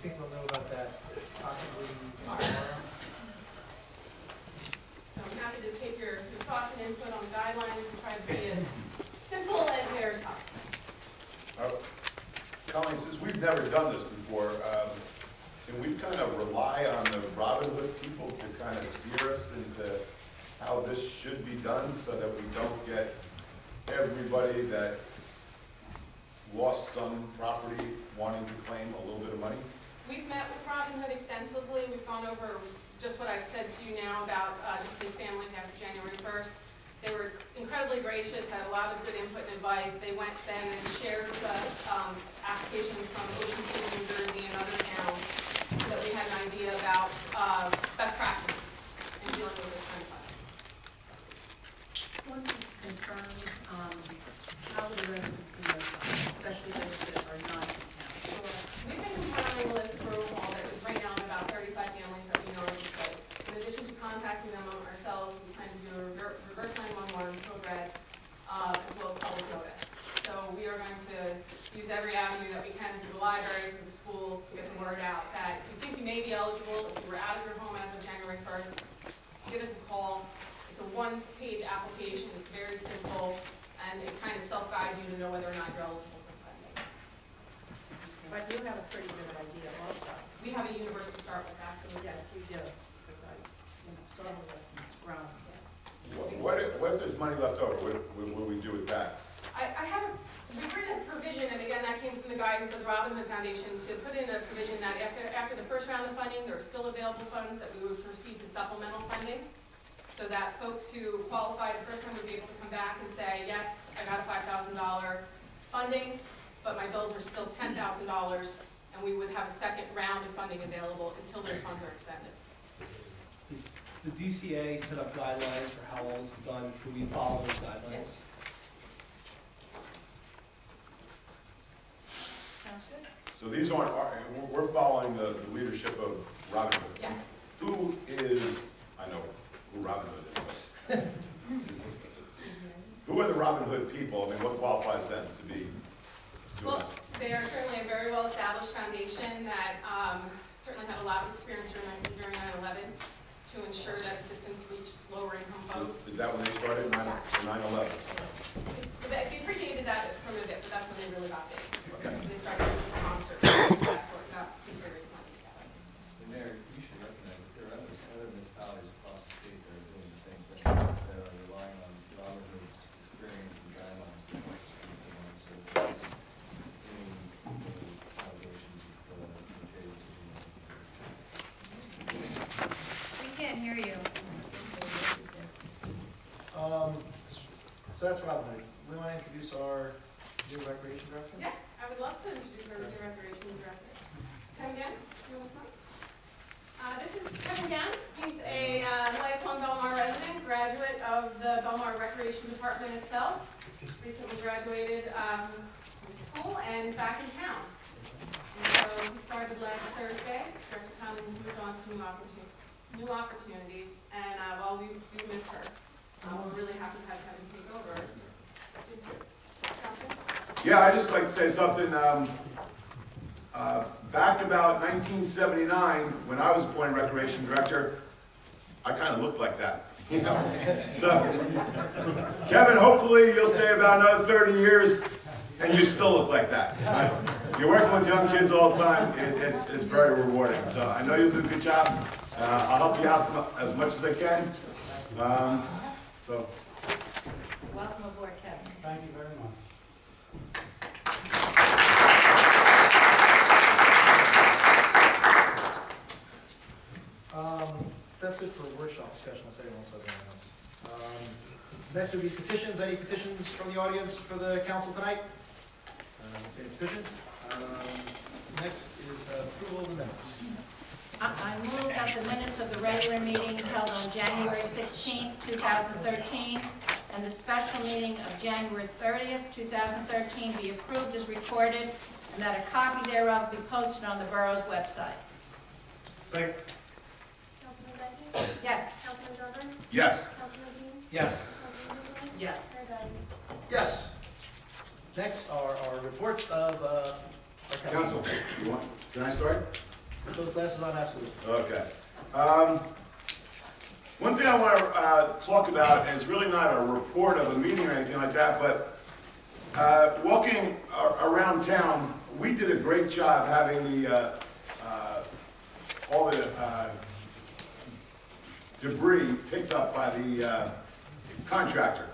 think we'll know about that possibly tomorrow? So I'm happy to take your thoughts and input on the guidelines and try to be as simple and fair as possible. Colleen, since we've never done this before, can we kind of rely on the Robin Hood people to kind of steer us into how this should be done so that we don't get everybody that lost some property wanting to claim a little bit of money? We've met with Robin Hood extensively. We've gone over just what I've said to you now about these families after January 1st. They were incredibly gracious, had a lot of good input and advice. They went then and shared with us applications from Ocean City, New Jersey, and other towns so that we had an idea about best practices in dealing with this kind of funding. Once it's confirmed, how will the residents be notified, especially those that are not in town? Sure. We've been compiling a list for all that is right now about 35 families that we know are in place. In addition to contacting them ourselves, we plan to do a reverse 911 program as well as public notice. So we are going to use every avenue that we can through the library, through the schools, to get the word out that if you think you may be eligible, if you were out of your home as of January 1st, give us a call. It's a one-page application. It's very simple, and it kind of self-guides you to know whether or not you're eligible for funding. But you have a pretty good idea also. We have a universe to start with, absolutely. Yes, you do, because I saw the list and it's grown. What if there's money left over? What do we do with that? We've written a provision, and again, that came from the guidance of the Robin Hood Foundation, to put in a provision that after the first round of funding, there are still available funds that we would proceed to supplemental funding, so that folks who qualified the first time would be able to come back and say, yes, I got a $5,000 funding, but my bills are still $10,000, and we would have a second round of funding available until those funds are expended. The DCA set up guidelines for how all this is done. Can we follow those guidelines? Yes. Sounds good. So these aren't, we're following the leadership of Robin Hood. Yes. Who is, I know who Robin Hood is. Who are the Robin Hood people? I mean, what qualifies them to be doing this? They are certainly a very well-established foundation that certainly had a lot of experience during 9/11 to ensure that assistance reached lower-income folks. Is that when they started, 9/11? They predated that from a bit, but that's when they really got big. Okay. They started with the concert. That's what got some serious money together. Mayor, you should recognize that there are other municipalities across the state that are doing the same thing, that are relying on Robin Hood's experience and guidelines to help street them on. So there's any allegations of We can't hear you. So that's Robin Hood. We want to introduce our new recreation director? Yes, I would love to introduce our new recreation director. Kevin Gann, you want to come? This is Kevin Gann. He's a lifelong Belmar resident, graduate of the Belmar Recreation Department itself. Recently graduated from school and back in town. And so he started last Thursday. Director Collins moved on to new opportunities, and while we do miss her, we're really happy to have Kevin take over. Yeah, I'd just like to say something. Back about 1979, when I was appointed recreation director, I kind of looked like that, you know. So, Kevin, hopefully you'll stay about another 30 years, and you still look like that. Right? You're working with young kids all the time. It's very rewarding. So I know you'll do a good job. I'll help you out as much as I can. So. Welcome aboard, Kevin. Thank you very much. That's it for workshop discussion, unless anyone else has anything else. Next would be petitions. Any petitions from the audience for the council tonight? Any petitions? Next is approval of the minutes. I move that the minutes of the regular meeting held on January 16th, 2013, and the special meeting of January 30th, 2013 be approved as recorded, and that a copy thereof be posted on the borough's website. Second. Councilman Becky? Yes. Councilman Jordan? Yes. Councilman Dean? Yes. Councilman Bidley? Yes. Mayor Dyer? Yes. Next are our reports of our Council, you want? Can I start? those glasses on, absolutely. Okay. One thing I want to talk about is really not a report of a meeting or anything like that, but walking around town, we did a great job having the all the debris picked up by the contractor.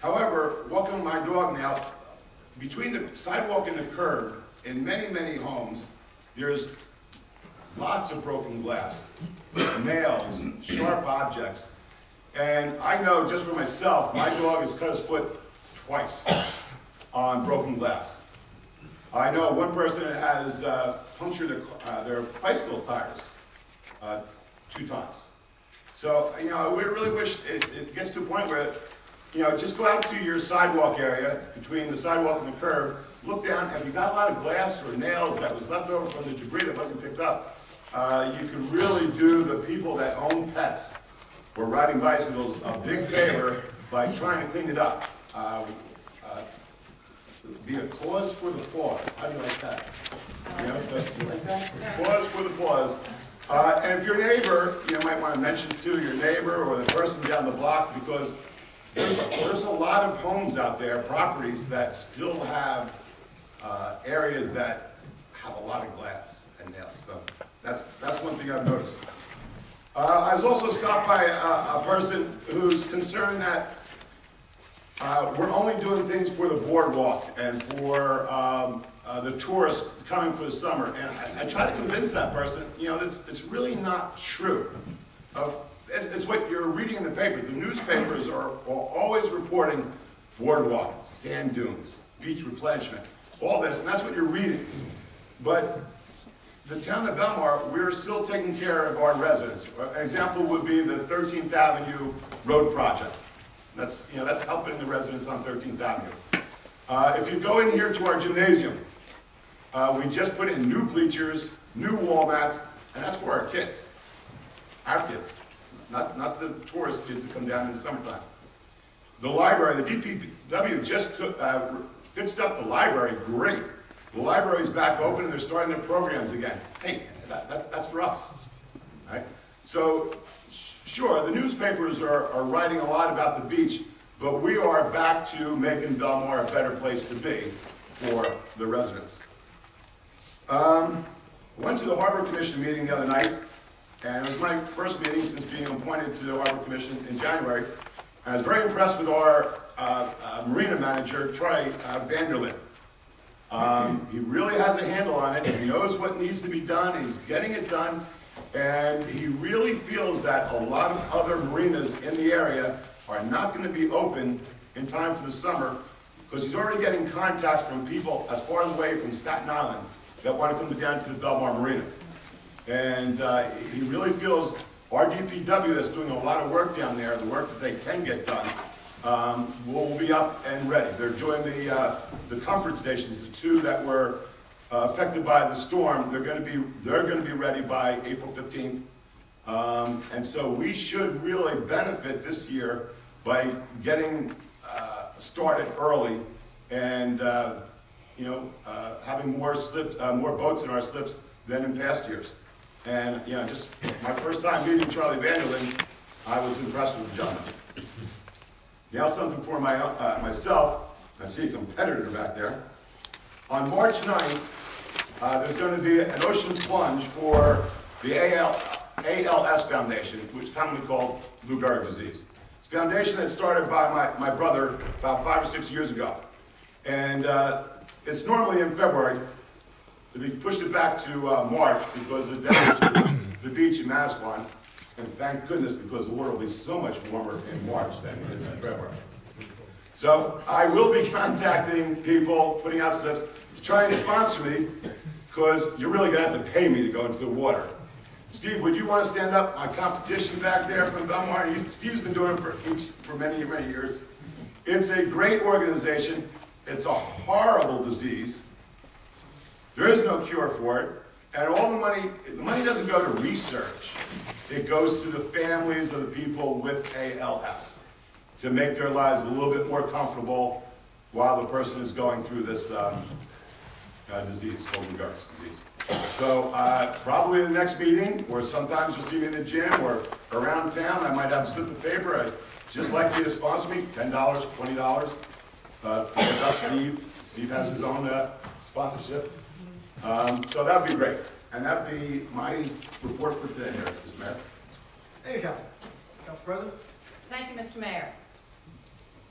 However, walking with my dog now, between the sidewalk and the curb, in many, many homes, there's lots of broken glass, nails, sharp objects. And I know just for myself, my dog has cut his foot twice on broken glass. I know one person has punctured their bicycle tires 2 times. So, you know, we really wish it gets to a point where, you know, just go out to your sidewalk area, between the sidewalk and the curb, look down, if you got a lot of glass or nails that was left over from the debris that wasn't picked up, you can really do the people that own pets or riding bicycles a big favor by trying to clean it up. Be a cause for the pause. How do you like that? You know, so you like that? Cause for the pause. And if your neighbor, you might want to mention to your neighbor or the person down the block, because there's a lot of homes out there, properties that still have areas that have a lot of glass and nails. So that's one thing I've noticed. I was also stopped by a person who's concerned that we're only doing things for the boardwalk and for the tourists coming for the summer. And I try to convince that person, you know, it's really not true. It's what you're reading in the paper. The newspapers are always reporting boardwalk, sand dunes, beach replenishment, all this, and that's what you're reading. But the town of Belmar, we're still taking care of our residents. An example would be the 13th Avenue Road Project. That's, you know, that's helping the residents on 13th Avenue. If you go in here to our gymnasium, we just put in new bleachers, new wall mats, and that's for our kids. Our kids, not the tourist kids that come down in the summertime. The library, the DPW just fixed up the library, great. The library's back open and they're starting their programs again. Hey, that's for us, right? So, sure, the newspapers are writing a lot about the beach, but we are back to making Belmar a better place to be for the residents. Went to the Harbor Commission meeting the other night, and it was my first meeting since being appointed to the Harbor Commission in January. I was very impressed with our marina manager, Troy Vanderlyn. He really has a handle on it. He knows what needs to be done. He's getting it done. And he really feels that a lot of other marinas in the area are not going to be open in time for the summer, because he's already getting contacts from people as far away from Staten Island that want to come down to the Belmar Marina. And he really feels our DPW that's doing a lot of work down there, the work that they can get done, will be up and ready. They're doing the comfort stations, the 2 that were affected by the storm. They're going to be ready by April 15th. And so we should really benefit this year by getting started early and you know, having more boats in our slips than in past years. And you know, just my first time meeting Charlie Vanderlyn, I was impressed with the gentleman. Now something for myself. I see a competitor back there. On March 9th, there's going to be an ocean plunge for the ALS Foundation, which is commonly called Lou Gehrig disease. It's a foundation that started by my brother about 5 or 6 years ago. And it's normally in February. We pushed it back to March because of the damage to the beach in Manasquan. And thank goodness, because the water will be so much warmer in March than it is in February. So I will be contacting people, putting out slips, to try and sponsor me, because you're really going to have to pay me to go into the water. Steve, would you want to stand up? My competition back there from Belmar. Steve's been doing it for many, many years. It's a great organization. It's a horrible disease. There is no cure for it. And all the money doesn't go to research. It goes to the families of the people with ALS to make their lives a little bit more comfortable while the person is going through this disease called Lou Gehrig's disease. So probably the next meeting, or sometimes you'll see me in the gym or around town, I might have a slip of paper. I'd just like you to sponsor me, $10, $20. Steve. Steve has his own sponsorship. So that'd be great. And that'd be my report for today, Mr. Mayor. Thank you, Council. Council President? Thank you, Mr. Mayor.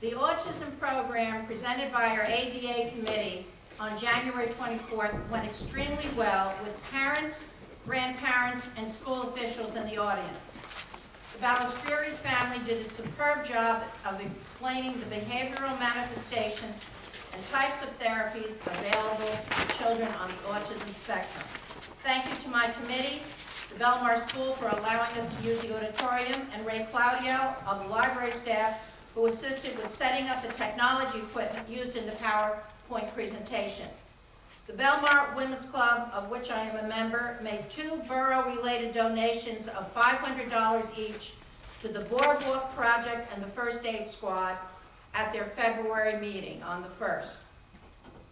The autism program presented by our ADA committee on January 24th went extremely well with parents, grandparents, and school officials in the audience. The Balistrieri family did a superb job of explaining the behavioral manifestations and types of therapies available to children on the autism spectrum. Thank you to my committee, the Belmar School, for allowing us to use the auditorium, and Ray Claudio of the library staff, who assisted with setting up the technology equipment used in the PowerPoint presentation. The Belmar Women's Club, of which I am a member, made 2 borough-related donations of $500 each to the Boardwalk Project and the First Aid Squad at their February meeting on the 1st.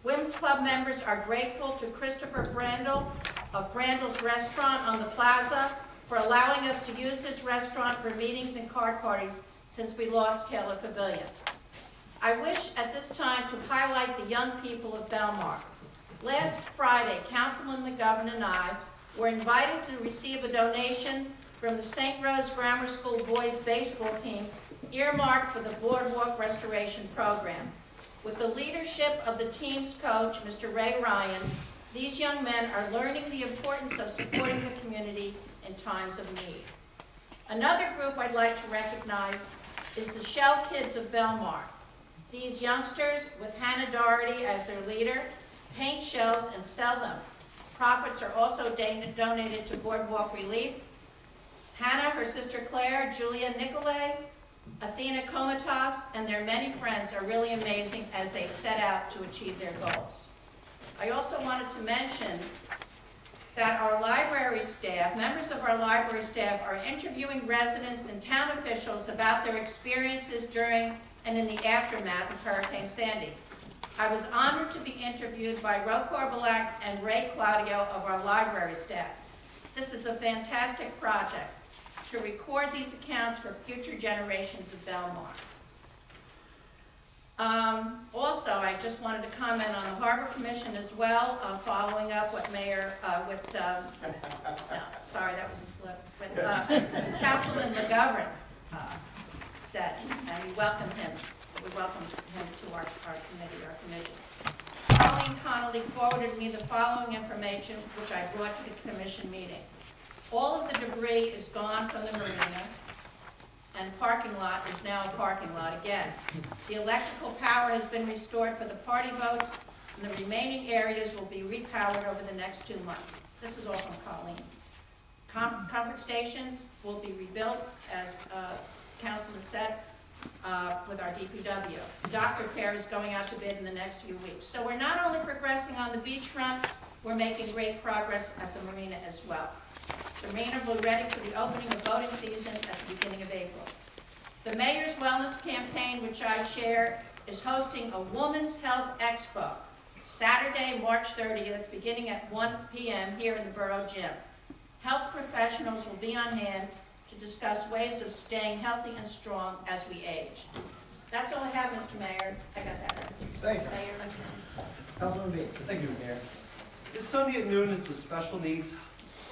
Women's Club members are grateful to Christopher Brandel of Brandel's Restaurant on the Plaza for allowing us to use his restaurant for meetings and card parties since we lost Taylor Pavilion. I wish at this time to highlight the young people of Belmar. Last Friday, Councilman McGovern and I were invited to receive a donation from the St. Rose Grammar School boys baseball team earmarked for the Boardwalk Restoration Program. With the leadership of the team's coach, Mr. Ray Ryan, these young men are learning the importance of supporting the community in times of need. Another group I'd like to recognize is the Shell Kids of Belmar. These youngsters, with Hannah Doherty as their leader, paint shells and sell them. Profits are also donated to Boardwalk Relief. Hannah, her sister Claire, Julia Nicolay, Athena Komitas, and their many friends are really amazing as they set out to achieve their goals. I also wanted to mention that our library staff, members of our library staff, are interviewing residents and town officials about their experiences during and in the aftermath of Hurricane Sandy. I was honored to be interviewed by Ro Corbalak and Ray Claudio of our library staff. This is a fantastic project to record these accounts for future generations of Belmar. Also, I just wanted to comment on the Harbor Commission as well, following up what Mayor, sorry, that was a slip, what Councilman McGovern said, and we welcome him. We welcome him to our committee, our commission. Colleen Connolly forwarded me the following information, which I brought to the commission meeting. All of the debris is gone from the marina, and parking lot is now a parking lot again. The electrical power has been restored for the party boats, and the remaining areas will be repowered over the next 2 months. This is all from Colleen. Comfort stations will be rebuilt, as Councilman said, with our DPW. Dock repair is going out to bid in the next few weeks. So we're not only progressing on the beachfront, we're making great progress at the marina as well. The marina will be ready for the opening of boating season at the beginning of April. The Mayor's Wellness Campaign, which I chair, is hosting a Women's Health Expo Saturday, March 30th, beginning at 1 p.m. here in the Borough Gym. Health professionals will be on hand to discuss ways of staying healthy and strong as we age. That's all I have, Mr. Mayor. I got that right. Thank you. Mayor. Councilman Bean. Thank you, Mayor. This Sunday at noon is the Special Needs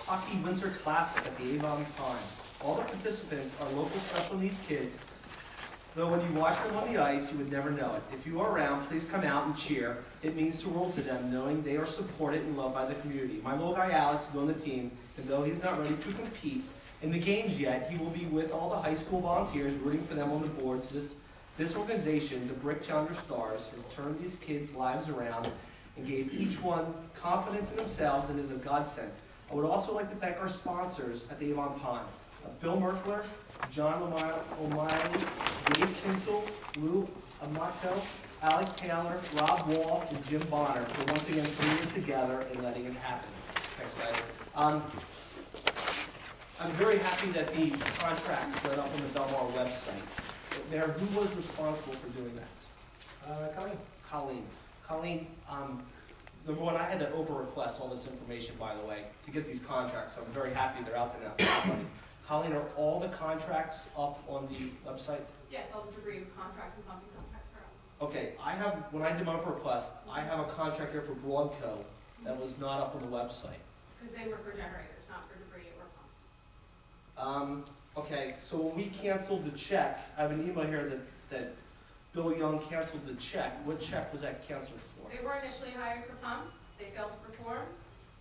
Hockey Winter Classic at the Avon Pond. All the participants are local special needs kids, though when you watch them on the ice, you would never know it. If you are around, please come out and cheer. It means the world to them, knowing they are supported and loved by the community. My little guy Alex is on the team, and though he's not ready to compete in the games yet, he will be with all the high school volunteers rooting for them on the boards. This organization, the Brick Challenger Stars, has turned these kids' lives around and gave each one confidence in themselves and is a godsend. I would also like to thank our sponsors at the Avon Pond, Bill Merkler, John O'Malley, Dave Kinsel, Lou Amato, Alec Taylor, Rob Wall, and Jim Bonner for once again putting it together and letting it happen. Thanks, guys. I'm very happy that the contracts went up on the Belmar website. Mayor, who was responsible for doing that? Colleen. Colleen. Colleen, number one, I had to over-request all this information, by the way, to get these contracts. So I'm very happy they're out there now. Colleen, are all the contracts up on the website? Yes, all the debris contracts and pumping contracts are up. Okay, when I did my request, I have a contract here for Broadco that was not up on the website. Because they were for generators, not for debris or pumps. Okay, so when we canceled the check, I have an email here that Bill Young canceled the check. What check was that canceled for? They were initially hired for pumps, they failed to perform,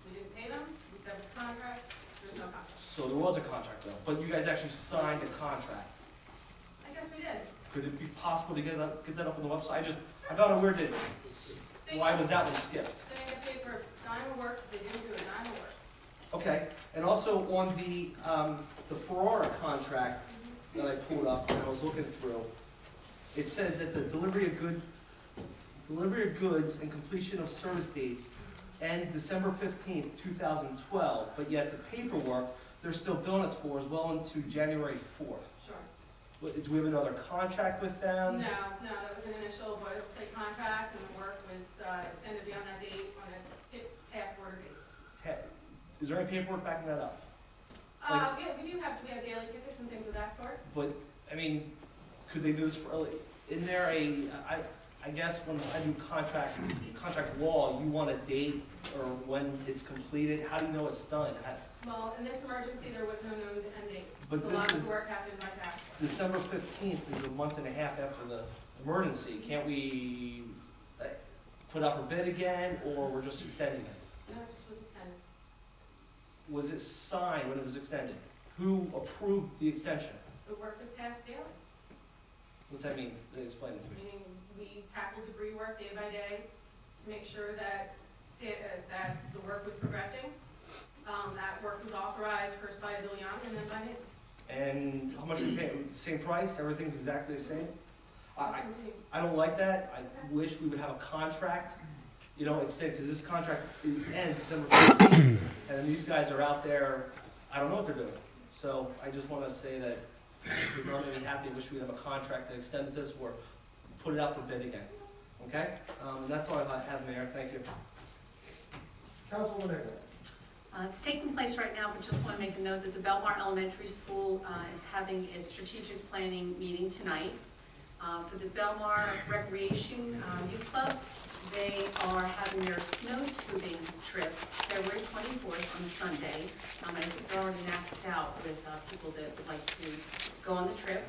we didn't pay them, we severed the contract, there's no contract. So there was a contract though, but you guys actually signed a contract. I guess we did. Could it be possible to get that up on the website? I found it weird that, why was that one skipped? They didn't get paid for a dime of work because they didn't do a dime of work. Okay, and also on the Ferrara contract that I pulled up and I was looking through, it says that the delivery of goods and completion of service dates end December 15th, 2012, but yet the paperwork they're still billing us for is well into January 4th. Sure. Do we have another contract with them? No, that was an initial boilerplate contract, and the work was extended beyond that date on a task order basis. Is there any paperwork backing that up? We have daily tickets and things of that sort. But, I mean, could they do this for, in there I guess when I do contract law, you want a date or when it's completed, how do you know it's done? Well, in this emergency, there was no known end date. But So a this lot of is- the work happened by task order. December 15th is a month and a half after the emergency. Can't we put out for bid again, or we're just extending it? No, it just was extended. Was it signed when it was extended? Who approved the extension? The work was tasked daily, What's that mean? Explain it to me. meaning we tackled debris work day by day to make sure that the work was progressing. That work was authorized first by Bill Young and then by me. And how much are we paying? Same price? Everything's exactly the same? I I don't like that. I wish we would have a contract, instead, because this contract ends December 15th, and then these guys are out there, I don't know what they're doing. So I just want to say that it's not making me happy. I wish we'd have a contract that extended this or put it out for bid again. Okay? And that's all I have, Mayor. Thank you. Councilwoman Nicolay. It's taking place right now, but just want to make a note that the Belmar Elementary School is having its strategic planning meeting tonight. For the Belmar Recreation Youth Club, they are having their snow tubing trip February 24th on a Sunday. I think they're already maxed out with people that would like to go on the trip.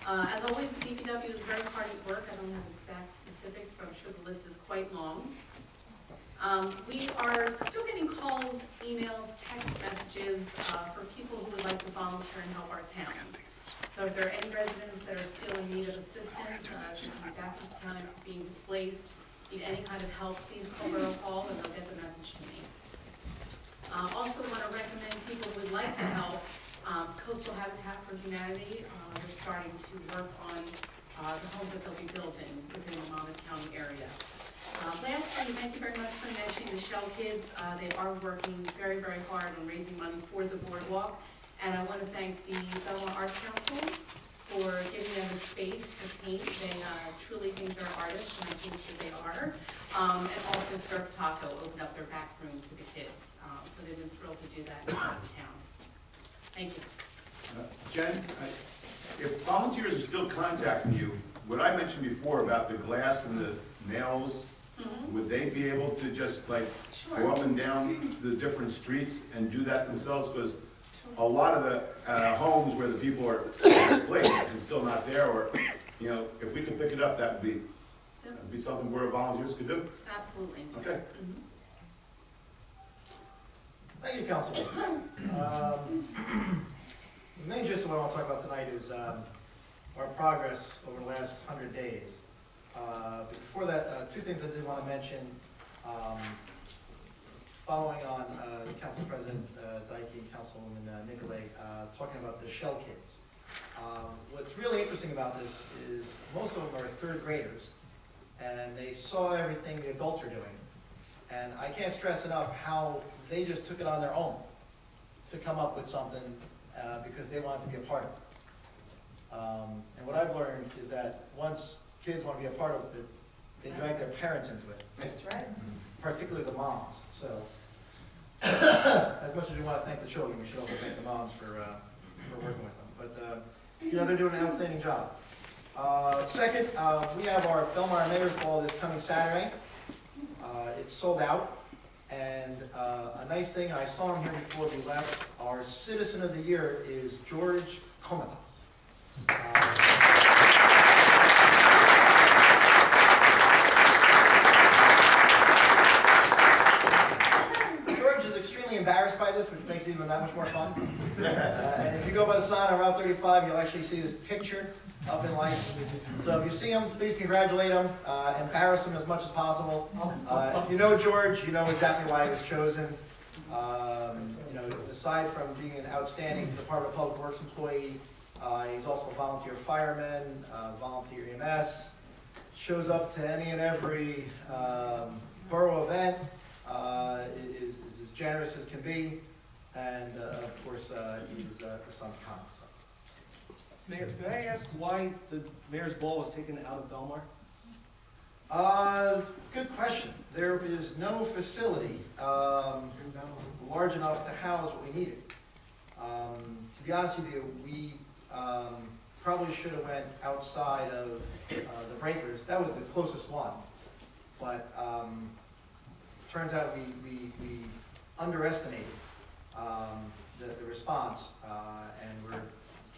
As always, the DPW is very hard at work. I don't have exact specifics, but I'm sure the list is quite long. We are still getting calls, emails, text messages for people who would like to volunteer and help our town. So if there are any residents that are still in need of assistance, should be back into town and being displaced, need any kind of help, please call Borough Hall and they'll get the message to me. Also want to recommend people who would like to help Coastal Habitat for Humanity. They're starting to work on the homes that they'll be building within the Monmouth County area. Lastly, thank you very much for mentioning the Shell Kids. They are working very, very hard on raising money for the boardwalk. And I want to thank the Belmar Arts Council for giving them a space to paint. They truly think they're artists, and I think that they are. And also Surf Taco opened up their back room to the kids. So they've been thrilled to do that in town. Thank you. Jen, if volunteers are still contacting you, what I mentioned before about the glass and the nails, would they be able to just like Sure. go up and down the different streets and do that themselves? Because a lot of the homes where the people are displaced and still not there, or, if we could pick it up, that'd be something where volunteers could do. Absolutely. Okay. Thank you, Councilwoman. The main gist of what I want to talk about tonight is our progress over the last 100 days. But before that, two things I did want to mention. Following on Council President Dyke and Councilwoman Nicolay talking about the Shell Kids. What's really interesting about this is most of them are third graders, and they saw everything the adults are doing. And I can't stress enough how they just took it on their own to come up with something because they wanted to be a part of it. And what I've learned is that once kids want to be a part of it, they drag their parents into it, That's right. particularly the moms. So, as much as we want to thank the children, we should also thank the moms for working with them. But, you know, they're doing an outstanding job. Second, we have our Belmar Mayor's Ball this coming Saturday. It's sold out. And a nice thing, I saw him here before we left, our Citizen of the Year is George Komatas. George is extremely embarrassed by this, which makes it even that much more fun. And if you go by the sign on Route 35, you'll actually see his picture up in lights. So if you see him, please congratulate him, embarrass him as much as possible. If you know George, you know exactly why he was chosen. You know, aside from being an outstanding Department of Public Works employee, he's also a volunteer fireman, volunteer EMS, shows up to any and every borough event, is as generous as can be, and of course, he's the son of Congress. Mayor, could I ask why the mayor's ball was taken out of Belmar? Good question. There is no facility large enough to house what we needed. To be honest with you, we probably should have went outside of the breakers. That was the closest one, but turns out we underestimated the response, and we're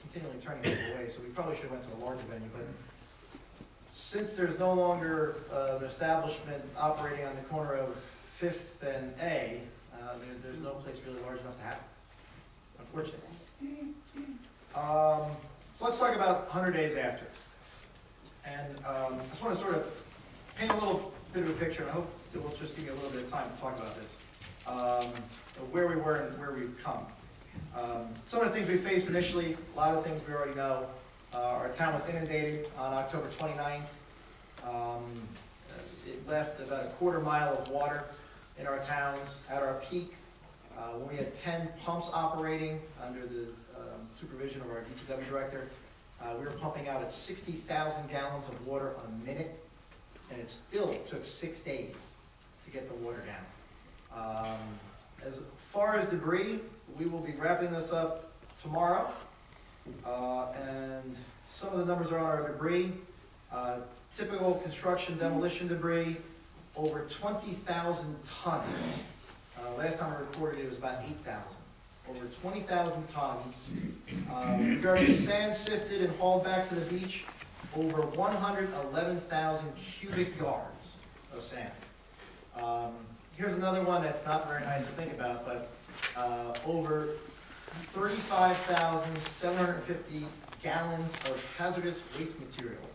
continually turning people away, so we probably should have went to a larger venue. But since there's no longer an establishment operating on the corner of 5th and A, there's no place really large enough to have it, unfortunately. So let's talk about 100 days after. And I just want to sort of paint a little bit of a picture, and I hope it will just give you a little bit of time to talk about this, of where we were and where we've come. Some of the things we faced initially, a lot of things we already know. Our town was inundated on October 29th. It left about a quarter mile of water in our towns at our peak. When we had 10 pumps operating under the supervision of our DPW director, we were pumping out at 60,000 gallons of water a minute, and it still took 6 days to get the water down. As far as debris, we will be wrapping this up tomorrow, and some of the numbers are on our debris. Typical construction demolition debris, over 20,000 tons. Last time I reported it was about 8,000. Over 20,000 tons. Regarding sand sifted and hauled back to the beach, over 111,000 cubic yards of sand. Here's another one that's not very nice to think about, but over 35,750 gallons of hazardous waste material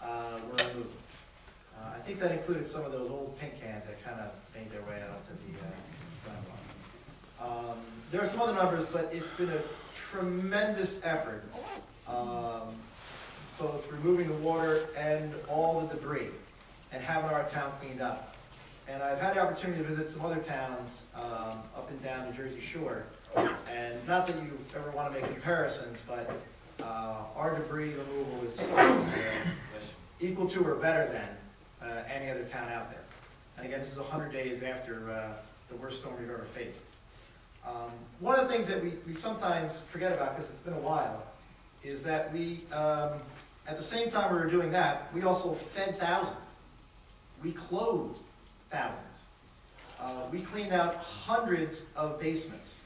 were removed. I think that included some of those old paint cans that kind of made their way out onto the sidewalk. There are some other numbers, but it's been a tremendous effort, both removing the water and all the debris, and having our town cleaned up. And I've had the opportunity to visit some other towns up and down the Jersey Shore, and not that you ever want to make comparisons, but our debris removal is equal to or better than any other town out there. And again, this is 100 days after the worst storm we've ever faced. One of the things that we sometimes forget about, because it's been a while, is that we, at the same time we were doing that, we also fed thousands. We closed thousands. We cleaned out hundreds of basements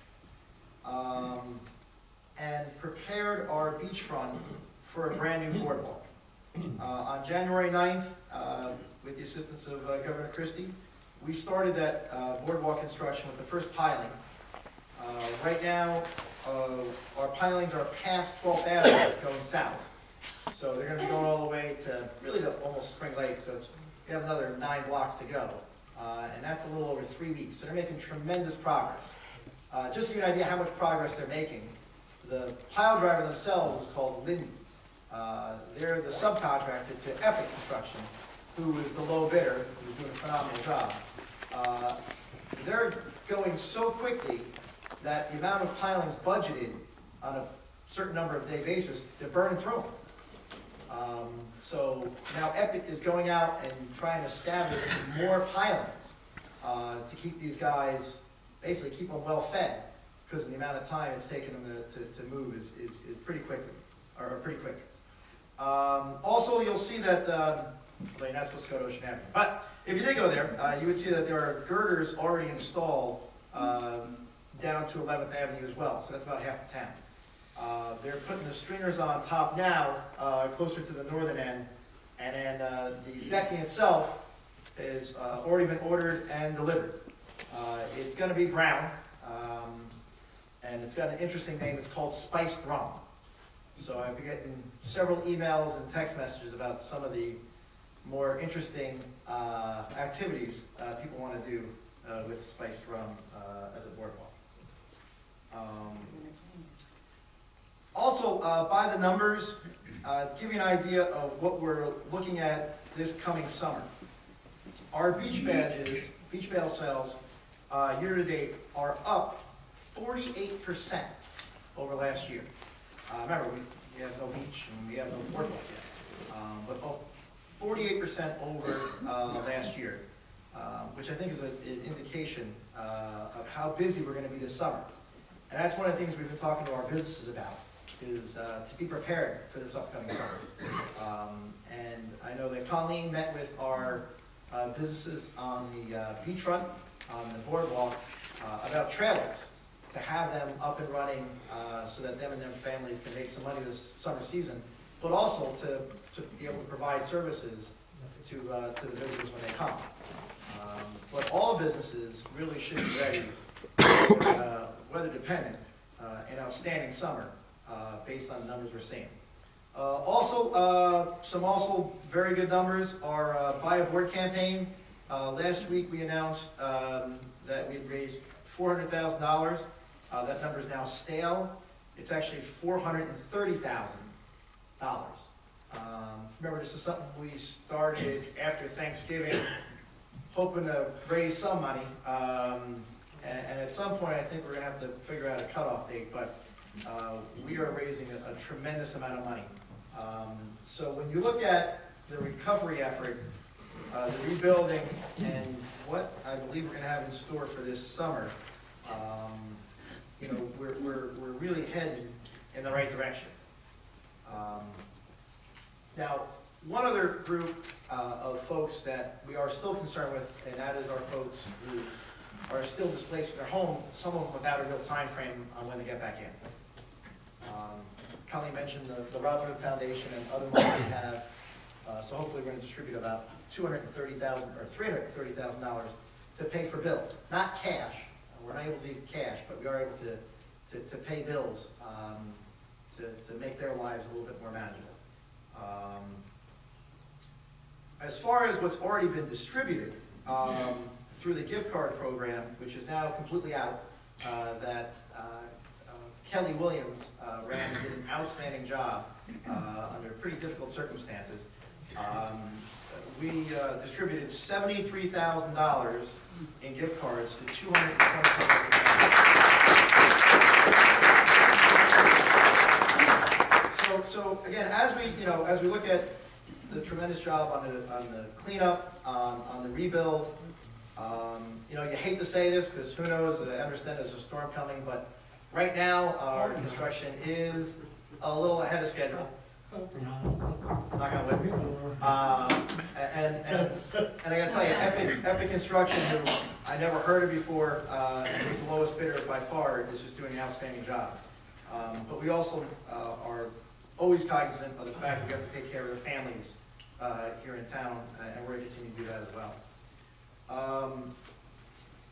and prepared our beachfront for a brand new boardwalk. On January 9th, with the assistance of Governor Christie, we started that boardwalk construction with the first piling. Right now, our pilings are past 12th Avenue going south. So they're going to be going all the way to really to almost Spring Lake, so we have another 9 blocks to go. And that's a little over 3 weeks. So they're making tremendous progress. Just to give you an idea how much progress they're making, the pile driver themselves is called Linden. They're the subcontractor to Epic Construction, who is the low bidder, who's doing a phenomenal job. They're going so quickly that the amount of pilings budgeted on a certain number of day basis, they're burning through them. So now Epic is going out and trying to establish more pilings to keep these guys, basically keep them well fed, because the amount of time it's taken them to move is pretty quickly, or pretty quick. Also, you'll see that, well, you're not supposed to go to Ocean Avenue, but if you did go there, you would see that there are girders already installed down to 11th Avenue as well, so that's about half the town. They're putting the stringers on top now, closer to the northern end, and then the decking itself is already been ordered and delivered. It's going to be brown, and it's got an interesting name. It's called Spiced Rum. So I've been getting several emails and text messages about some of the more interesting activities people want to do with spiced rum as a boardwalk. Also, by the numbers, give you an idea of what we're looking at this coming summer. Our beach badges, beach bail sales, year to date are up 48% over last year. Remember, we have no beach and we have no boardwalk yet, but up 48% over last year, which I think is an indication of how busy we're going to be this summer. And that's one of the things we've been talking to our businesses about, is to be prepared for this upcoming summer. And I know that Colleen met with our businesses on the beachfront, on the boardwalk, about trailers, to have them up and running so that them and their families can make some money this summer season, but also to be able to provide services to the visitors when they come. But all businesses really should be ready, weather dependent, an outstanding summer based on the numbers we're seeing. Some very good numbers are Buy a Board campaign. Last week we announced that we had raised $400,000. That number is now stale. It's actually $430,000. Remember, this is something we started after Thanksgiving, hoping to raise some money. And at some point, I think we're going to have to figure out a cutoff date, but we are raising a tremendous amount of money. So when you look at the recovery effort, the rebuilding, and what I believe we're going to have in store for this summer, you know, we're really heading in the right direction. Now, one other group of folks that we are still concerned with, and that is our folks who are still displaced from their home, some of them without a real time frame on when they get back in. Colleen mentioned the Robin Hood Foundation and other money we have, so hopefully we're going to distribute about $230,000 or $330,000 to pay for bills, not cash. We're not able to do cash, but we are able to pay bills to make their lives a little bit more manageable. As far as what's already been distributed through the gift card program, which is now completely out, that Kelly Williams ran and did an outstanding job under pretty difficult circumstances. We distributed $73,000 in gift cards to 227. So again, as we look at the tremendous job on the cleanup, on the rebuild, you hate to say this because who knows? I understand there's a storm coming, but right now our construction is a little ahead of schedule. Knock on wood. And I gotta tell you, Epic Construction, who I never heard of before, who's the lowest bidder by far, is just doing an outstanding job. But we also are always cognizant of the fact that we have to take care of the families here in town, and we're going to continue to do that as well.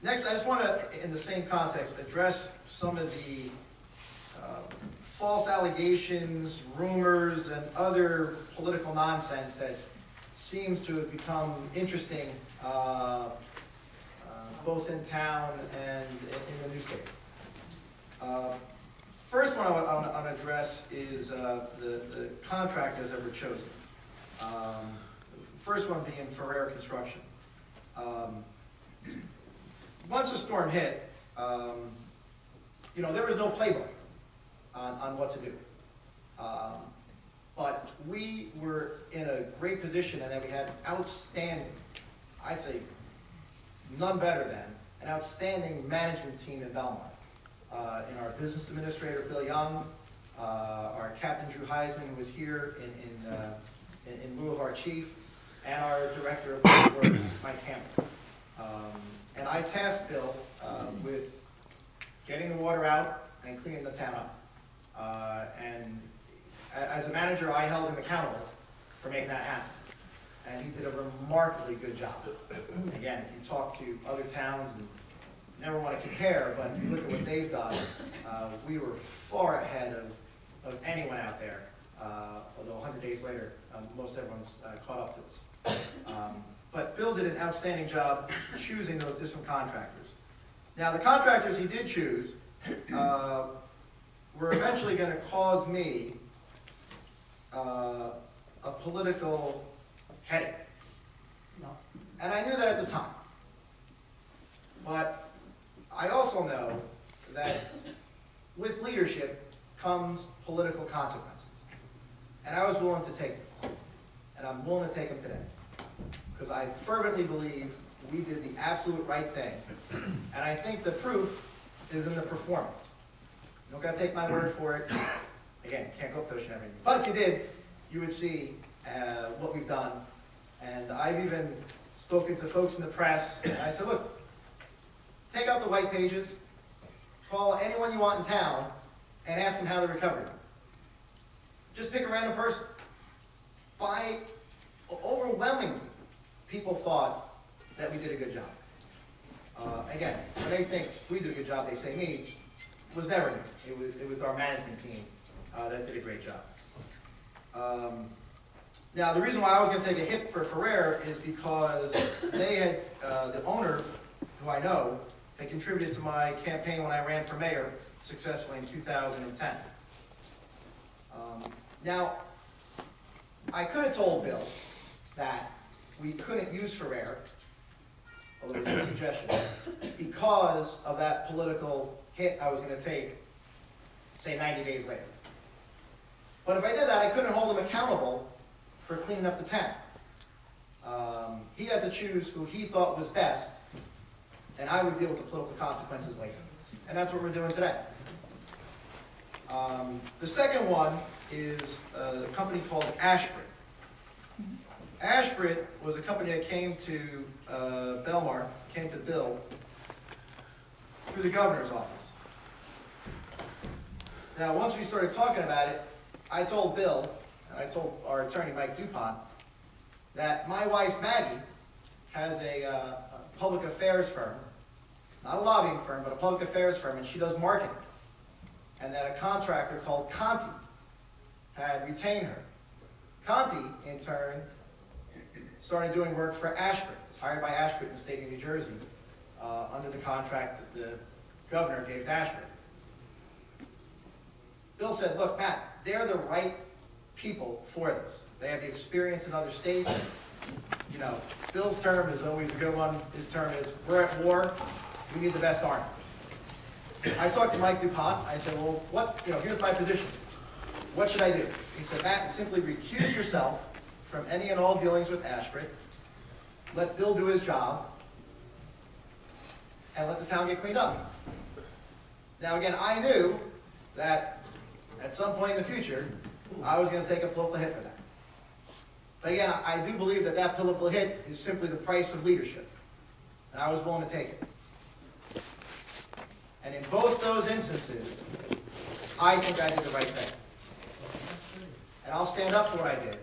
Next, I just want to, in the same context, address some of the false allegations, rumors, and other political nonsense that seems to have become interesting both in town and in the newspaper. First one I want to address is the contractors that were chosen. First one being Ferrer Construction. Once the storm hit, there was no playbook on what to do. but we were in a great position and that we had outstanding, I say, none better than, an outstanding management team in Belmar. In our business administrator, Bill Young, our Captain Drew Heisman, who was here in lieu of our chief, and our director of public works, Mike Campbell. And I tasked Bill with getting the water out and cleaning the town up. And as a manager, I held him accountable for making that happen. And he did a remarkably good job. Again, if you talk to other towns, and never want to compare, but if you look at what they've done, we were far ahead of anyone out there. Although 100 days later, most everyone's caught up to us. But Bill did an outstanding job choosing those different contractors. Now, the contractors he did choose were eventually going to cause me a political headache. And I knew that at the time. But I also know that with leadership comes political consequences. And I was willing to take those. And I'm willing to take them today. Because I fervently believe we did the absolute right thing. And I think the proof is in the performance. You don't got to take my word for it. Again, can't go up to ocean everything. But if you did, you would see what we've done. And I've even spoken to folks in the press. And I said, look, take out the white pages, call anyone you want in town, and ask them how they recovered. Just pick a random person. Overwhelmingly, people thought that we did a good job. Again, when they think we do a good job, they say me. It was never me. It was our management team that did a great job. Now, the reason why I was going to take a hit for Ferrer is because they had, the owner, who I know, had contributed to my campaign when I ran for mayor successfully in 2010. Now, I could have told Bill that we couldn't use Ferrer, although it was a suggestion, because of that political hit I was going to take, say, 90 days later. But if I did that, I couldn't hold him accountable for cleaning up the town. He had to choose who he thought was best, and I would deal with the political consequences later. And that's what we're doing today. The second one is a company called Ashbridge. Ashbridge was a company that came to Belmar, came to Bill, through the governor's office. Now, once we started talking about it, I told Bill, and I told our attorney, Mike DuPont, that my wife, Maggie, has a public affairs firm, not a lobbying firm, but a public affairs firm, and she does marketing. And that a contractor called Conti had retained her. Conti, in turn, started doing work for Ashbridge. Was hired by Ashbridge in the state of New Jersey under the contract that the governor gave to Ashbridge. Bill said, look, Matt, they're the right people for this. They have the experience in other states. You know, Bill's term is always a good one. His term is, we're at war, we need the best army. I talked to Mike DuPont. I said, well, here's my position. What should I do? He said, Matt, simply recuse yourself from any and all dealings with Ashbridge. Let Bill do his job, and let the town get cleaned up. Now, again, I knew that at some point in the future, I was going to take a political hit for that. But again, I do believe that that political hit is simply the price of leadership. And I was willing to take it. And in both those instances, I think I did the right thing. And I'll stand up for what I did.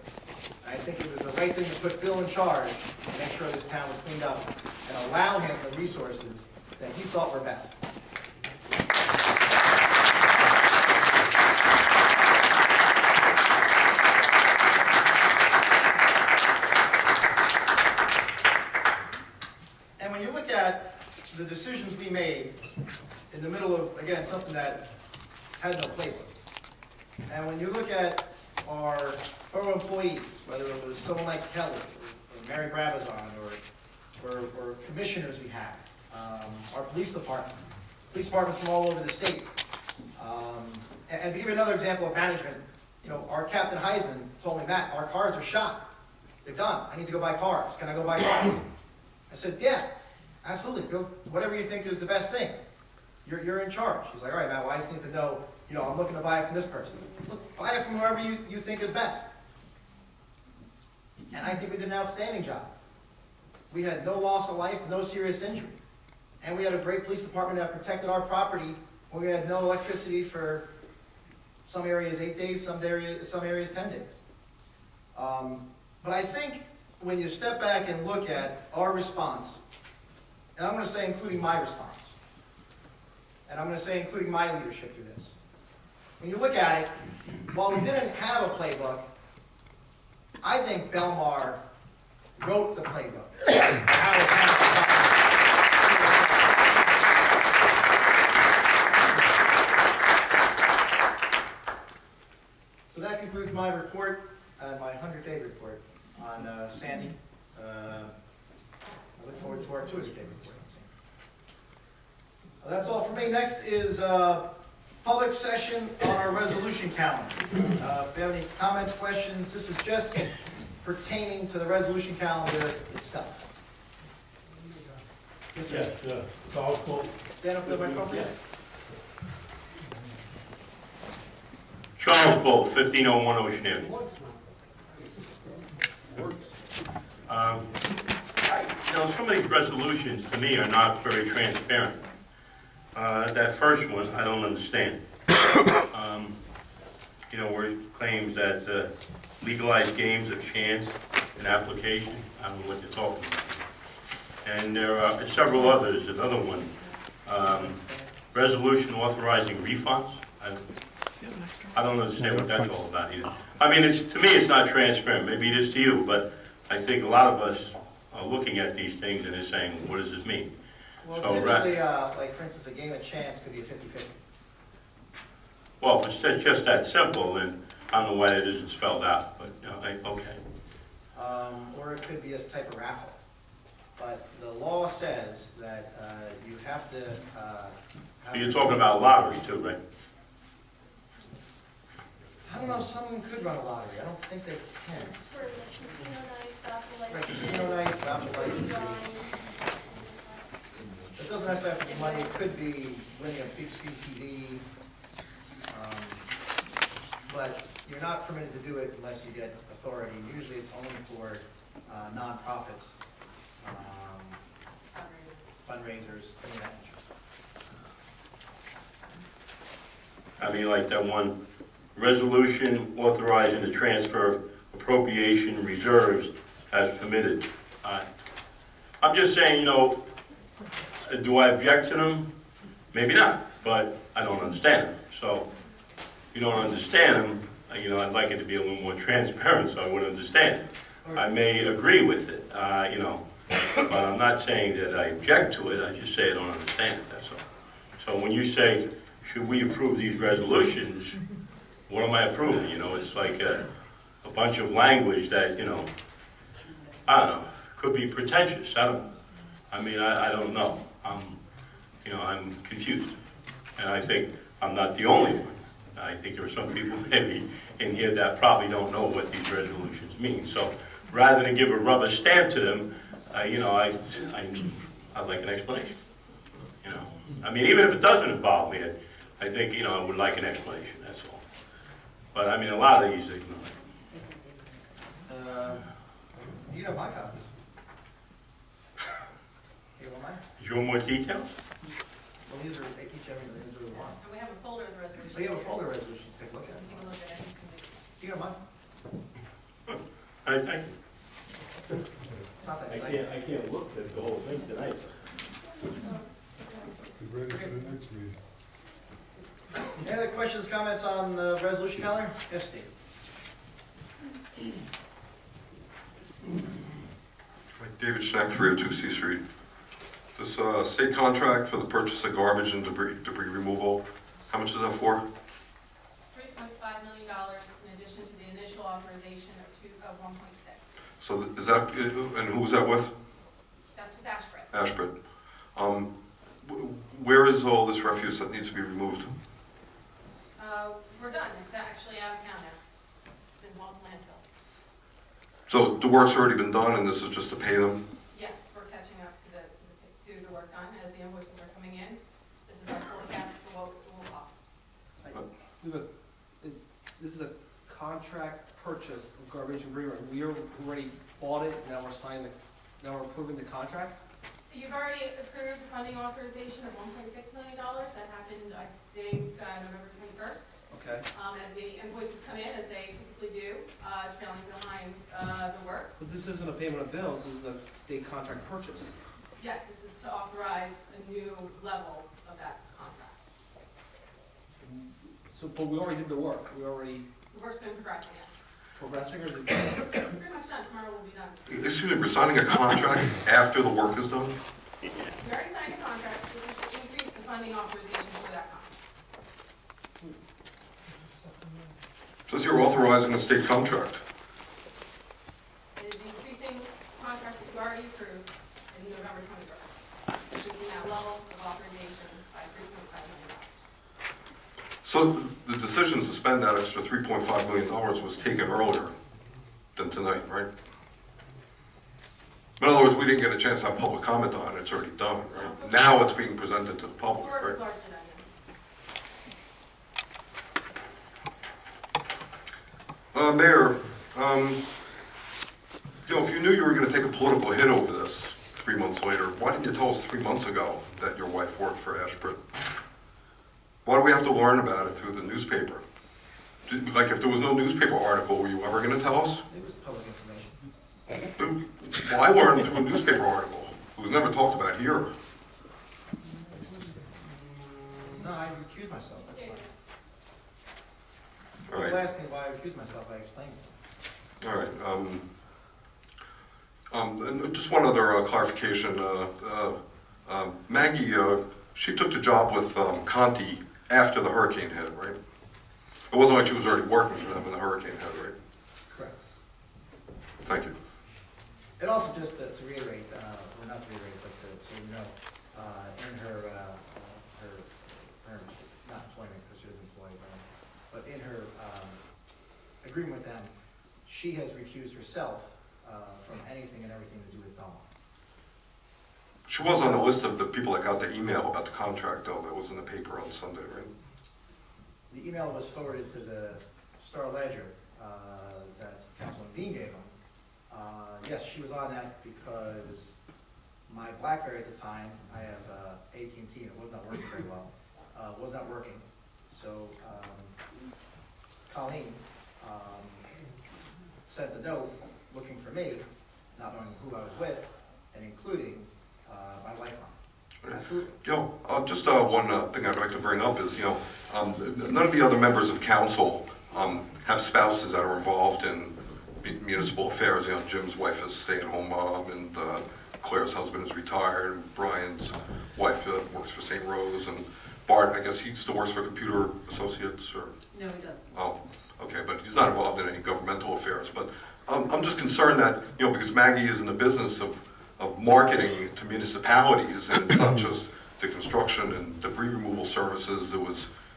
And I think it was the right thing to put Bill in charge and make sure this town was cleaned up and allow him the resources that he thought were best. And when you look at the decisions we made in the middle of, again, something that had no playbook. And when you look at our borough employees, whether it was someone like Kelly, or Mary Brabazon, or commissioners we have, our police departments from all over the state. And to give you another example of management, You know, our Captain Heisman told me, Matt, our cars are shot. They're done. I need to go buy cars. Can I go buy cars? I said, yeah, absolutely. Go, whatever you think is the best thing. You're in charge. He's like, all right, Matt, well, I just need to know, you know, I'm looking to buy it from this person. Look, buy it from whoever you think is best. And I think we did an outstanding job. We had no loss of life, no serious injury. And we had a great police department that protected our property when we had no electricity for some areas 8 days, some areas 10 days. But I think when you step back and look at our response, and I'm going to say including my response, and I'm going to say including my leadership through this, when you look at it, while we didn't have a playbook, I think Belmar wrote the playbook. So that concludes my report, my 100-day report on Sandy. I look forward to our 200-day report on Sandy. That's all for me. Next is public session on our resolution calendar. If you have any comments, questions, this is just pertaining to the resolution calendar itself. Yes, sir. Yes, Charles Polk. Stand up to the microphone, please. Charles Polk, 1501 Ocean Avenue. You know, some of these resolutions to me are not very transparent. That first one, I don't understand. You know, where it claims that legalized games of chance and application, I don't know what they're talking about. And there are several others. Another one, resolution authorizing refunds. I don't understand what that's all about either. I mean, to me, it's not transparent. Maybe it is to you, but I think a lot of us are looking at these things and are saying, what does this mean? Well, So, typically, like for instance, a game of chance could be a 50-50. well, if it's just that simple, then I don't know why it isn't spelled out, but, you know, okay. Or it could be a type of raffle. But the law says that you have to... So you're talking about lottery too, right? I don't know if someone could run a lottery. I don't think they can. It's for the casino night, raffle Right, licenses. casino nights, raffle licenses. It doesn't necessarily have to be money. It could be winning a big screen TV. But you're not permitted to do it unless you get authority. Usually it's only for nonprofits, fundraisers, things of that nature. I mean, like that one, resolution authorizing the transfer of appropriation reserves as permitted. I'm just saying, you know, do I object to them? Maybe not, but I don't understand them. So, if you don't understand them, you know, I'd like it to be a little more transparent so I would understand it. I may agree with it, you know, but I'm not saying that I object to it, I just say I don't understand it, that's all. So when you say, should we approve these resolutions, what am I approving? You know, it's like a bunch of language that, you know, I don't know, could be pretentious, I don't know. You know, I'm confused. And I think I'm not the only one. I think there are some people maybe in here that probably don't know what these resolutions mean. So rather than give a rubber stamp to them, you know, I'd like an explanation. You know, I mean, even if it doesn't involve me, I think, you know, I would like an explanation, that's all. But I mean, a lot of these, you know. You have my copies. You want mine? Do you want more details? Well, these are, they each have individual one. And we have a folder of the resolution. So you have a folder resolution to take a look at. Take a look at it. You have mine? All right, thank you. It's not that exciting. I can't look at the whole thing tonight. Be ready for the next meeting. Any other questions, comments on the resolution calendar? Yes, Steve. David Schneck, 302 C Street. This state contract for the purchase of garbage and debris removal, how much is that for? $3.5 million in addition to the initial authorization of 1.6. So is that, and who was that with? That's with Ashford. Ashford. Where is all this refuse that needs to be removed? We're done. It's actually out of town now. one landfill. So the work's already been done and this is just to pay them? Yes, we're catching up to the work done as the invoices are coming in. This is our forecast for what it will cost. This is a contract purchase of garbage and debris. We already bought it, now we're approving the contract? You've already approved funding authorization of $1.6 million. That happened, I think, November 21st. Okay. As the invoices come in, as they typically do, trailing behind the work. But this isn't a payment of bills, this is a state contract purchase. Yes, this is to authorize a new level of that contract. So, but we already did the work, we already The work's been progressing, yes. progressing, or is it? Pretty much done. Tomorrow will be done. Excuse me, we're signing a contract after the work is done? We already signed a contract. This is to increase the funding authorization for that contract. Says you're authorizing a state contract. It is increasing the contract that you already approved in November 21st. Increasing that level of authorization by $3.5 million. So the decision to spend that extra $3.5 million was taken earlier than tonight, right? In other words, we didn't get a chance to have public comment on it, it's already done, right? Now it's being presented to the The public, work is right? largely done, yes. Mayor, if you knew you were going to take a political hit over this 3 months later, why didn't you tell us 3 months ago that your wife worked for Ashford? Why do we have to learn about it through the newspaper? Like, if there was no newspaper article, were you ever going to tell us? It was public information. Well, I learned through a newspaper article. It was never talked about here. No, I recused myself, that's Stay why. All People right, asked me why I recused myself, I explained it. all right. And just one other clarification. Maggie, she took the job with Conti after the hurricane hit, right? It wasn't like she was already working for them when the hurricane hit, right? Correct. Thank you. And also, just to reiterate, or not to reiterate, but so you know, in her not employment, because she was employed, but in her agreement with them, she has recused herself from anything and everything to do with Belmar. She was on the list of the people that got the email about the contract, though, that was in the paper on Sunday, right? The email was forwarded to the Star Ledger that Councilman Bean gave him. Yes, she was on that because my BlackBerry at the time, I have AT&T, and it was not working very well, was not working. So Colleen sent a note looking for me, not knowing who I was with, and including my lifeline. Absolutely. Just one thing I'd like to bring up is, none of the other members of council have spouses that are involved in municipal affairs. Jim's wife is a stay-at-home mom, and Claire's husband is retired, and Brian's wife works for St. Rose, and Bart, I guess he still works for Computer Associates, or? No, he doesn't. Oh, okay, but he's not involved in any governmental affairs. But I'm just concerned that, because Maggie is in the business of marketing to municipalities, and it's not just the construction and debris removal services.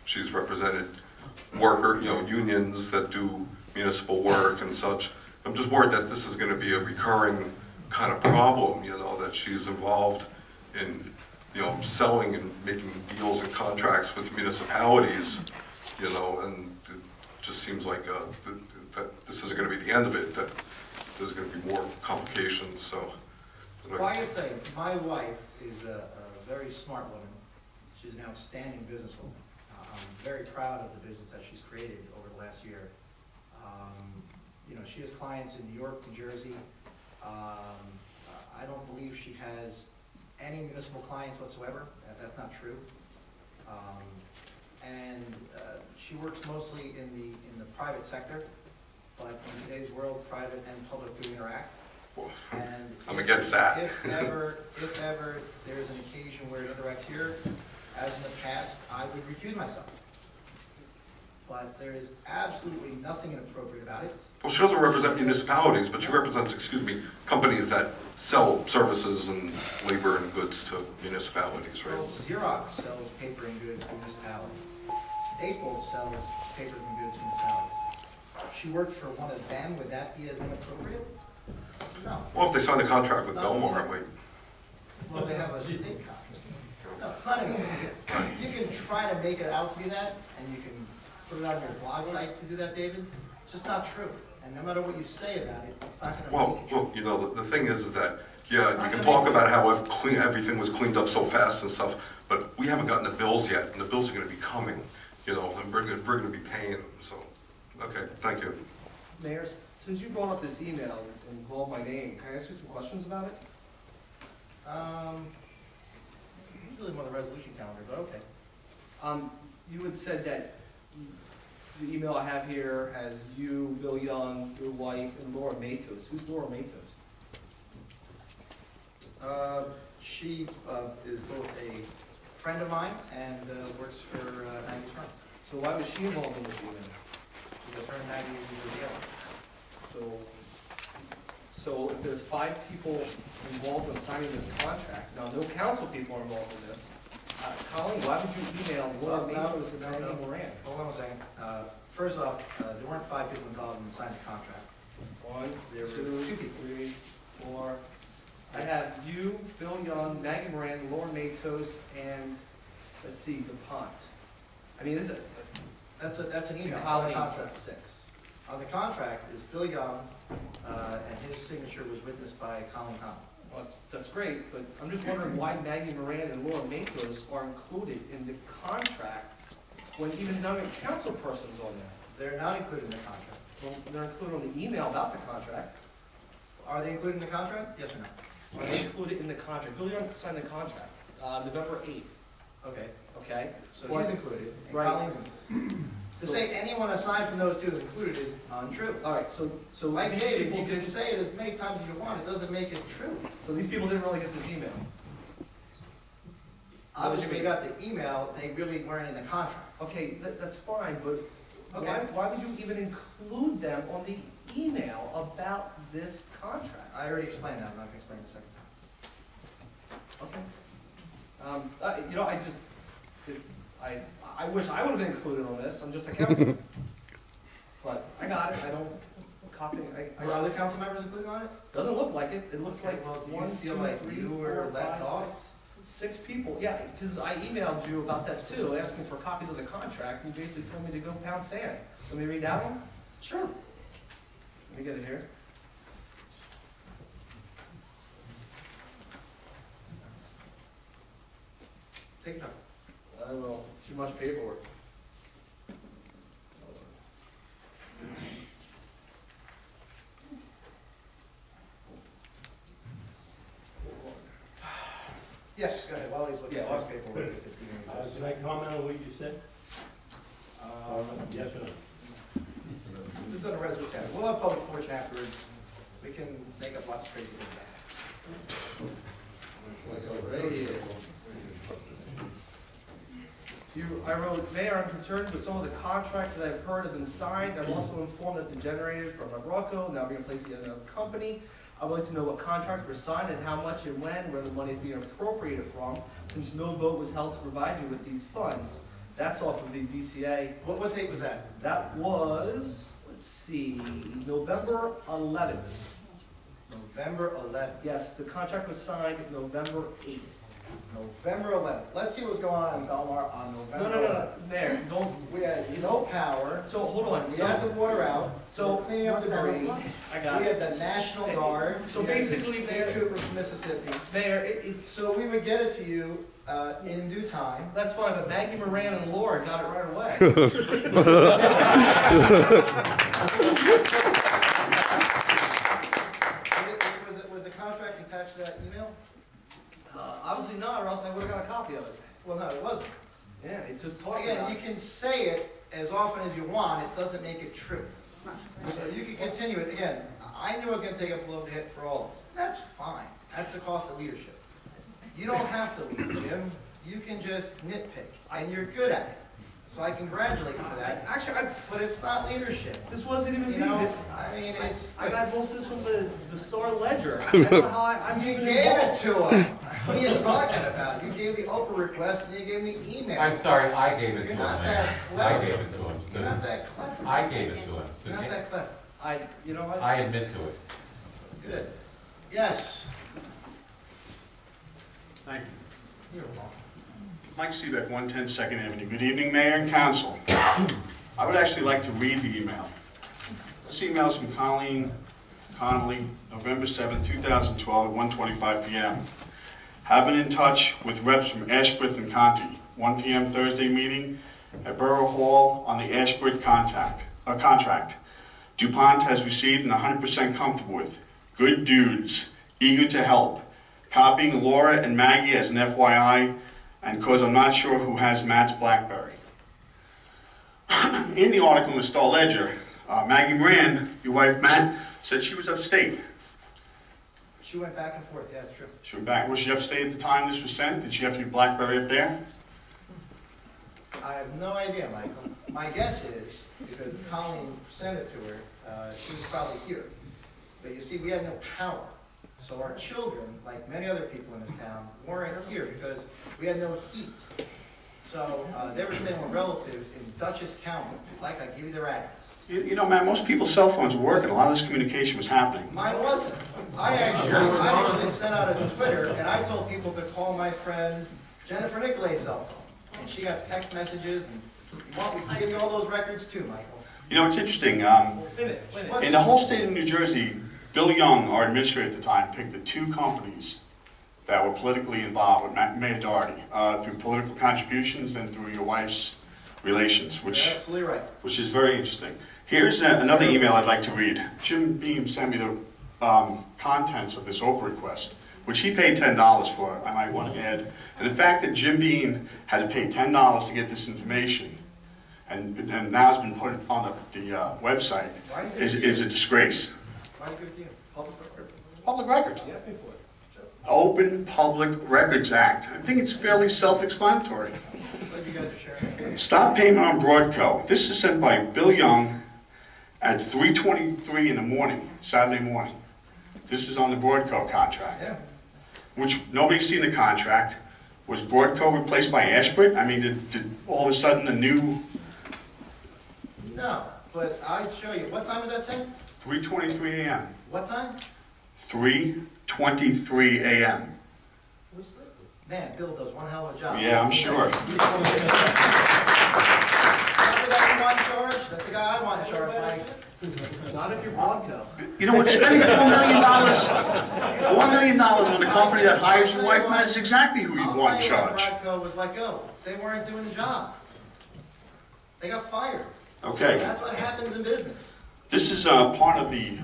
She's represented unions that do municipal work and such. I'm just worried that this is going to be a recurring kind of problem, that she's involved in, selling and making deals and contracts with municipalities, and it just seems like that this isn't going to be the end of it, that there's going to be more complications, so. Well, I gotta tell you, my wife is a very smart woman. She's an outstanding businesswoman. I'm very proud of the business that she's created over the last year. She has clients in New York, New Jersey. I don't believe she has any municipal clients whatsoever. That's not true. And she works mostly in the private sector, but in today's world, private and public do interact. And I'm against that. If ever there's an occasion where it interacts here, as in the past, I would recuse myself. But there is absolutely nothing inappropriate about it. Well, she doesn't represent municipalities, but she represents, companies that sell services and labor and goods to municipalities, right? Well, Xerox sells paper and goods to municipalities. Staples sells papers and goods to municipalities. she works for one of them, would that be as inappropriate? No. Well, if they signed a contract with Belmar, it might, Well, they have a state contract. No, not anymore. You can try to make it out to be that, and you can put it on your blog site to do that, David. It's just not true. And no matter what you say about it, it's not gonna well, make it true. look, you know, the thing is that, yeah, you can talk about how everything was cleaned up so fast and stuff, but we haven't gotten the bills yet, and the bills are gonna be coming, you know, and we're gonna be paying them, so, okay, thank you. Mayor, since you brought up this email and called my name, can I ask you some questions about it? Usually on the resolution calendar, but okay. You had said that the email I have here has you, Bill Young, your wife, and Laura Matos. Who's Laura Matos? She is both a friend of mine and works for Maggie's firm. So why was she involved in this email? Because her and Maggie were together. So if there's 5 people involved in signing this contract, now no council people are involved in this. Colleen, why would you email Laura Matos and Maggie Moran? Hold on a second. First off, there weren't 5 people involved in signing the contract. 1, There were 2, 2 people. 3, 4. I have you, Bill Young, Maggie Moran, Laura Matos, and let's see, DuPont. I mean, this is That's an email. It's not a Colleen, contract. that's 6. On the contract is Bill Young, and his signature was witnessed by Colleen Conlon. Well, that's great, but I'm just wondering why Maggie Moran and Laura Matos are included in the contract when even none of the council person's on there. They're not included in the contract. Well, they're included on the email about the contract. Are they included in the contract? Yes or no? Are they included in the contract? Bill Young signed the contract, November 8th, Okay, okay? so he's included, and Right. Colleen's included. To say anyone aside from those two is included is untrue. All right, so Like these David, people you can didn't- say it as many times as you want, it doesn't make it true. So these people didn't really get this email. Obviously, they got the email, they really weren't in the contract. Okay, that's fine, but Okay. why would you even include them on the email about this contract? I already explained that, I'm not gonna explain it a second time. Okay. You know, I wish I would have been included on this, I'm just a councilman. But I got it, I don't copy, Were other council members included on it? doesn't look like it, it looks Okay, like well, do you 1, feel 2, like 3, you 4, were 5, left off? 6 people, yeah, because I emailed you about that too, asking for copies of the contract, and you basically told me to go pound sand. Let me read that one? Sure. Let me get it here. Take it up. I will, too much paperwork. Yes, go ahead, while he's looking Yeah, for his I'll- paperwork, if it even exists. Can I comment on what you said? Yes or no? This is on a resolution, we'll have public portion afterwards, we can make up lots of crazy things Right here. I wrote, Mayor, I'm concerned with some of the contracts that I've heard have been signed. I'm also informed that the generators from Morocco now being placed in another company. I would like to know what contracts were signed and how much and when, where the money is being appropriated from, since no vote was held to provide you with these funds. That's all from the DCA. What date was that? That was, let's see, November 11th. November 11th. Yes, the contract was signed November 8th. November 11th. Let's see what's going on in Belmar on November 11th. There, don't, We had no power, so hold on. we So- had the water out, So- we're cleaning up debris. I got We it. had the National Guard. So we had the basically, state Mayor- troopers from Mississippi. Mayor, it, So we would get it to you in due time. that's fine, but Maggie Moran and Laura got it right away. Was the contract attached to that email? Obviously not, or else I would've got a copy of it. Well, no, it wasn't. Yeah, it just talks Again, about you it. can say it as often as you want, it doesn't make it true. So you can continue it. Again, I knew I was gonna take up a little bit for all this. That's fine. That's the cost of leadership. You don't have to lead, Jim. You can just nitpick, and you're good at it. So I congratulate you for that. Actually, but it's not leadership. This wasn't even You me, know, this, I mean, it's, I got most of this from the Star Ledger. I don't know how I'm you even gave it involved. to him. What are you talking about? You gave the Oprah request and you gave me the email. I'm sorry, I gave it to You're him, not Mayor. that I clever. gave it to him. You're not that clever. I gave it to him. You're not that clever. You know what? I admit to it. Good. Yes. Thank you. You're welcome. Mike Seebeck, 110 Second Avenue. Good evening, Mayor and Council. I would actually like to read the email. This email is from Colleen Connolly, November 7, 2012, at 1:25 p.m. Have been in touch with reps from Ashbrook and Conti. 1 p.m. Thursday meeting at Borough Hall on the Ashbrook contract. DuPont has received and 100% comfortable with. Good dudes, eager to help. Copying Laura and Maggie as an FYI, and cause I'm not sure who has Matt's BlackBerry. In the article in the Star Ledger, Maggie Moran, your wife Matt, said she was upstate. She went back and forth, yeah, it's true. She went back. Was she upstate at the time this was sent? Did she have your BlackBerry up there? I have no idea, Michael. My guess is, because Colleen sent it to her, she was probably here. But you see, we had no power. So our children, like many other people in this town, weren't here because we had no heat. So they were staying with relatives in Dutchess County. Like I give you their address. You know, Matt, most people's cell phones were working. A lot of this communication was happening. Mine wasn't. I actually sent out a Twitter and I told people to call my friend Jennifer Nicolay's cell phone. And she got text messages and if you want, we can give you all those records too, Michael. You know, it's interesting. In the whole state of New Jersey, Bill Young, our administrator at the time, picked the two companies that were politically involved with Mayor Doherty, through political contributions and through your wife's relations, You're absolutely right. which is very interesting. Here's another email I'd like to read. Jim Beam sent me the contents of this Oprah request, which he paid $10 for, I might want to add. And the fact that Jim Beam had to pay $10 to get this information, and now it's been put on the website, is a disgrace. Why do you give it to you? Public record. Public record. You asked me for it. Open Public Records Act. I think it's fairly self-explanatory. Glad you guys are sharing. Stop payment on Broadco. This is sent by Bill Young at 3:23 in the morning, Saturday morning. This is on the Broadco contract, Yeah. which nobody's seen the contract. Was Broadco replaced by Ashbrook? I mean, did all of a sudden a new No, but I'd show you. What time was that saying? 3:23 a.m.? What time? 3:23 a.m. Man, Bill does one hell of a job. Yeah, I'm sure. That's the guy you want in charge? That's the guy I want in charge, Mike. Not if you're Broadco. You know what, spending $4 million, $4 million on a company that hires your wife, man, is exactly who you want in charge. Bradco was let go. They weren't doing the job. They got fired. Okay, That's what happens in business. this is part of the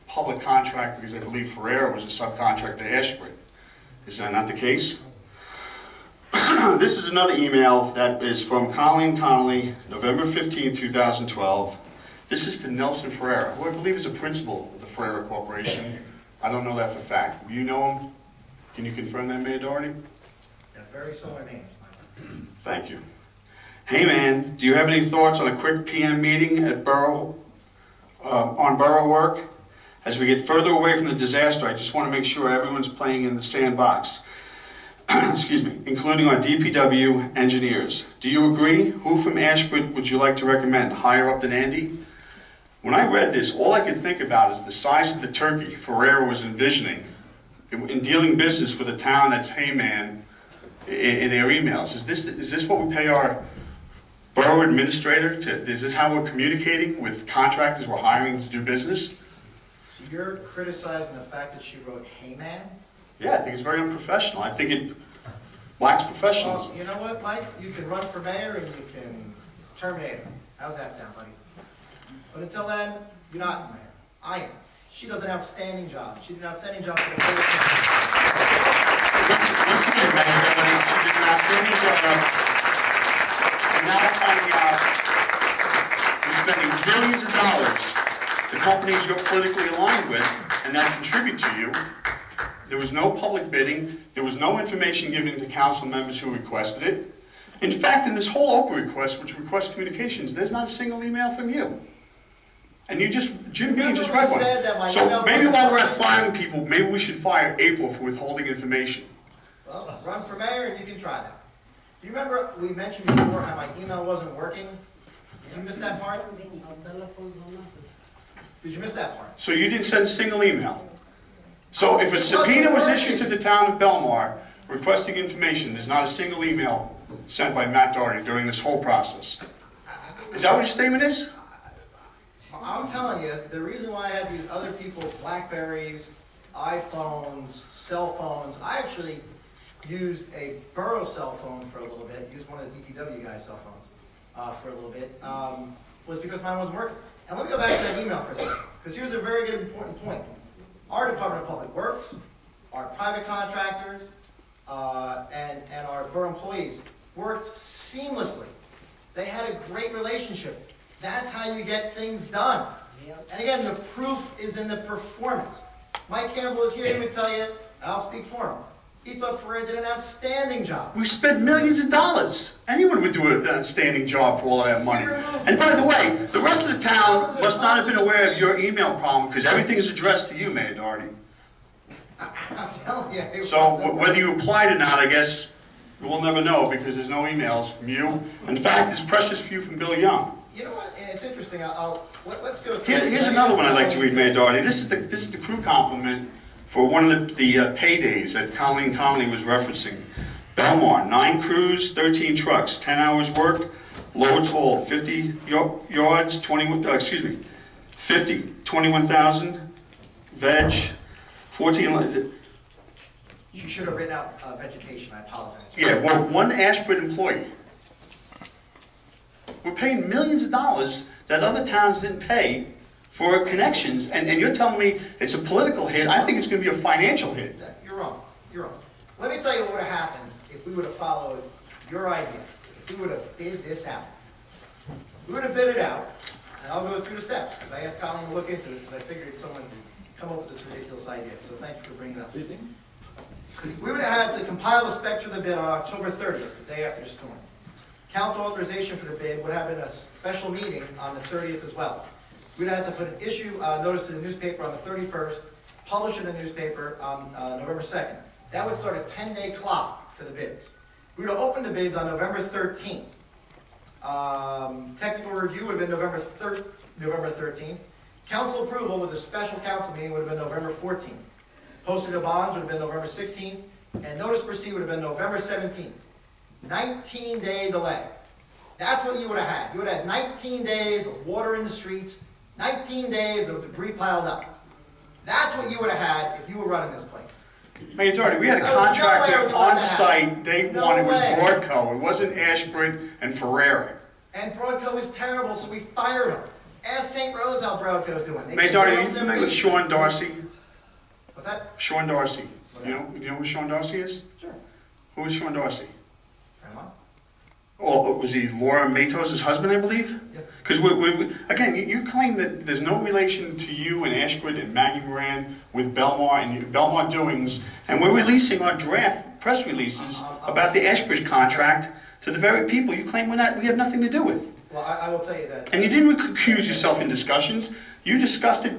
public contract because I believe Ferrera was a subcontractor to Ashbrook. Is that not the case? This is another email that is from Colleen Connolly, November 15, 2012. This is to Nelson Ferrera, who I believe is a principal of the Ferrera Corporation. I don't know that for a fact. Do you know him? Can you confirm that, Mayor Doherty? They're very similar names, Mike. Thank you. Hey man, do you have any thoughts on a quick PM meeting at Borough, on Borough work? As we get further away from the disaster, I just want to make sure everyone's playing in the sandbox. Excuse me, including our DPW engineers. Do you agree? Who from Ashbrook would you like to recommend? Higher up than Andy? When I read this, all I could think about is the size of the turkey Ferrera was envisioning in dealing business with a town that's hey man in their emails. Is this what we pay our borough administrator to? Is this how we're communicating with contractors we're hiring to do business? So you're criticizing the fact that she wrote, "Hey man"? Yeah, I think it's very unprofessional. I think it lacks professionalism. Well, you know what, Mike? You can run for mayor and you can terminate her. How's that sound, buddy? But until then, you're not mayor. I am. She does an outstanding job. She did an outstanding job for the whole town. Once again, Mayor Doherty, she did an outstanding job. And now we're finding out you're spending millions of dollars to companies you're politically aligned with and that contribute to you. There was no public bidding. There was no information given to council members who requested it. In fact, in this whole Oprah request, which requests communications, there's not a single email from you. And Jim Bean just read one. So maybe while we're at firing people, maybe we should fire April for withholding information. run for mayor and you can try that. Do you remember we mentioned before how my email wasn't working? Did you miss that part? Did you miss that part? So you didn't send a single email? So if a subpoena was issued to the town of Belmar requesting information, there's not a single email sent by Matt Doherty during this whole process? Is that what your statement is? I'm telling you, the reason why I had these other people, Blackberries, iPhones, cell phones, I actually used a borough cell phone for a little bit, used one of the DPW guys' cell phones for a little bit, was because mine wasn't working. And let me go back to that email for a second, because here's a very good important point. Our Department of Public Works, our private contractors, and our borough employees worked seamlessly. They had a great relationship. That's how you get things done. And again, the proof is in the performance. Mike Campbell is here, he would tell you, and I'll speak for him. He thought Ferrer did an outstanding job. We spent millions of dollars. Anyone would do an outstanding job for all of that money. And by the way, the rest of the town must not have been aware of your email problem because everything is addressed to you, Mayor Doherty. I'm telling you. It So was whether you applied or not, I guess we'll never know because there's no emails from you. In fact, there's precious few from Bill Young. You know what? And it's interesting. Let's go through. Here's another one I'd like to read, Mayor Doherty. This is the crew compliment for one of the paydays that Colleen Connolly was referencing. Belmar, 9 crews, 13 trucks, 10 hours worked, loads hauled, 50 yards, 21,000, veg, 14. You should have written out vegetation. I apologize. Yeah, well, one Ashford employee. We're paying millions of dollars that other towns didn't pay for connections, and you're telling me it's a political hit. I think it's going to be a financial hit. You're wrong. You're wrong. Let me tell you what would have happened if we would have followed your idea. If we would have bid this out. We would have bid it out, and I'll go through the steps, because I asked Colleen to look into it, because I figured someone would come up with this ridiculous idea. So thank you for bringing it up. We would have had to compile the specs for the bid on October 30th, the day after the storm. Council authorization for the bid would have been a special meeting on the 30th as well. We'd have to put an issue notice to the newspaper on the 31st, publish it in the newspaper on November 2nd. That would start a 10-day clock for the bids. We would have opened the bids on November 13th. Technical review would have been November 13th. Council approval with a special council meeting would have been November 14th. Posting of bonds would have been November 16th. And notice to proceed would have been November 17th. 19-day delay. That's what you would have had. You would have had 19 days of water in the streets, 19 days of debris piled up. That's what you would have had if you were running this place. Mayor Doherty, we had a contractor on site day one. It was Broadco. It wasn't Ashford and Ferrera. And Broadco was terrible, so we fired him. Ask St. Rose how Broadco's doing. Mayor Doherty, are you familiar with Sean Darcy? What's that? Sean Darcy. You know who Sean Darcy is? Sure. Who is Sean Darcy? Friend of mine. Oh, was he Laura Matos' husband, I believe? Yep. Because, again, you claim that there's no relation to you and Ashford and Maggie Moran with Belmar and Belmar doings, and we're releasing our draft press releases about the Ashford contract to the very people you claim we have nothing to do with. Well, I will tell you that. And you didn't recuse yourself in discussions. You discussed it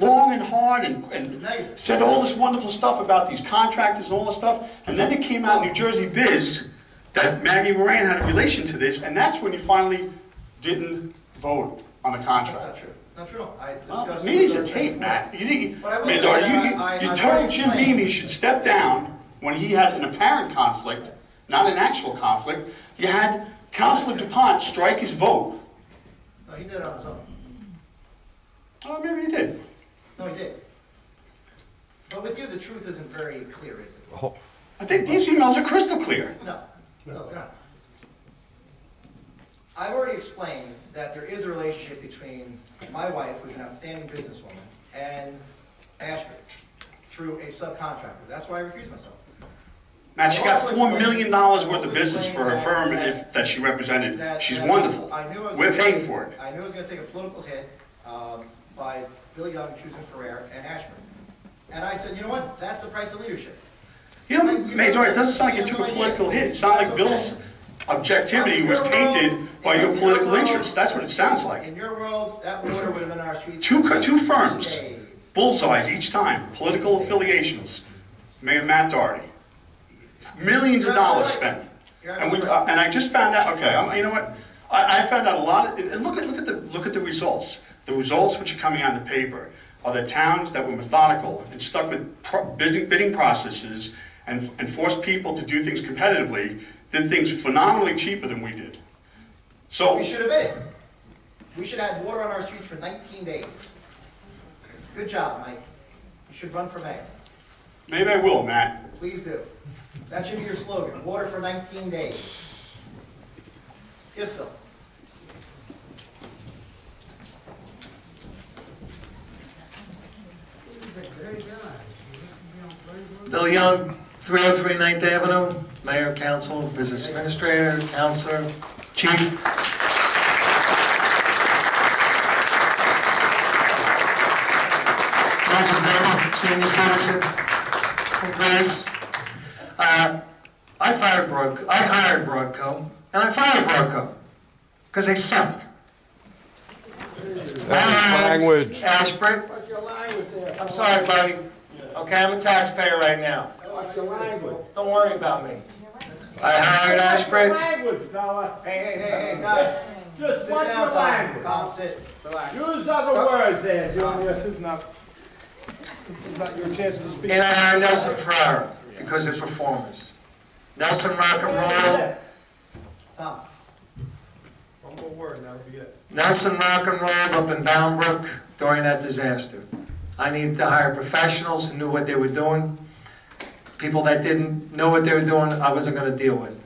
long and hard and said all this wonderful stuff about these contractors and all this stuff, and then it came out in New Jersey Biz that Maggie Moran had a relation to this, and that's when you finally didn't vote on the contract. Not true. Not true. I Well, discussed meetings it are taped, Matt. You I told Jim explained- Beam he should step down when he had an apparent conflict, not an actual conflict. You had Councilor DuPont strike his vote. No, he did it on his own. Oh, maybe he did. No, he did. But with you, the truth isn't very clear, is it? I think these emails are crystal clear. No, no, they're not. I've already explained that there is a relationship between my wife, who's an outstanding businesswoman, and Ashford through a subcontractor. That's why I recused myself. Matt, she got $4 million worth of business for her firm that she represented. She's wonderful. We're paying for it. I knew I was going to take a political hit by Bill Young choosing Ferrer and Ashford. And I said, you know what? That's the price of leadership. You know, Mayor Doherty, it doesn't sound like you took a political hit. It sounded like Bill's objectivity was tainted by your political interests. That's what it sounds like. In your world, that water would have been on our streets. Two firms, bullseyes each time, political affiliations. Mayor Matt Doherty. Millions of dollars You're spent. You're And we, absolutely right. and I just found out, okay, you know what? I found out a lot, and look at the results. The results which are coming out in the paper are the towns that were methodical and stuck with bidding processes and forced people to do things competitively, did things phenomenally cheaper than we did. So, We should have bid it. We should have had water on our streets for 19 days. Good job, Mike. You should run for mayor. maybe I will, Matt. Please do. That should be your slogan, water for 19 days. Yes, Bill? Bill Young, 303 9th Avenue, Mayor, Council, Business Administrator, Counselor, Chief. Michael Belmar, Senior Citizen, from Grace. I hired Broadco, and I fired Broadco, because they sucked. Language. Ashbrook. What's your language there? I'm sorry, buddy. Okay, I'm a taxpayer right now. What's your language? Don't worry about me. I hired What's your Ashbrook. language, fella? Hey, guys. Just Sit what's down, your Tom. language? Tom, sit. Relax. Use other words there, Junior. This is not your chance to speak. And I hired Nelson Ferrara because of performance. Nelson rock and roll. Tom. One more word, that'll be it. Nelson rock and rolled up in Boundbrook during that disaster. I needed to hire professionals who knew what they were doing. People that didn't know what they were doing, I wasn't going to deal with.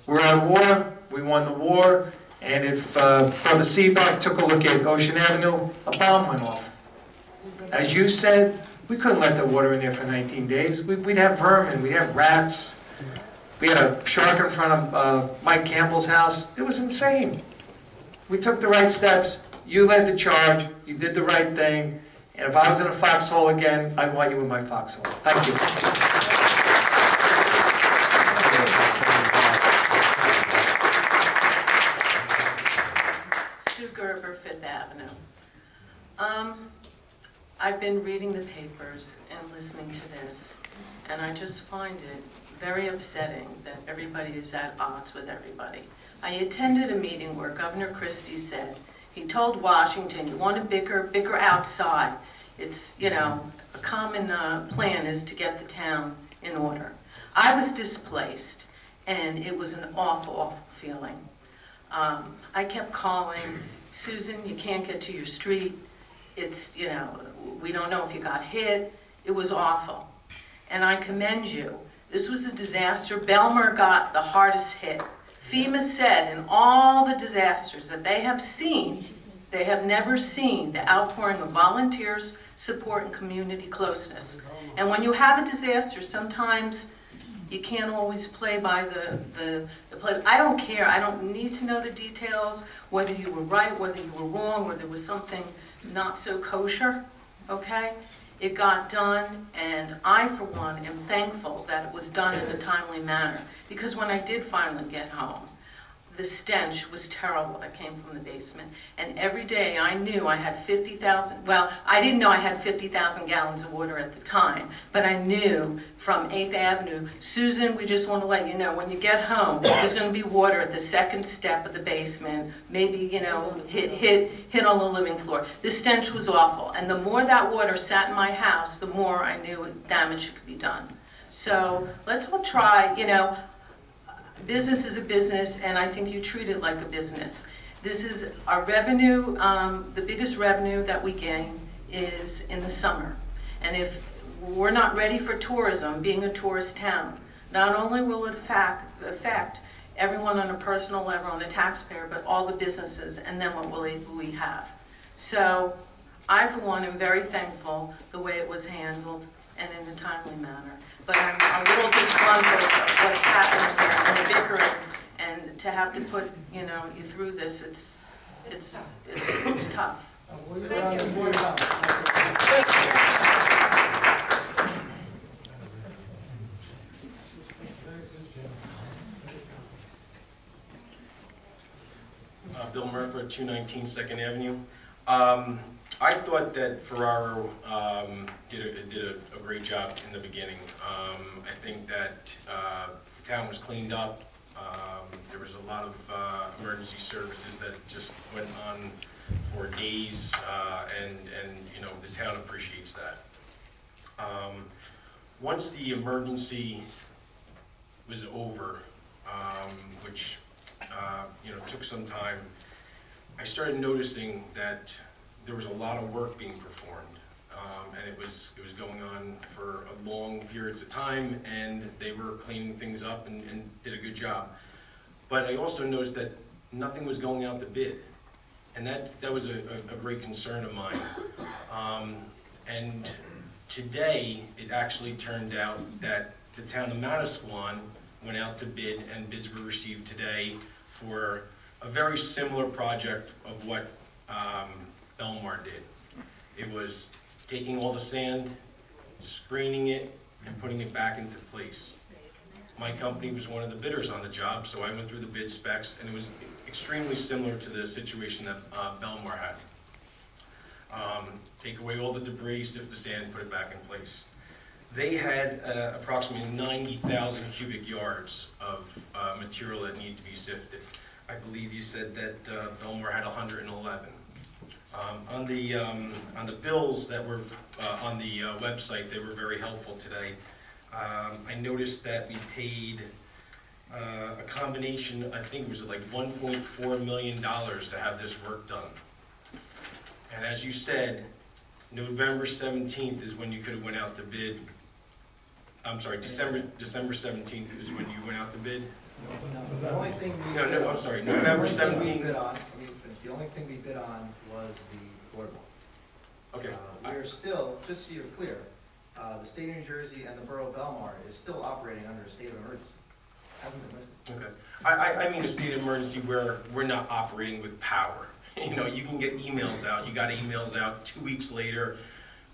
We're at war. We won the war. And if Brother Seaback took a look at Ocean Avenue, a bomb went off. As you said, we couldn't let the water in there for 19 days. We'd have vermin. We'd have rats. We had a shark in front of Mike Campbell's house. It was insane. We took the right steps. You led the charge. You did the right thing. And if I was in a foxhole again, I'd want you in my foxhole. Thank you. Sue Gerber, Fifth Avenue. I've been reading the papers and listening to this, and I just find it very upsetting that everybody is at odds with everybody. I attended a meeting where Governor Christie said, he told Washington, you want to bicker outside. It's, you know, a common plan is to get the town in order. I was displaced, and it was an awful, awful feeling. I kept calling, Susan, you can't get to your street. It's, you know, we don't know if you got hit. It was awful. And I commend you. This was a disaster. Belmar got the hardest hit. FEMA said in all the disasters that they have seen, they have never seen the outpouring of volunteers, support, and community closeness. And when you have a disaster, sometimes you can't always play by the play. I don't care. I don't need to know the details, whether you were right, whether you were wrong, or there was something not so kosher, okay? It got done, and I, for one, am thankful that it was done in a timely manner. Because when I did finally get home, the stench was terrible that came from the basement. And every day I knew I had 50,000, well, I didn't know I had 50,000 gallons of water at the time, but I knew from 8th Avenue, Susan, we just want to let you know, when you get home, there's going to be water at the second step of the basement, maybe, you know, hit on the living floor. The stench was awful. And the more that water sat in my house, the more I knew damage could be done. So let's all try, you know, business is a business, and I think you treat it like a business. This is our revenue, the biggest revenue that we gain is in the summer. And if we're not ready for tourism, being a tourist town, not only will it affect everyone on a personal level, on a taxpayer, but all the businesses, and then what will we have? So I, for one, am very thankful the way it was handled and in a timely manner. But I'm a little disgruntled of what's happening here and the bickering, and to have to put, you know, you through this, it's tough. Bill Murphy, 219 2nd Avenue. I thought that Ferraro did a great job in the beginning. I think that the town was cleaned up. There was a lot of emergency services that just went on for days, and you know, the town appreciates that. Once the emergency was over, which you know, took some time, I started noticing that there was a lot of work being performed, and it was going on for long periods of time, and they were cleaning things up and did a good job. But I also noticed that nothing was going out to bid, and that was a great concern of mine. And today, it actually turned out that the town of Manasquan went out to bid, and bids were received today for a very similar project of what Belmar did. It was taking all the sand, screening it, and putting it back into place. My company was one of the bidders on the job, so I went through the bid specs, and it was extremely similar to the situation that Belmar had. Take away all the debris, sift the sand, put it back in place. They had approximately 90,000 cubic yards of material that needed to be sifted. I believe you said that Belmar had 111. On the bills that were on the website, they were very helpful today. I noticed that we paid a combination, I think it was like $1.4 million to have this work done. And as you said, November 17th is when you could have went out to bid. I'm sorry, December 17th is when you went out to bid? No, the only thing we No, I'm sorry, November 17th. The only thing we bid on was the boardwalk. Okay. We are still, just so you're clear, the state of New Jersey and the borough of Belmar is still operating under a state of emergency. Hasn't been lifted. Okay. I mean a state of emergency where we're not operating with power. You know, you can get emails out. You got emails out 2 weeks later.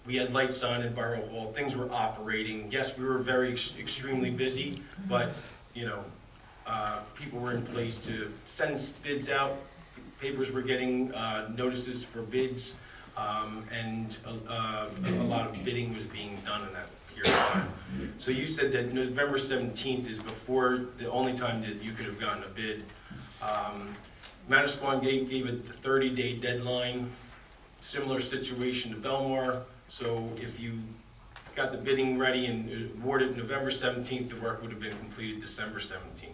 We had lights on in Borough Hall. Things were operating. Yes, we were very extremely busy, but you know, people were in place to send bids out. Papers were getting notices for bids, and a lot of bidding was being done in that period of time. So you said that November 17th is before the only time that you could have gotten a bid. Manasquan gave it a 30-day deadline, similar situation to Belmar. So if you got the bidding ready and awarded November 17th, the work would have been completed December 17th.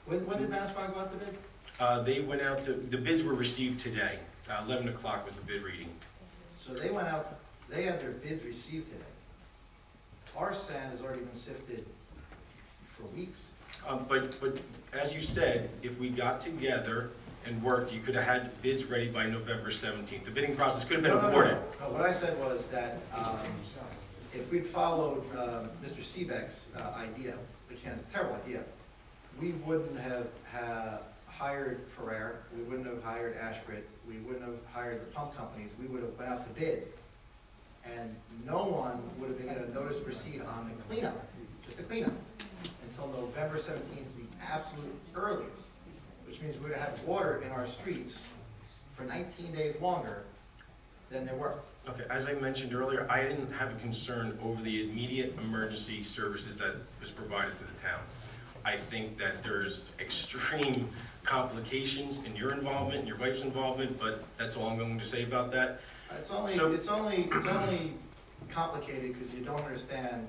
When did Manasquan go out to bid? They went out to, the bids were received today. 11 o'clock was the bid reading. So they went out, they had their bids received today. Our sand has already been sifted for weeks. But as you said, if we got together and worked, you could have had bids ready by November 17th. The bidding process could have been awarded. No, what I said was that if we'd followed Mr. Seebeck's idea, which again is a terrible idea, we wouldn't have hired Ferrer, we wouldn't have hired Ashbridge, we wouldn't have hired the pump companies, we would have went out to bid. And no one would have been given a notice to proceed on the cleanup, just the cleanup, until November 17th, the absolute earliest, which means we would have had water in our streets for 19 days longer than there were. Okay, as I mentioned earlier, I didn't have a concern over the immediate emergency services that was provided to the town. I think that there's extreme complications in your involvement, your wife's involvement, but that's all I'm going to say about that. It's only complicated because you don't understand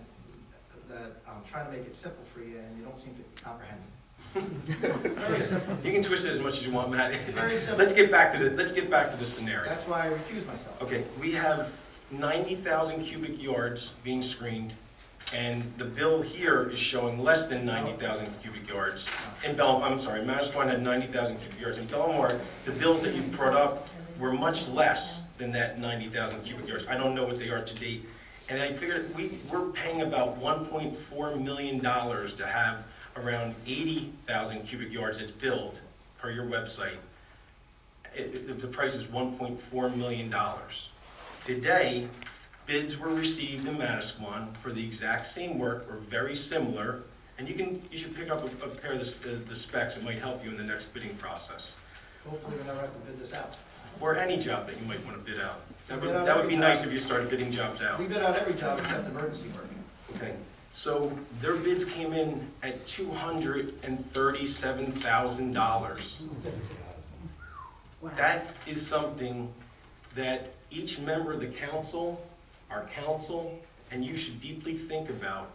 that I'm trying to make it simple for you and you don't seem to comprehend it. Very simple. You can twist it as much as you want, Matt. Very simple. Let's get back to the scenario. That's why I recused myself. Okay, we have 90,000 cubic yards being screened, and the bill here is showing less than 90,000 cubic yards. In Manasquan had 90,000 cubic yards. In Belmar, the bills that you brought up were much less than that 90,000 cubic yards. I don't know what they are to date. And I figured we're paying about $1.4 million to have around 80,000 cubic yards that's billed per your website. The price is $1.4 million. Today, bids were received in Manasquan for the exact same work or very similar, and you should pick up a pair of the specs. It might help you in the next bidding process. Hopefully we never have to bid this out. or any job that you might want to bid out. Bid out That would every be job. nice if you started bidding jobs out. We bid out every job except emergency work. Okay, so their bids came in at $237,000. That is something that each member of the council, our council, and you should deeply think about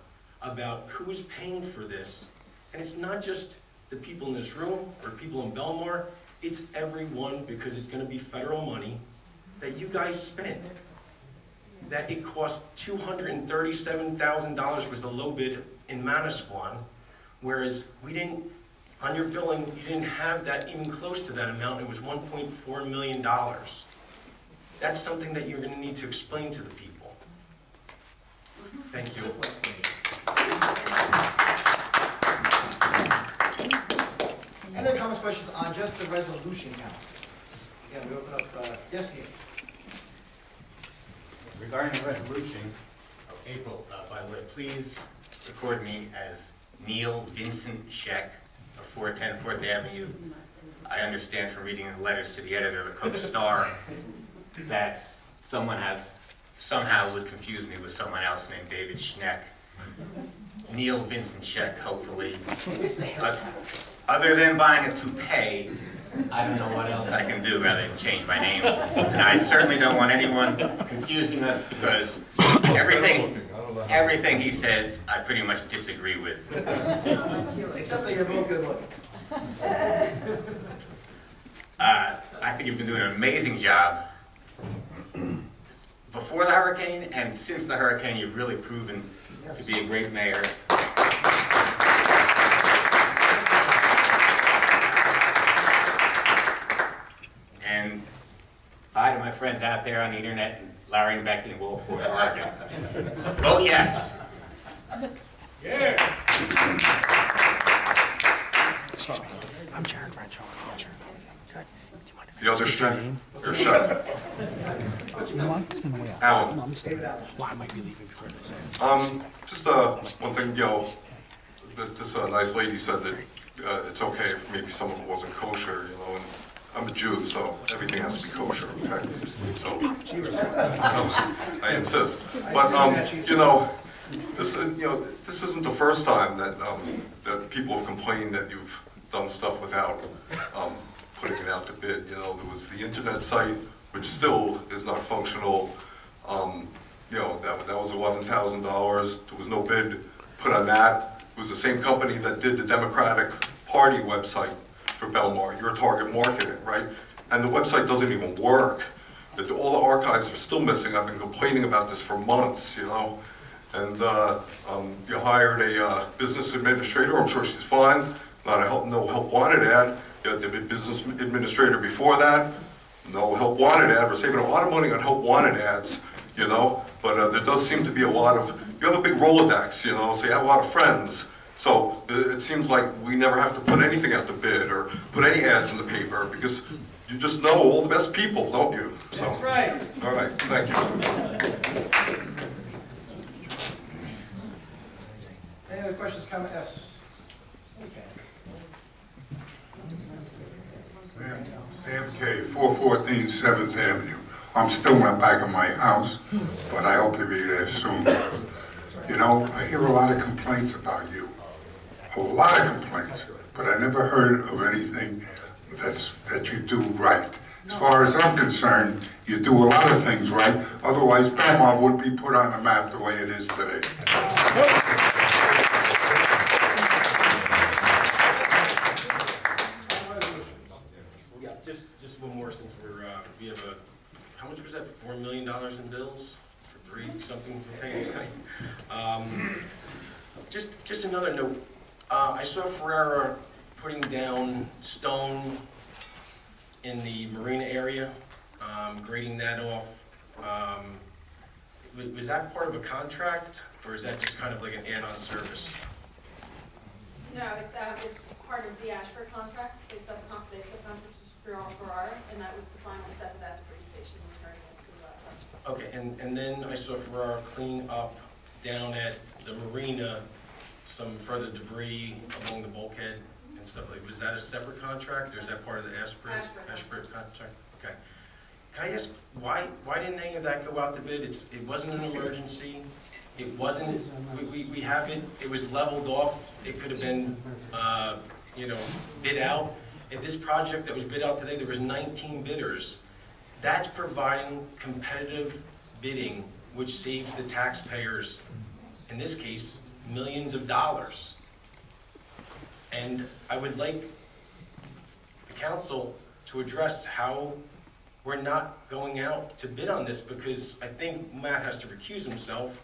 who's paying for this. And it's not just the people in this room or people in Belmar, it's everyone, because it's gonna be federal money that you guys spent. That it cost $237,000 was the low bid in Manasquan, whereas we didn't, on your billing, you didn't have that even close to that amount. It was $1.4 million. That's something that you're gonna need to explain to the people. Thank you. Any other comments, questions on just the resolution count? Again, we open up, yes, Neil? Regarding the resolution of April, by the way, please record me as Neil Vincent Scheck of 410 4th Avenue. I understand from reading the letters to the editor of the Cook Star that someone has somehow would confuse me with someone else named David Schneck. Neil Vincent Scheck, hopefully. Other than buying a toupee, I don't know what else I can do rather than change my name. And I certainly don't want anyone confusing us because everything he says, I pretty much disagree with. Except that you're both good looking. I think you've been doing an amazing job. Before the hurricane and since the hurricane, you've really proven to be a great mayor. And hi to my friends out there on the internet, and Larry and Becky and Wolfport, Oregon. Vote yes. Yeah. I'm Jared Renshaw. The other Schneck, or Scheck? Alan. Well, I might be leaving before this ends. Just one thing, that this nice lady said that it's okay if maybe some of it wasn't kosher, and I'm a Jew, so everything has to be kosher, okay? So I insist. But this this isn't the first time that that people have complained that you've done stuff without putting it out to bid. There was the internet site, which still is not functional. That was $11,000. There was no bid put on that. It was the same company that did the Democratic Party website for Belmar, your target marketing, right? And the website doesn't even work. All the archives are still missing. I've been complaining about this for months, And you hired a business administrator. I'm sure she's fine. Not a no help wanted ad. You had the business administrator before that. No help wanted ad. We're saving a lot of money on help wanted ads, But there does seem to be a lot of, you have a big Rolodex, so you have a lot of friends. So it seems like we never have to put anything out to bid or put any ads in the paper because you just know all the best people, don't you? So, That's right. All right, thank you. Any other questions, comment? Yes. Okay. Sam K, 414 7th Avenue. I'm still not back in my house, but I hope to be there soon. I hear a lot of complaints about you. A lot of complaints, but I never heard of anything that you do right. As far as I'm concerned, you do a lot of things right, otherwise Belmar wouldn't be put on the map the way it is today. Just one more since we have how much was that, $4 million in bills? For 3-something to pay tonight? Just another note. I saw Ferrera putting down stone in the marina area, grading that off. Was that part of a contract, or is that just kind of like an add-on service? No, it's part of the Ashford contract. They subcontracted for Ferrara, and that was the final step of that debris station, returning it to Okay, and then I saw Ferrara clean up down at the marina some further debris along the bulkhead and stuff like. Was that a separate contract, or is that part of the Ashford contract? Okay. can I ask, why didn't any of that go out to bid? It wasn't an emergency. It wasn't, we have it, it was leveled off. It could have been, you know, bid out. At this project that was bid out today, there was 19 bidders. That's providing competitive bidding, which saves the taxpayers, in this case, millions of dollars. And I would like the council to address how we're not going out to bid on this, because I think Matt has to recuse himself,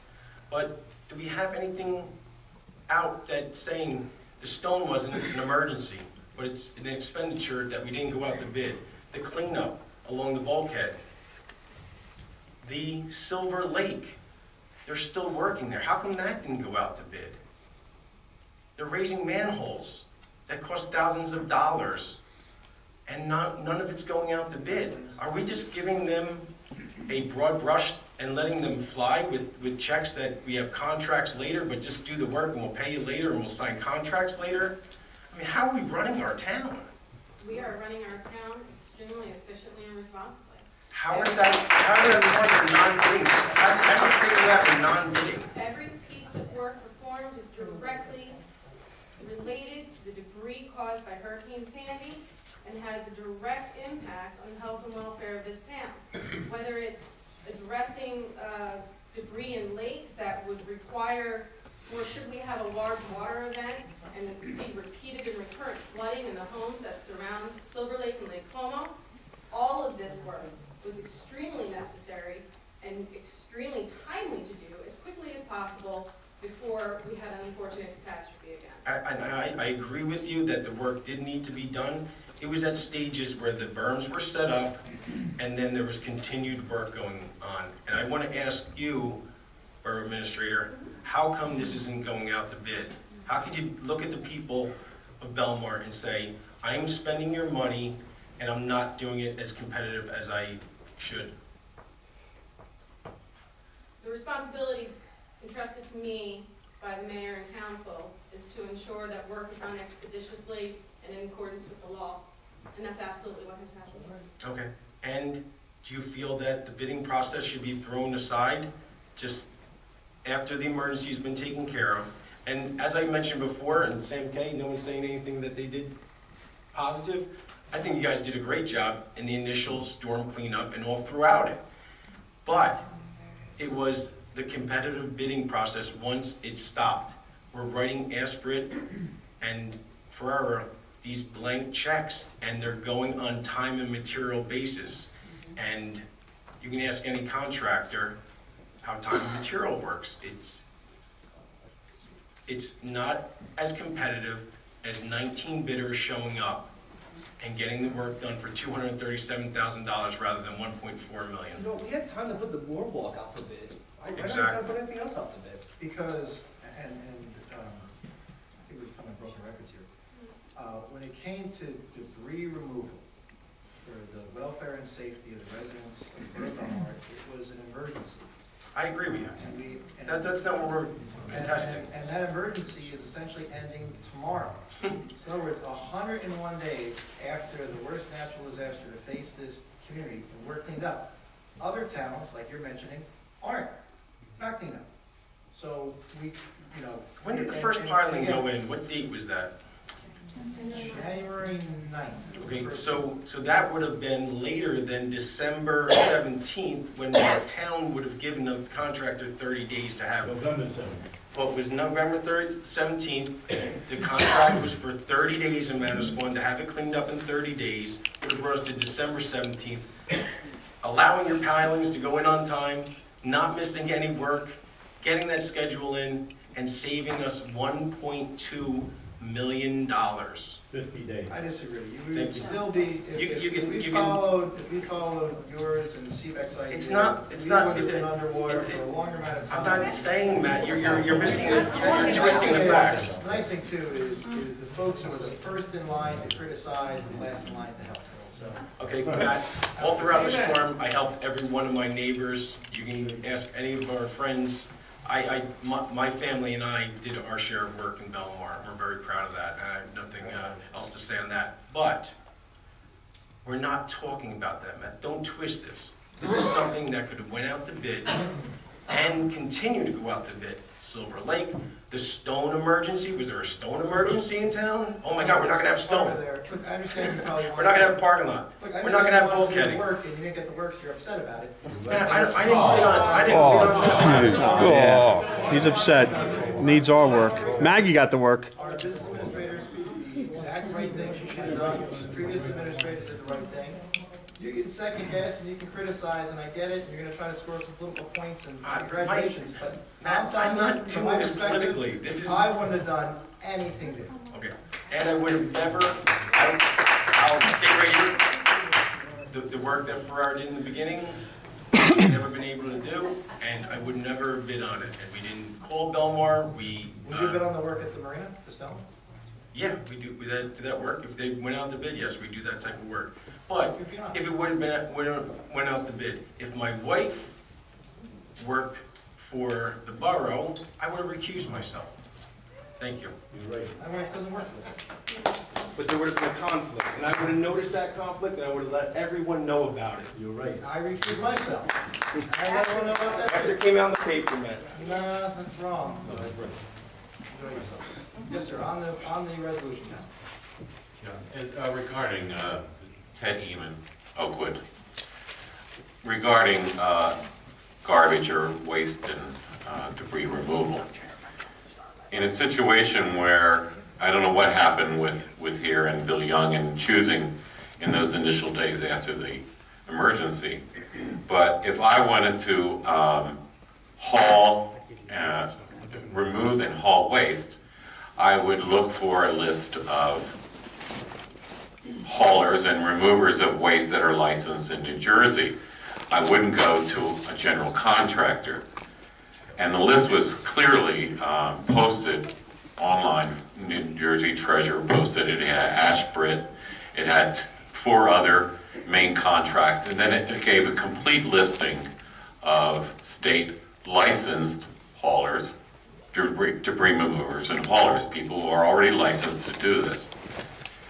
but do we have anything out that's saying the stone wasn't an emergency, but it's an expenditure that we didn't go out to bid? The cleanup along the bulkhead, the Silver Lake, they're still working there. How come that didn't go out to bid? They're raising manholes that cost thousands of dollars, and none of it's going out to bid. Are we just giving them a broad brush and letting them fly with checks that we have contracts later, but just do the work and we'll pay you later and we'll sign contracts later? I mean, how are we running our town? We are running our town extremely efficiently and responsibly. How is that more than non-bidding? How do you figure that with non-bidding? Every piece of work performed is directly related to the debris caused by Hurricane Sandy and has a direct impact on the health and welfare of this town. Whether it's addressing debris in lakes that would require, or should we have a large water event and see repeated and recurrent flooding in the homes that surround Silver Lake and Lake Como, all of this work was extremely necessary and extremely timely to do as quickly as possible before we had an unfortunate catastrophe again. I agree with you that the work did need to be done. It was at stages where the berms were set up and then there was continued work going on. And I want to ask you, Borough Administrator, how come this isn't going out to bid? How could you look at the people of Belmar and say, I am spending your money and I'm not doing it as competitive as I should? The responsibility entrusted to me by the mayor and council is to ensure that work is done expeditiously and in accordance with the law. And that's absolutely what has happened. Okay. And do you feel that the bidding process should be thrown aside just after the emergency's been taken care of? And as I mentioned before, and Sam K, no one's saying anything that they did positive. I think you guys did a great job in the initial storm cleanup and all throughout it. But it was the competitive bidding process once it stopped. We're writing aspirate and forever these blank checks, and they're going on time and material basis. And you can ask any contractor how time and material works. It's not as competitive as 19 bidders showing up and getting the work done for $237,000 rather than $1.4 million. You know, we had time to put the boardwalk out for bid. I don't have time to put anything else out to bid. Because, and I think we've come to broken records here. When it came to debris removal for the welfare and safety of the residents of Belmar, it was an emergency. I agree with you. That's not what we're contesting. And that emergency is essentially ending tomorrow. So in other words, 101 days after the worst natural disaster to face this community, and we're cleaned up. Other towns, like you're mentioning, aren't. Not cleaned up. So we, you know. When did the first piling go in? What date was that? January 9th. Okay, so that would have been later than December 17th, when the town would have given the contractor 30 days to have it. November 7th. Well, it was November 17th. The contract was for 30 days in Manasquan to have it cleaned up in 30 days. It would have brought us to December 17th. Allowing your pilings to go in on time, not missing any work, getting that schedule in, and saving us $1.2 million. 50 days. I disagree. You would still be, if we followed yours and CBEC's idea, it's not, we would have been underwater for a longer amount of time. I'm not saying, Matt, you're missing it, you're twisting the facts. The nice thing too is the folks who are the first in line to criticize and the last in line to help. So. Okay, Matt, all throughout the storm, I helped every one of my neighbors. You can ask any of our friends. My family and I did our share of work in Belmar. We're very proud of that, and I have nothing else to say on that. But We're not talking about that, Matt. Don't twist this. This is something that could have went out to bid and continue to go out to bid. Silver Lake, the stone emergency, was there a stone emergency in town? Oh my God, we're not gonna have stone. Look, I understand you probably want. We're not gonna have a parking lot. Look, We're not gonna have bulkheading. bulkheading. Work and you didn't get the work, so you're upset about it. Matt, I didn't bid on that. Oh, he's upset. Needs our work. Maggie got the work. Our business administrator the exact right thing she should have done. The previous administrator did the right thing. You can second guess and you can criticize, and I get it. You're gonna try to score some political points and congratulations, but I'm not doing this politically. This is. I wouldn't have done anything different. Okay, and I would have never, I'll stay right here. The work that Farrar did in the beginning, we've never been able to do, and I would never bid on it. And we didn't call Belmar, Would you bid on the work at the marina, the stone? Yeah, we do that work. If they went out to bid, yes, we do that type of work. But if it would have been, went out to bid, if my wife worked for the borough, I would have recused myself. Thank you. You're right. My wife doesn't work for them. But there would have been a conflict, and I would have noticed that conflict, and I would have let everyone know about it. You're right. I recused myself. I let everyone know about that. After it came out in the paper, man. Nah, that's wrong. Enjoy yourself. Yes, sir, on the resolution now. Yeah, and, regarding Ted Eman, Oakwood, regarding garbage or waste and debris removal. In a situation where, I don't know what happened with here and Bill Young and choosing in those initial days after the emergency, but if I wanted to remove and haul waste, I would look for a list of haulers and removers of waste that are licensed in New Jersey. I wouldn't go to a general contractor. And the list was clearly posted online. New Jersey Treasurer posted it. It had Ashbrit. It had 4 other main contracts. And then it gave a complete listing of state licensed haulers, debris removers and haulers, people who are already licensed to do this.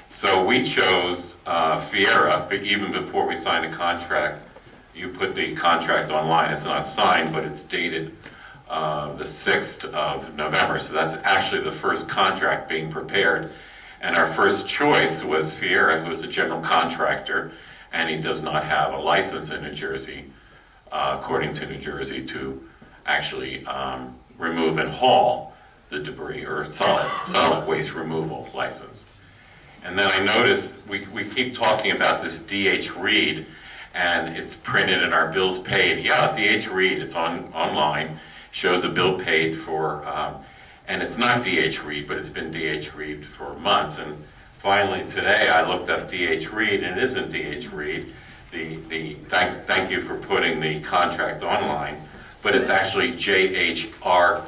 So we chose Fiera, but even before we signed a contract. You put the contract online. It's not signed, but it's dated the 6th of November. So that's actually the first contract being prepared. And our first choice was Fiera, who is a general contractor, and he does not have a license in New Jersey, according to New Jersey, to actually remove and haul the debris or solid waste removal license. And then I noticed we keep talking about this DH Read, and it's printed in our bills paid. Yeah, DH Read, it's online, shows a bill paid for, and it's not DH Read, but it's been DH Read for months. And finally today I looked up DH Read, and it isn't DH Read. Thank you for putting the contract online, but it's actually JHREID.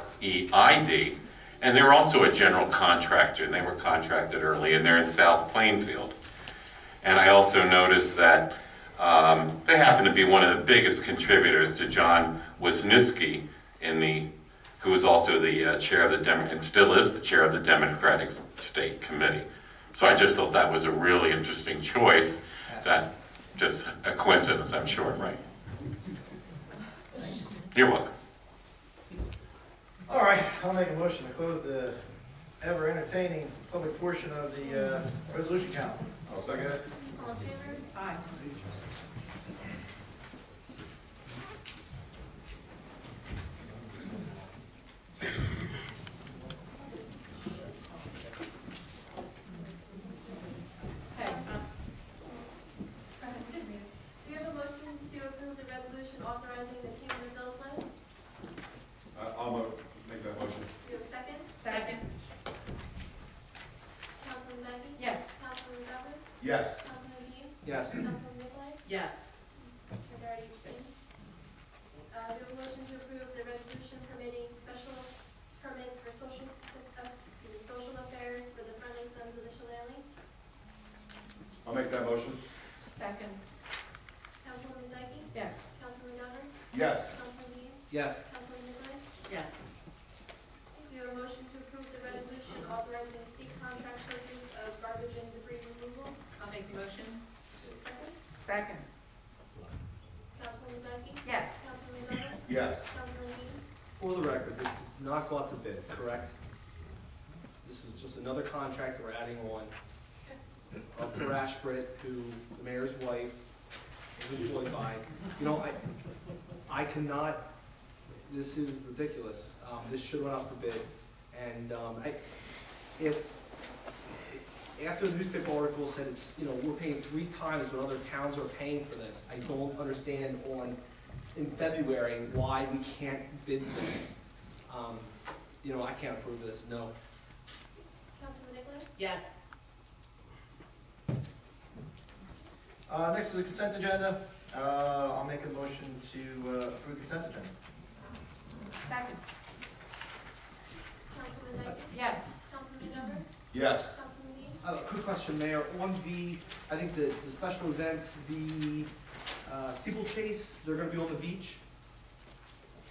And they're also a general contractor, and they were contracted early, and they're in South Plainfield. And I also noticed that they happen to be one of the biggest contributors to John Wisniewski, who was also the chair of the and still is the chair of the Democratic State Committee. So I just thought that was a really interesting choice. That just a coincidence, I'm sure, right? You're welcome. All right, I'll make a motion to close the ever entertaining public portion of the resolution count. I'll second it. All in favor? Aye. Okay, Do you have a motion to approve the resolution authorizing the payment of bills list? I'll make that motion. Do you have a second? Second. Councilman Maggie? Yes. Councilman Governor? Yes. Councilman Dean? Yes. Councilman Nicolai? Yes. I've already abstained. Do you have a motion to approve the resolution permitting special permits for social affairs for the Friendly Sons of the Shillelagh? I'll make that motion. Second. Councilwoman Dyke? Yes. Councilman Governor? Yes. Councilman Dean? Yes. Councilman Nicolai? Yes. Do you have a motion to approve the resolution authorizing state contract purchase of garbage and debris removal? I'll make the motion. Second? Second. Councilman Duffy? Yes. Councilman Miller? Yes. Councilman Dean? For the record, this did not go out to bid, correct? This is just another contract we're adding on for Ashford, who the mayor's wife is employed by. You know, I cannot, this is ridiculous. This should run out for bid. And if, after the newspaper article said it's, you know, we're paying 3 times what other towns are paying for this, I don't understand in February why we can't bid this. You know, I can't approve this, no. Councilman Nicholas? Yes. Next is the consent agenda. I'll make a motion to approve the consent agenda. Second. Councilman Duffy? Yes. Councilman Miller? Yes. Councilman Dean? Quick question, Mayor. On the, I think the special events, the steeplechase, they're gonna be on the beach.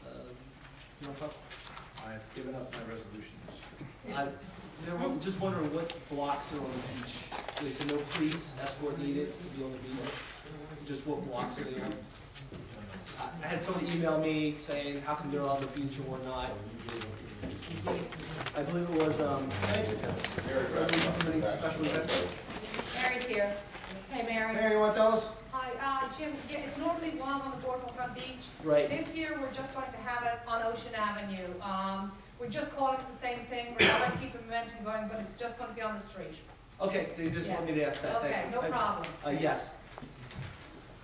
You wanna talk? I've given up my resolutions. Just wondering what blocks are on the beach. They said no police escort needed to be on the beach. Just what blocks are they on? I had somebody email me saying, how come they're on the beach and we're not? I believe it was, special event. Mary's here. Hey, Mary. Mary, you want to tell us? Hi, Jim, it normally was on the Boardwalk Beach. Right. This year, we're just going to have it on Ocean Avenue. We're just calling it the same thing, we're not going to keep the momentum going, but it's just going to be on the street. Okay, they just want me to ask that. Okay, no problem. Yes.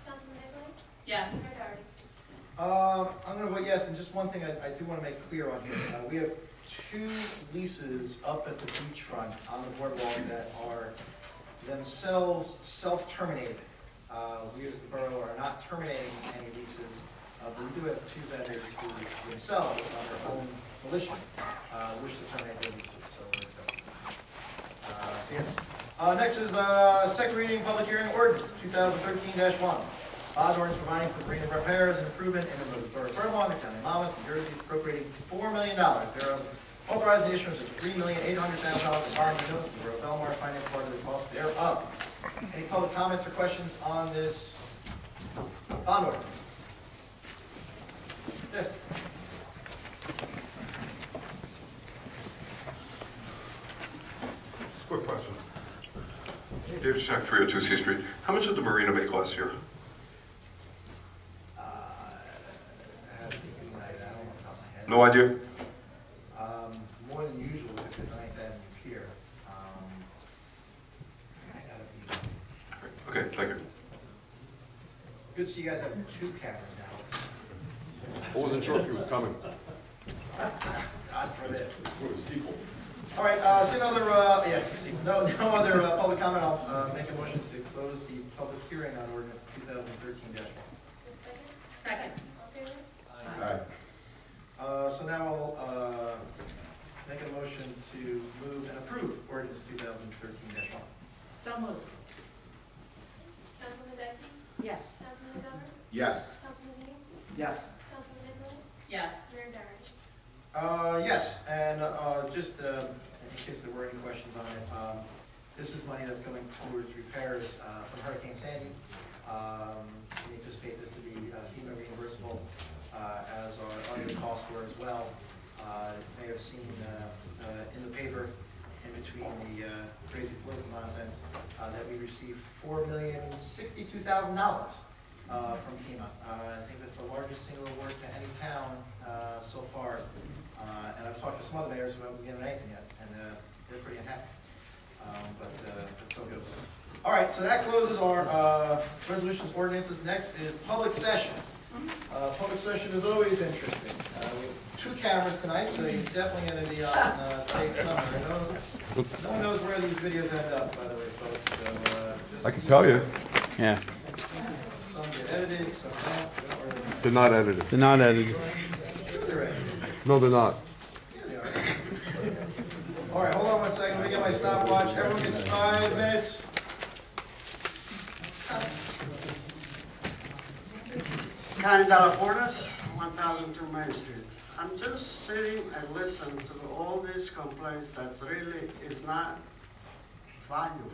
Councilman Nicholas? Yes. Mayor Doherty? I'm going to vote yes, and just one thing I do want to make clear on here. We have 2 leases up at the beachfront on the boardwalk that are themselves self-terminated. We as the borough are not terminating any leases, but we do have 2 vendors who themselves, on their own volition, wish to terminate their leases, so we're accepting. So yes. Next is second reading public hearing ordinance 2013-1. Bond ordinance providing for marina repairs and improvement in the borough of Belmar, the county of Monmouth, New Jersey, appropriating $4 million. Thereof, authorizing the issuance of $3,800,000 in bond notes to the borough of Belmar, finance part of the cost thereof. Any public comments or questions on this bond ordinance? Yes. Just a quick question. David Shack, 302 C Street. How much did the marina make last year? No idea? More than usual because we're 9th Avenue Pier. Okay, thank you. Good to see you guys have 2 cameras now. I wasn't sure if he was coming. God forbid. What was sequel? All right, see another, no other public comment. I'll make a motion to close the public hearing on ordinance 2013-1. Second. All in favor? Aye. So now I'll make a motion to move and approve ordinance 2013-1. So moved. Councilman Duffy? Yes. Councilman Miller? Yes. Councilman Dean? Yes. Councilman Nicholas? Yes. Mayor Doherty? Yes, and just in case there were any questions on it, this is money that's going towards repairs from Hurricane Sandy. We anticipate this to be FEMA reimbursable, as our other costs were as well. You may have seen in the paper, in between the crazy political nonsense, that we received $4,062,000 from FEMA. I think that's the largest single award to any town so far. And I've talked to some other mayors who haven't given anything yet, and they're pretty unhappy. But so goes. All right, so that closes our resolutions, ordinances. Next is public session. Public session is always interesting. We have 2 cameras tonight, so you're definitely going to be on tape somewhere. No one knows where these videos end up, by the way, folks. So, I can tell you. Yeah. Some get edited, some don't. They're not edited. They're not edited. They're edited. No, they're not. Yeah, they are. All right, hold on 1 second. Let me get my stopwatch. Everyone gets 5 minutes. County Dollar Porters, 1002 Main Street. I'm just sitting and listening to all these complaints that really is not valuable.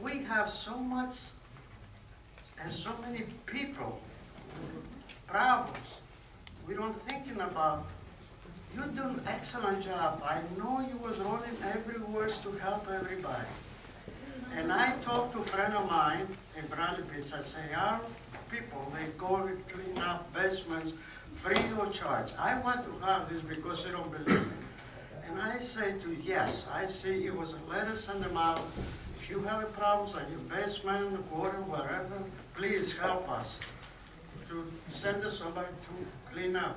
We have so much and so many people with problems. We don't thinking about. You do an excellent job. I know you was running everywhere to help everybody. And I talked to a friend of mine in Bradley Beach. I say, our people, they go and clean up basements free of charge. I want to have this because they don't believe me. And I say to yes, I see it was a letter, send them out. If you have problems on your basement, water, wherever, please help us to send us somebody to clean up.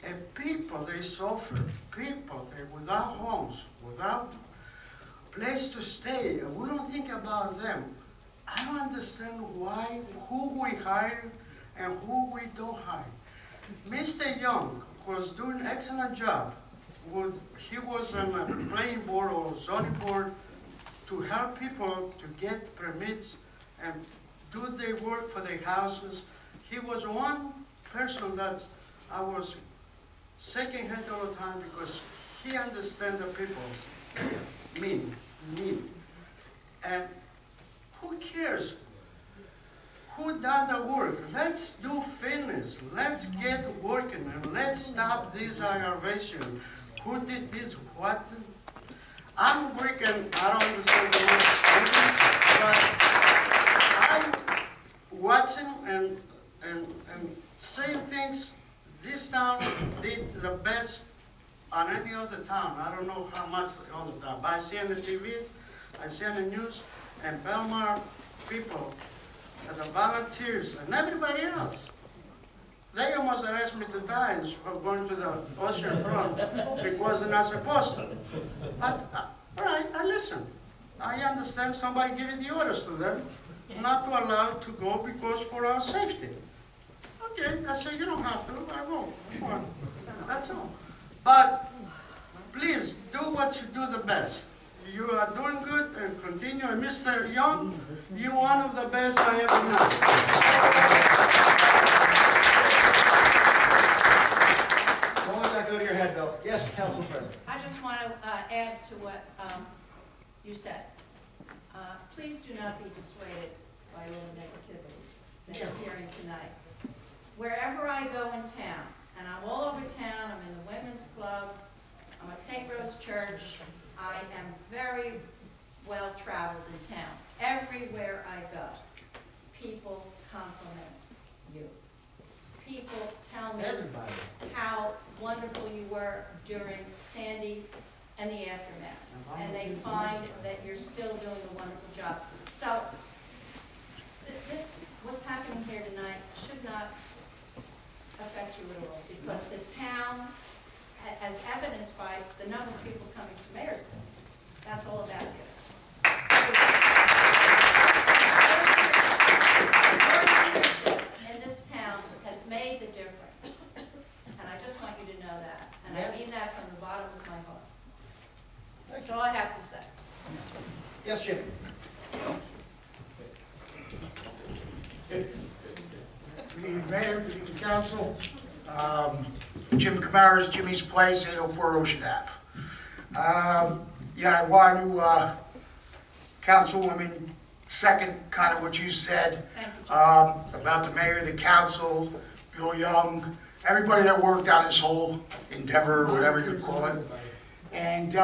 And people, they suffer. People, they without homes, without place to stay. We don't think about them. I don't understand why, who we hire and who we don't hire. Mr. Young was doing an excellent job. He was on a planning board or zoning board to help people to get permits and do their work for their houses. He was one person that I was shaking head all the time because he understands the people's need. And who cares who done the work? Let's do fitness. Let's get working and let's stop this aggravation. Who did this? What? I'm Greek and I don't understand the word, but I'm watching and saying things. This town did the best on any other town. I don't know how much the other town, but I see on the TV, I see on the news, and Belmar people, and the volunteers, and everybody else. They almost arrested me to die for going to the ocean front because they're not supposed to. But, all right, I listen. I understand somebody giving the orders to them not to allow it to go because for our safety. Okay, I say you don't have to, I won't. That's all. But please do what you do the best. You are doing good and continue. And Mr. Young, you're one of the best I ever know. Don't let that go to your head, Bill. Yes, Council Friend. I just want to add to what you said. Please do not be dissuaded by all the negativity that you're hearing tonight. Wherever I go in town, and I'm all over town, I'm in the Women's Club, I'm at St. Rose Church, I am very well traveled in town. Everywhere I go, people compliment you. People tell me how wonderful you were during Sandy and the aftermath. And they find that you're still doing a wonderful job. So, what's happening here tonight should not affect you at all, because the town, as evidenced by the number of people coming to Mayor's Court, that's all about you. Your leadership in this town has made the difference, and I just want you to know that, and I mean that from the bottom of my heart. That's all I have to say. Yes, Jim. Good evening, Mayor, good evening, Council. Jim Camara's Jimmy's Place, 804 Ocean Ave. Yeah, I want to, Councilwoman, second kind of what you said about the mayor, the council, Bill Young, everybody that worked on this whole endeavor, whatever you call it. And,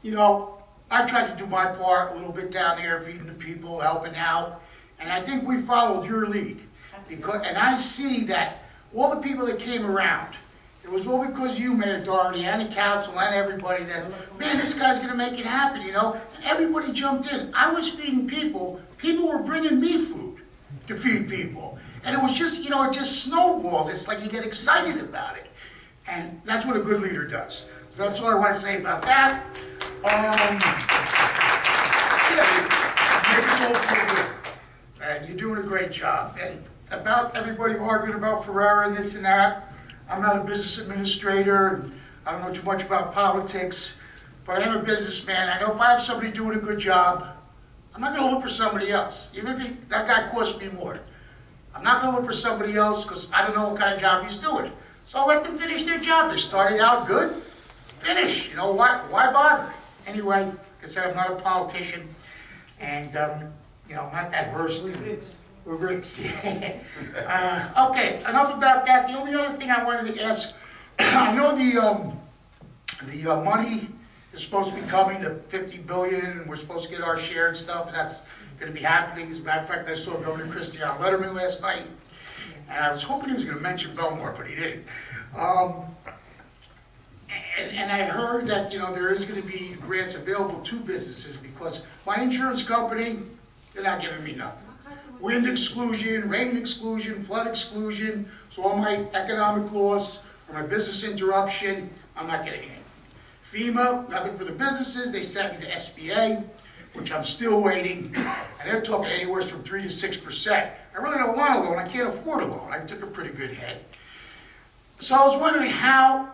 you know, I tried to do my part a little bit down there, feeding the people, helping out. And I think we followed your lead. And I see that all the people that came around, it was all because you, Mayor Doherty, and the council, and everybody that, man, this guy's going to make it happen, you know? And everybody jumped in. I was feeding people. People were bringing me food to feed people. And it was just, you know, it just snowballs. It's like you get excited about it. And that's what a good leader does. So that's all I want to say about that. Yeah, make us all feel good. And you're doing a great job. And about everybody arguing about Ferrara and this and that, I'm not a business administrator, and I don't know too much about politics, but I am a businessman. I know if I have somebody doing a good job, I'm not going to look for somebody else, even if that guy costs me more. I'm not going to look for somebody else because I don't know what kind of job he's doing. So I'll let them finish their job. They started out good, finish. You know, why bother? Anyway, like I said, I'm not a politician, and you know, I'm not that versed in We're Bricks. Okay, enough about that. The only other thing I wanted to ask, I know the money is supposed to be coming to 50 billion, and we're supposed to get our share and stuff, and that's going to be happening. As a matter of fact, I saw Governor Christie on Letterman last night, and I was hoping he was going to mention Belmar, but he didn't. And I heard that, you know, there is going to be grants available to businesses because my insurance company, they're not giving me nothing. Wind exclusion, rain exclusion, flood exclusion, so all my economic loss or my business interruption, I'm not getting it. FEMA, nothing for the businesses. They sent me to SBA, which I'm still waiting, and they're talking anywhere from 3 to 6%. I really don't want a loan. I can't afford a loan. I took a pretty good hit. So I was wondering how,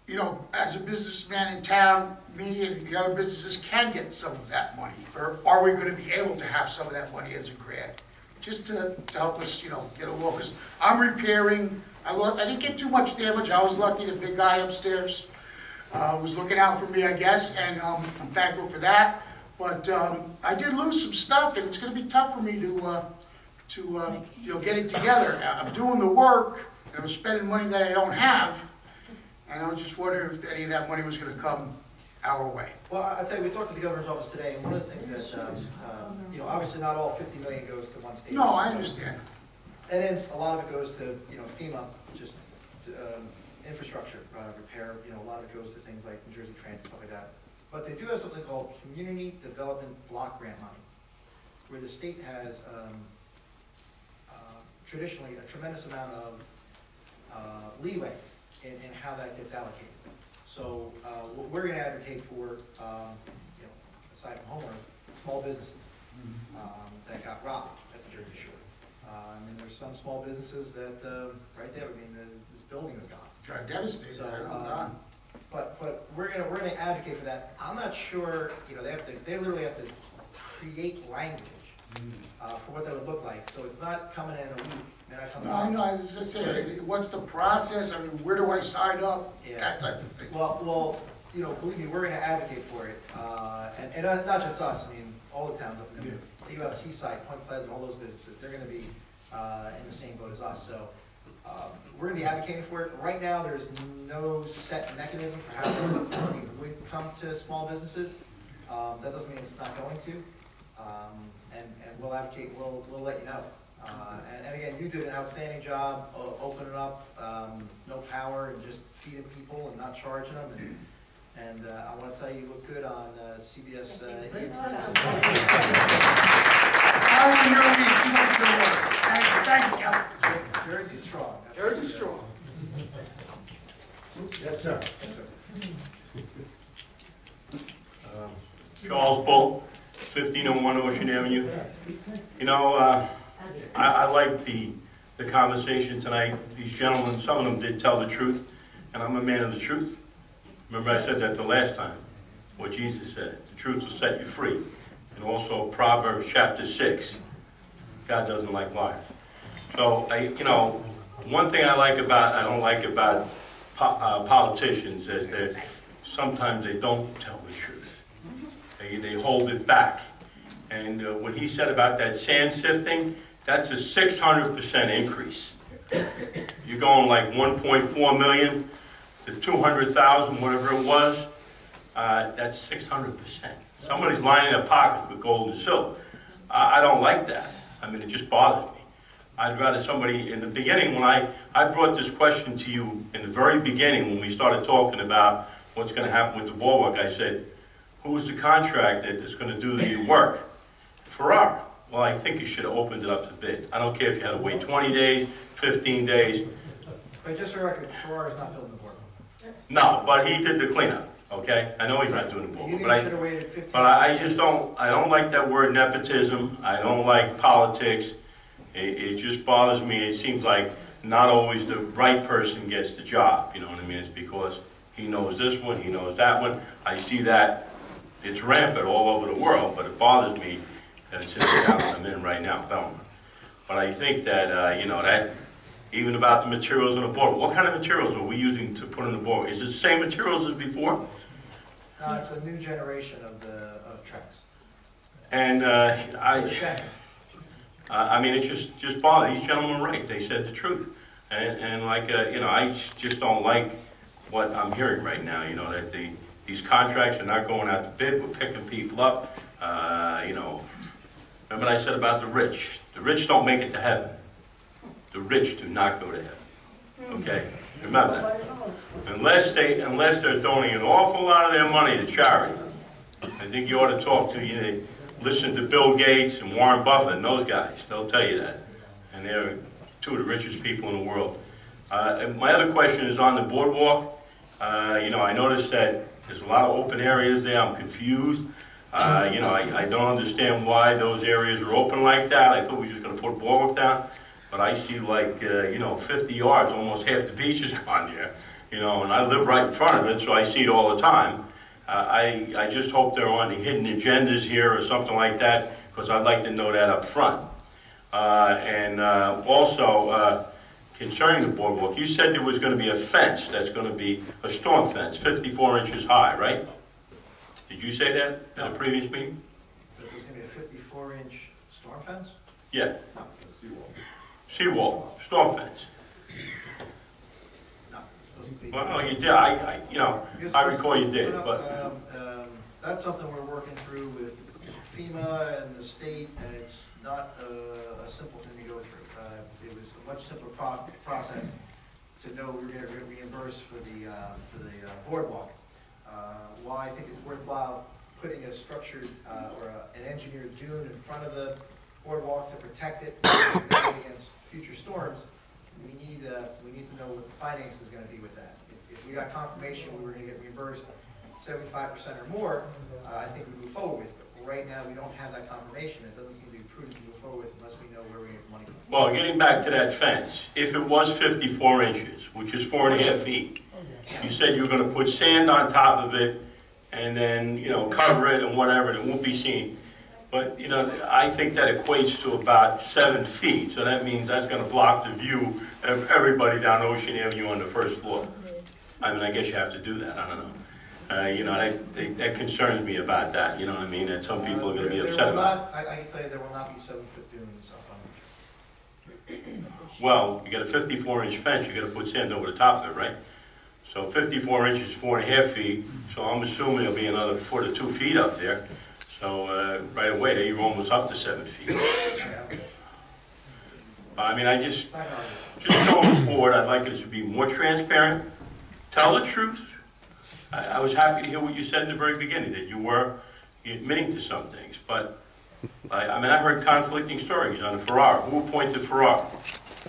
you know, as a businessman in town, me and the other businesses can get some of that money, or are we going to be able to have some of that money as a grant, just to help us, you know, get along? Because I'm repairing. I didn't get too much damage. I was lucky. The big guy upstairs was looking out for me, I guess, and I'm thankful for that. But I did lose some stuff, and it's going to be tough for me to you know, get it together. I'm doing the work, and I'm spending money that I don't have, and I was just wondering if any of that money was going to come our way. Well, I tell you, we talked to the governor's office today, and one of the things that, you know, obviously not all 50 million goes to one state. No, I understand. And then a lot of it goes to, you know, FEMA, just infrastructure repair. You know, a lot of it goes to things like New Jersey Transit, stuff like that. But they do have something called Community Development Block Grant money, where the state has traditionally a tremendous amount of leeway in how that gets allocated. So what we're going to advocate for, you know, aside from homeowners, small businesses that got robbed at the Jersey Shore. I mean, there's some small businesses that, right there, I mean, this building is gone. Got devastated. So, but we're gonna advocate for that. I'm not sure, you know, they literally have to create language for what that would look like. So it's not coming in a week. They're not coming. No, I know. I was just saying, what's the process? I mean, where do I sign up? Yeah. That type of thing. Well, you know, believe me, we're gonna advocate for it, and not just us. I mean, all the towns up in there. Think about Seaside, Point Pleasant, all those businesses. They're gonna be in the same boat as us. So. We're going to be advocating for it. Right now, there's no set mechanism for how the money would come to small businesses. That doesn't mean it's not going to. And we'll advocate, we'll let you know. And again, you did an outstanding job opening up, no power, and just feeding people and not charging them. And I want to tell you, you look good on CBS. Thank you, Cal. Jersey's strong. Jersey's strong. Yes, sir. Yes, sir. Charles Bull, 1501 Ocean Avenue. You know, I like the conversation tonight. These gentlemen, some of them did tell the truth, and I'm a man of the truth. Remember I said that the last time, what Jesus said, the truth will set you free. And also Proverbs chapter 6, God doesn't like liars. So, you know, one thing I don't like about politicians is that sometimes they don't tell the truth. They hold it back. And what he said about that sand sifting, that's a 600% increase. You're going like 1.4 million to 200,000, whatever it was. That's 600%. Somebody's lining their pockets with gold and silver. I don't like that. I mean, it just bothers me. I'd rather somebody, in the beginning, when I brought this question to you in the very beginning when we started talking about what's going to happen with the boardwalk, I said, who's the contractor that's going to do the work? Farrar. Well, I think you should have opened it up to bid. I don't care if you had to wait 20 days, 15 days. But just for the record, Farrar is not building the boardwalk. No, but he did the cleanup, okay? I know he's not doing the boardwalk. But I just don't like that word nepotism. I don't like politics. It just bothers me. It seems like not always the right person gets the job, you know what I mean? It's because he knows this one, he knows that one. I see that it's rampant all over the world, but it bothers me that it's in the town I'm in right now, Belmar. But I think that, you know, that even about the materials on the board, what kind of materials are we using to put on the board? Is it the same materials as before? It's a new generation of Trex. And I mean, it just bothers. These gentlemen were right. They said the truth. And like, you know, I just don't like what I'm hearing right now, you know, that these contracts are not going out to bid. We're picking people up. You know, remember what I said about the rich? The rich don't make it to heaven. The rich do not go to heaven. Okay? Remember that. Unless they're donating an awful lot of their money to charity. I think you ought to talk to, you know, listen to Bill Gates and Warren Buffett and those guys. They'll tell you that. And they're two of the richest people in the world. And my other question is on the boardwalk. You know, I noticed that there's a lot of open areas there. I'm confused. You know, I don't understand why those areas are open like that. I thought we were just going to put a boardwalk down. But I see like, you know, 50 yards, almost half the beach is gone there. You know, and I live right in front of it, so I see it all the time. I just hope there aren't any hidden agendas here or something like that, because I'd like to know that up front. Also, concerning the boardwalk, you said there was going to be a fence that's going to be a storm fence, 54 inches high, right? Did you say that at a previous meeting? That there's going to be a 54-inch storm fence? Yeah. No. Seawall, storm fence. No, it's supposed to be. Well, you did. You know, I recall you did, but. That's something we're working through with FEMA and the state, and it's not a simple thing to go through. It was a much simpler process to know we're going to get reimbursed for the boardwalk. While I think it's worthwhile putting a structured or an engineered dune in front of the boardwalk to protect it against future storms, we need to know what the finance is going to be with that. If we got confirmation we were going to get reimbursed 75% or more, I think we move forward with it. But right now, we don't have that confirmation. It doesn't seem to be prudent to move forward with unless we know where we get money from. Well, getting back to that fence, if it was 54 inches, which is 4.5 feet, you said you were going to put sand on top of it and then, you know, cover it and whatever, and it won't be seen. But, you know, I think that equates to about 7 feet. So that means that's going to block the view of everybody down Ocean Avenue on the first floor. I mean, I guess you have to do that. I don't know. You know, that concerns me about that, you know what I mean? That some people are going to be upset about it. I can tell you there will not be 7-foot dunes up on. Well, you got a 54-inch fence, you got to put sand over the top of it, right? So 54 inches, 4.5 feet, so I'm assuming there'll be another 4 to 2 feet up there. So right away, there you're almost up to 7 feet. I mean, I just going forward, I'd like it to be more transparent, tell the truth. I was happy to hear what you said in the very beginning, that you were admitting to some things, but I mean, I heard conflicting stories on the Farrar. Who appointed Farrar?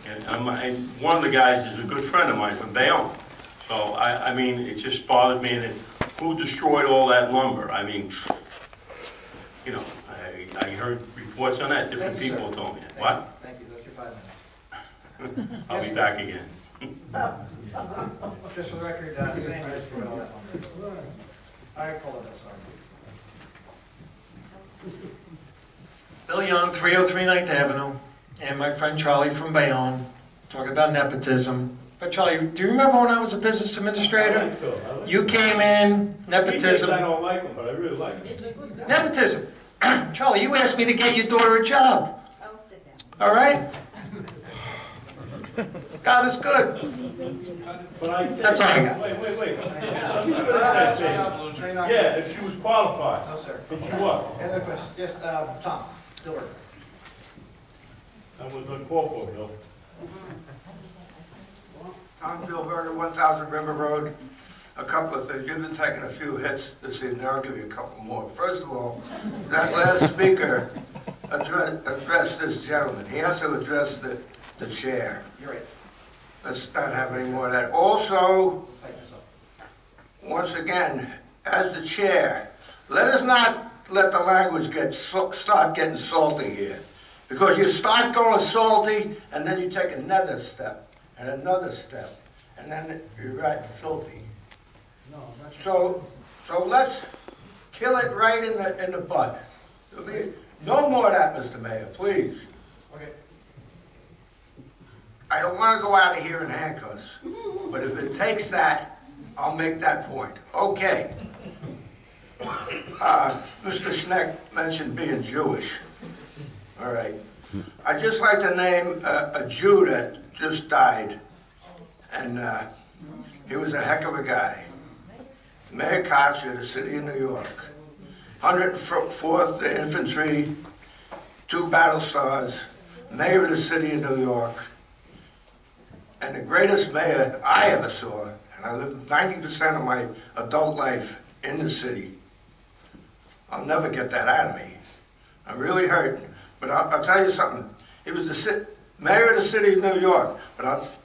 And one of the guys is a good friend of mine from Bayonne. So, I mean, it just bothered me that who destroyed all that lumber? I mean, you know, I heard reports on that. Different people told me that. What? Thank you. That's your 5 minutes. I'll be back again. Just for the record, Sam has brought all that lumber. I apologize, sorry. Bill Young, 303 9th Avenue, and my friend Charlie from Bayonne, talking about nepotism. But Charlie, do you remember when I was a business administrator? You came in, nepotism. I don't like him, but I really like him. Nepotism. Charlie, you asked me to get your daughter a job. Oh, sit down. All right? God is good. That's all I got. Wait. Yeah, if she was qualified. No, sir. But she was. Any other questions? Yes, Tom, Dilbert. I was uncalled for, Bill. Tom Dilbert, 1000 River Road. A couple of things. You've been taking a few hits this evening. I'll give you a couple more. First of all, that last speaker addressed this gentleman. He has to address the chair. You're right. Let's not have any more of that. Also, once again, as the chair, let us not let the language start getting salty here. Because you start going salty, and then you take another step, and another step, and then you're right filthy. So let's kill it right in the bud. There'll be no more of that, Mr. Mayor, please. Okay. I don't want to go out of here in handcuffs, but if it takes that, I'll make that point. Okay. Mr. Schneck mentioned being Jewish. All right. I'd just like to name a Jew that just died, and he was a heck of a guy. Mayor Koch of the city of New York, 104th Infantry, 2 battle stars, mayor of the city of New York, and the greatest mayor I ever saw. And I lived 90% of my adult life in the city. I'll never get that out of me. I'm really hurting. But I'll tell you something. He was the mayor of the city of New York. But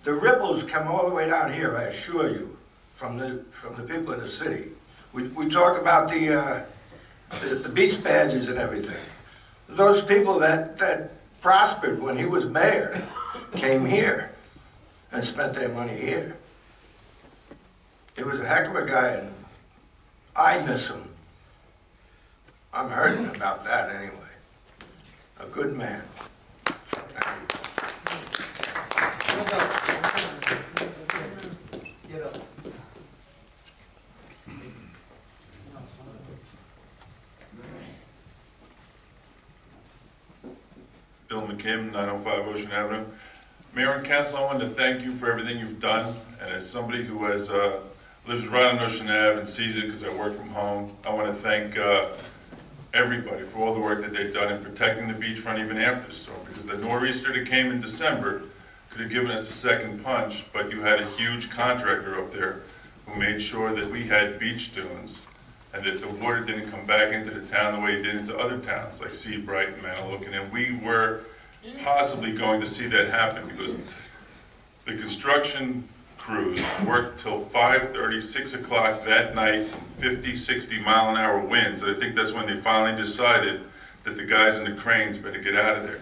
the ripples come all the way down here, I assure you, from the people in the city. We talk about the beach badges and everything. Those people that prospered when he was mayor came here and spent their money here. He was a heck of a guy, and I miss him. I'm hurting about that anyway. A good man. Bill McKim, 905 Ocean Avenue. Mayor and Council, I wanted to thank you for everything you've done. And as somebody who has lives right on Ocean Ave and sees it because I work from home, I want to thank everybody for all the work that they've done in protecting the beachfront even after the storm. Because the nor'easter that came in December could have given us a second punch, but you had a huge contractor up there who made sure that we had beach dunes and that the water didn't come back into the town the way it did into other towns like Seabright and Manahawkin. And we were possibly going to see that happen because the construction crews worked till 5:30, 6 o'clock that night, 50, 60 mile-an-hour winds. And I think that's when they finally decided that the guys in the cranes better get out of there.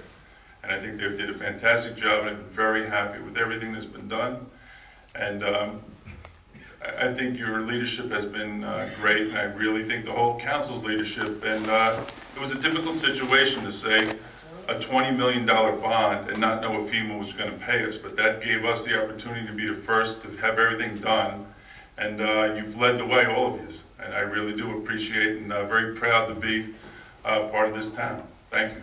And I think they did a fantastic job, and I've been very happy with everything that's been done. And I think your leadership has been great, and I really think the whole council's leadership. And it was a difficult situation to say a $20 million bond and not know if FEMA was going to pay us, but that gave us the opportunity to be the first to have everything done. And you've led the way, all of you, and I really do appreciate and very proud to be part of this town. Thank you.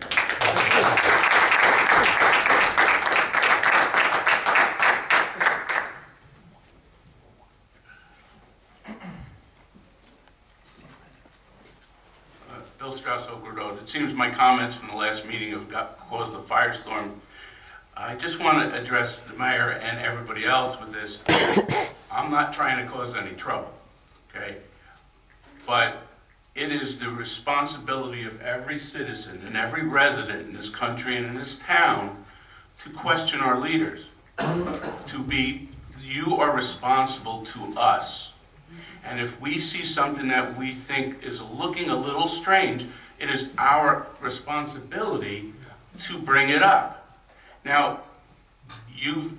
Bill Strauss, Oakwood Road. It seems my comments from the last meeting have caused a firestorm. I just want to address the mayor and everybody else with this. I'm not trying to cause any trouble, okay? But it is the responsibility of every citizen and every resident in this country and in this town to question our leaders. You are responsible to us. And if we see something that we think is looking a little strange, it is our responsibility to bring it up. Now, you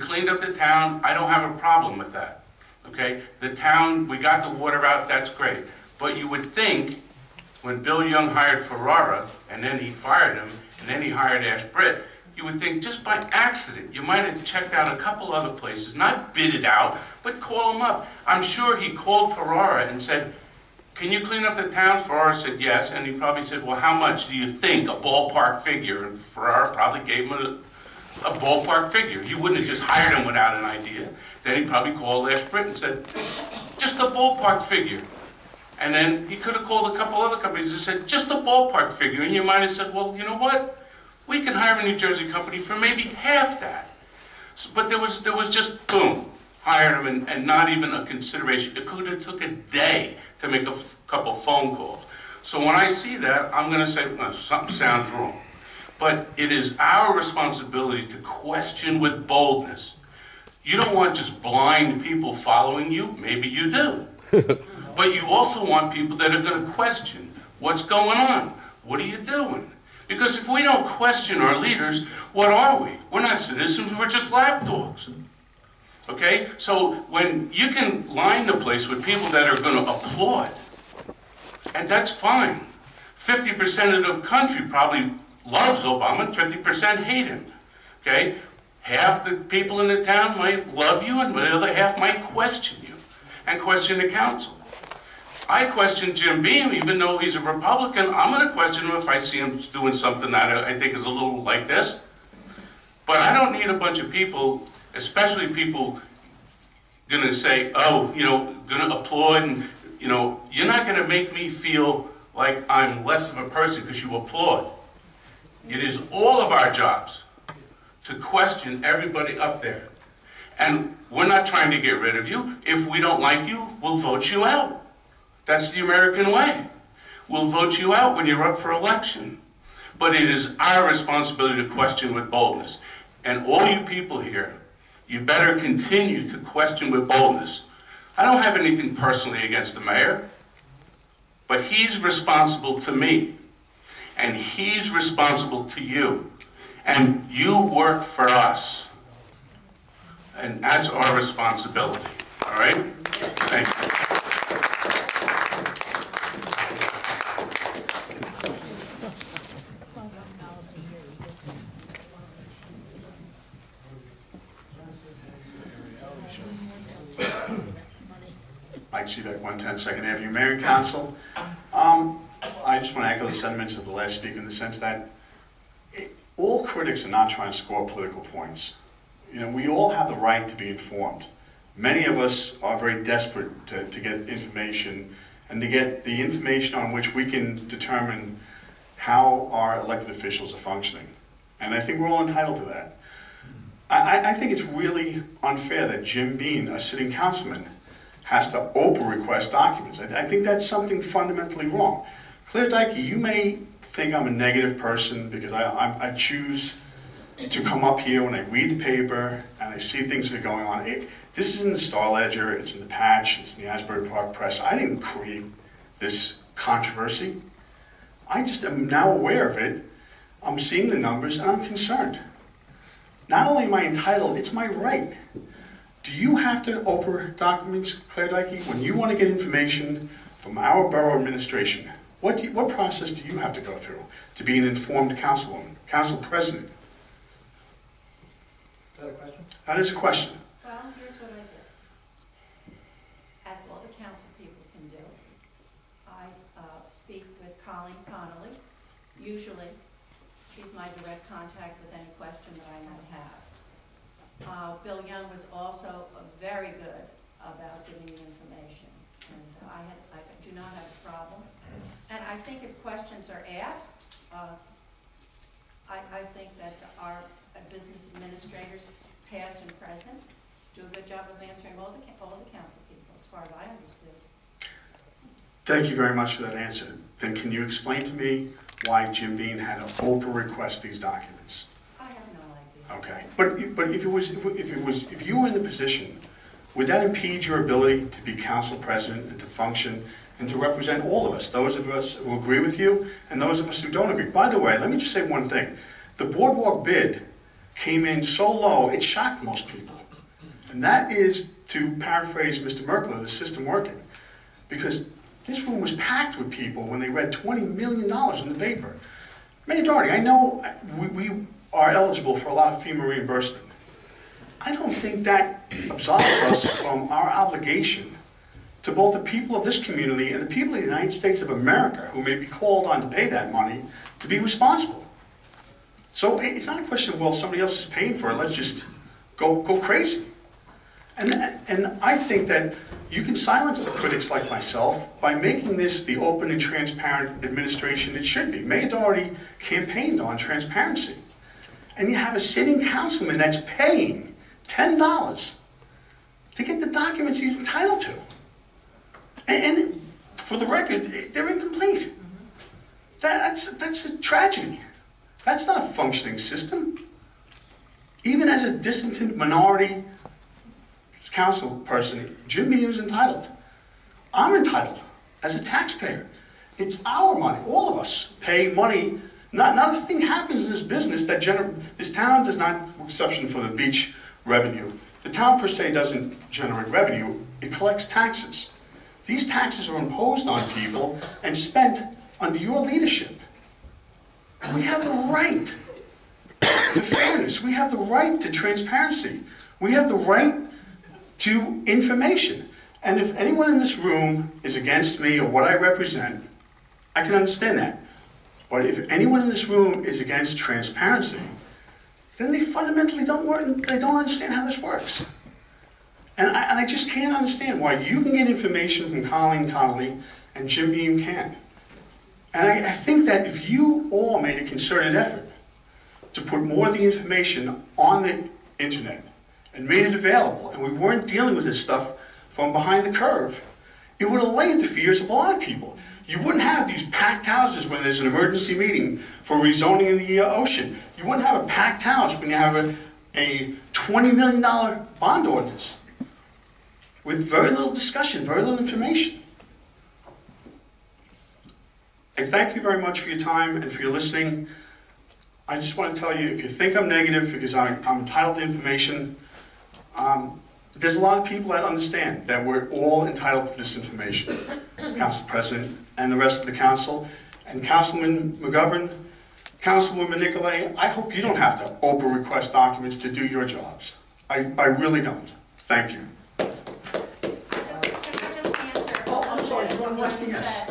cleaned up the town. I don't have a problem with that, okay? The town, we got the water out, that's great. But you would think when Bill Young hired Ferrara, and then he fired him, and then he hired Ash Britt, you would think just by accident, you might have checked out a couple other places, not bid it out, but call them up. I'm sure he called Ferrara and said, can you clean up the town? Ferrara said yes, and he probably said, well, how much do you think, a ballpark figure? And Ferrara probably gave him a ballpark figure. He wouldn't have just hired him without an idea. Then he probably called Ash Britt and said, just a ballpark figure. And then he could have called a couple other companies and said, just a ballpark figure. And you might have said, well, you know what? We can hire a New Jersey company for maybe half that. So, but there was just, boom, hired him and not even a consideration. It could have took a day to make a couple phone calls. So when I see that, I'm going to say, well, something sounds wrong. But it is our responsibility to question with boldness. You don't want just blind people following you. Maybe you do. But you also want people that are going to question what's going on. What are you doing? Because if we don't question our leaders, what are we? We're not citizens, we're just lapdogs. Okay? So when you can line the place with people that are going to applaud, and that's fine. 50% of the country probably loves Obama and 50% hate him. Okay? Half the people in the town might love you and the other half might question you and question the council. I question Jim Beam, even though he's a Republican. I'm going to question him if I see him doing something that I think is a little like this. But I don't need a bunch of people, especially people going to say, oh, you know, going to applaud, and, you know, you're not going to make me feel like I'm less of a person because you applaud. It is all of our jobs to question everybody up there. And we're not trying to get rid of you. If we don't like you, we'll vote you out. That's the American way. We'll vote you out when you're up for election. But it is our responsibility to question with boldness. And all you people here, you better continue to question with boldness. I don't have anything personally against the mayor, but he's responsible to me, and he's responsible to you, and you work for us. And that's our responsibility, all right? Thank you. Mike Seebeck, 110 2nd Avenue, Mayor and Council. I just want to echo the sentiments of the last speaker in the sense that all critics are not trying to score political points. You know, we all have the right to be informed. Many of us are very desperate to get information and to get the information on which we can determine how our elected officials are functioning. And I think we're all entitled to that. I think it's really unfair that Jim Bean, a sitting councilman, has to open request documents. I think that's something fundamentally wrong. Claire Dyke, you may think I'm a negative person because I choose to come up here when I read the paper and I see things that are going on. This is in the Star Ledger, it's in the Patch, it's in the Asbury Park Press. I didn't create this controversy. I just am now aware of it. I'm seeing the numbers and I'm concerned. Not only am I entitled, it's my right. Do you have to open documents, Claire Dyke, when you want to get information from our borough administration? What process do you have to go through to be an informed councilwoman, council president? Is that a question? That is a question. Well, here's what I do. As all the council people can do, I speak with Colleen Connolly. Usually, she's my direct contact with any question that I might have. Bill Young was also very good about giving me information, and I do not have a problem. And I think if questions are asked, I think that our business administrators, past and present, do a good job of answering all the council people, as far as I understood. Thank you very much for that answer. Then can you explain to me why Jim Bean had to open request these documents? I have no idea. Okay, but if you were in the position, would that impede your ability to be council president and to function and to represent all of us, those of us who agree with you and those of us who don't agree? By the way, let me just say one thing. The boardwalk bid came in so low, it shocked most people. And that is, to paraphrase Mr. Merkler, the system working. Because this room was packed with people when they read $20 million in the paper. Mayor Doherty, I know we are eligible for a lot of FEMA reimbursement. I don't think that absolves us from our obligation to both the people of this community and the people of the United States of America who may be called on to pay that money to be responsible. So it's not a question of, well, somebody else is paying for it, let's just go crazy. And I think that you can silence the critics like myself by making this the open and transparent administration it should be. Mayor Doherty campaigned on transparency. And you have a sitting councilman that's paying $10 to get the documents he's entitled to. And for the record, they're incomplete. That's a tragedy. That's not a functioning system. Even as a dissident minority council person, Jim Beam is entitled. I'm entitled as a taxpayer. It's our money. All of us pay money. Not a thing happens in this business that this town does not, with exception for the beach revenue. The town per se doesn't generate revenue. It collects taxes. These taxes are imposed on people and spent under your leadership. We have the right to fairness. We have the right to transparency. We have the right to information. And if anyone in this room is against me or what I represent, I can understand that. But if anyone in this room is against transparency, then they fundamentally don't understand how this works. And I just can't understand why you can get information from Colleen Connolly and Jim Beam can't. And I think that if you all made a concerted effort to put more of the information on the internet and made it available, and we weren't dealing with this stuff from behind the curve, it would allay the fears of a lot of people. You wouldn't have these packed houses when there's an emergency meeting for rezoning in the ocean. You wouldn't have a packed house when you have a $20 million bond ordinance with very little discussion, very little information. I thank you very much for your time and for your listening. I just want to tell you, if you think I'm negative because I'm entitled to information, there's a lot of people that understand that we're all entitled to this information. Council President and the rest of the council, and Councilman McGovern, Councilwoman Nicolay, I hope you don't have to open request documents to do your jobs. I really don't. Thank you. Can I just answer? Oh, I'm sorry, you want to just yes.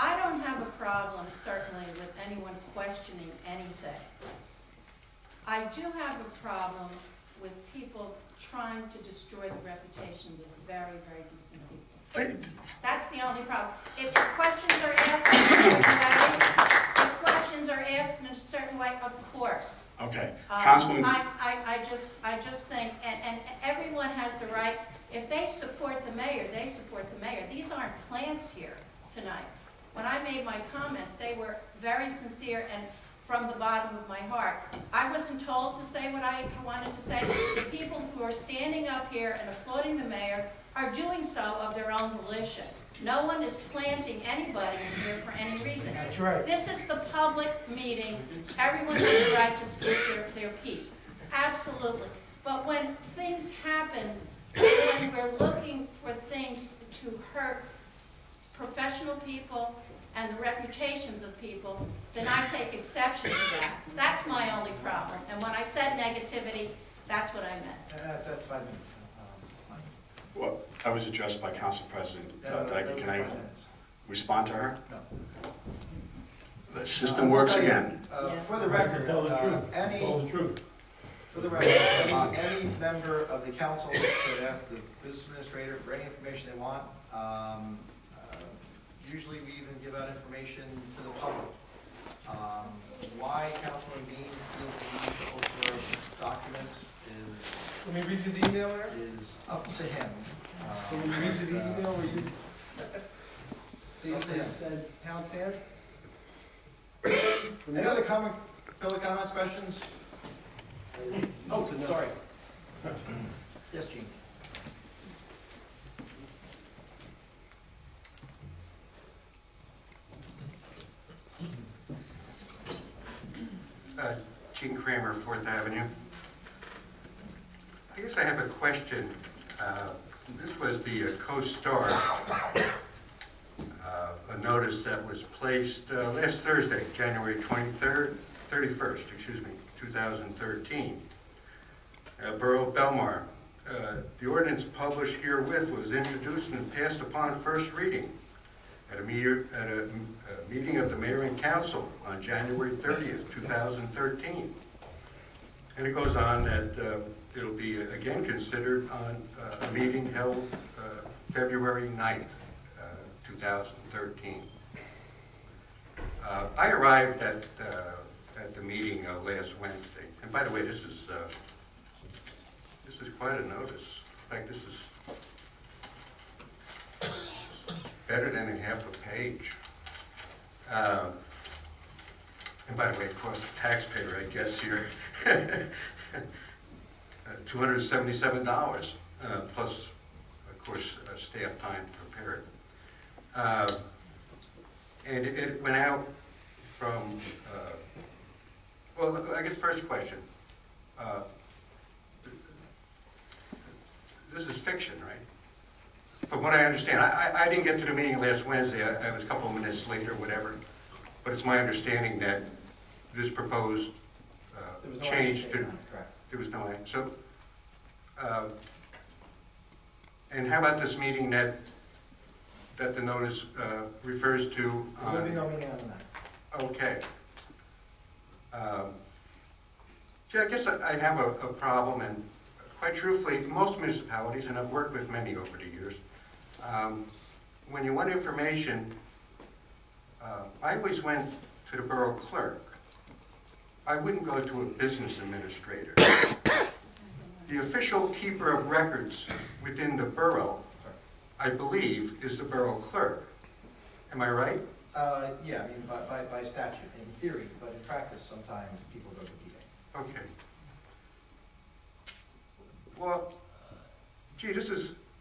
I don't have a problem, certainly, with anyone questioning anything. I do have a problem with people trying to destroy the reputations of very, very decent people. That's the only problem. If questions are asked in a certain way, of course. Okay, Councilwoman. I just think, and everyone has the right, if they support the mayor, they support the mayor. These aren't plants here tonight. When I made my comments, they were very sincere and from the bottom of my heart. I wasn't told to say what I wanted to say. The people who are standing up here and applauding the mayor are doing so of their own volition. No one is planting anybody in here for any reason. That's right. This is the public meeting. Everyone has the right to speak their piece. Absolutely. But when things happen, when we're looking for things to hurt professional people and the reputations of people, then I take exception to that. That's my only problem. And when I said negativity, that's what I meant. That's 5 minutes. Well, I was addressed by Council President Dyke. Can I respond to her? No. The system works again. For the record, any member of the council could ask the business administrator for any information they want. Usually we even give out information to the public. Why Councilman Bean feels the need to look for documents Let me read you the email there. is up to him. Can we read you the email where you Basically said pound sand? Any other public comments, questions? Oh, sorry. Yes, Gene. Gene Kramer, 4th Avenue. I guess I have a question. This was the co-star, a notice that was placed last Thursday, January 31st, 2013. Borough of Belmar. The ordinance published herewith was introduced and passed upon first reading at a meeting of the Mayor and Council on January 30th, 2013. And it goes on that it'll be again considered on a meeting held February 9th, 2013. I arrived at the meeting last Wednesday. And by the way, this is quite a notice. In fact, this is better than a half a page. And by the way, it costs the taxpayer, I guess, here, $277, plus, of course, staff time to prepare it. And it went out from, well, I guess first question. This is fiction, right? From what I understand, I didn't get to the meeting last Wednesday. I was a couple of minutes late or whatever. But it's my understanding that this proposed change, there was no action. So, And how about this meeting that the notice refers to? There will be no meeting on the 9th. Okay. See, I guess I have a problem, and quite truthfully, most municipalities, and I've worked with many over the years, when you want information, I always went to the borough clerk. I wouldn't go to a business administrator. The official keeper of records within the borough, I believe, is the borough clerk. Am I right? Yeah, I mean, by statute, in theory, but in practice, sometimes people go to PA. Okay. Well, gee,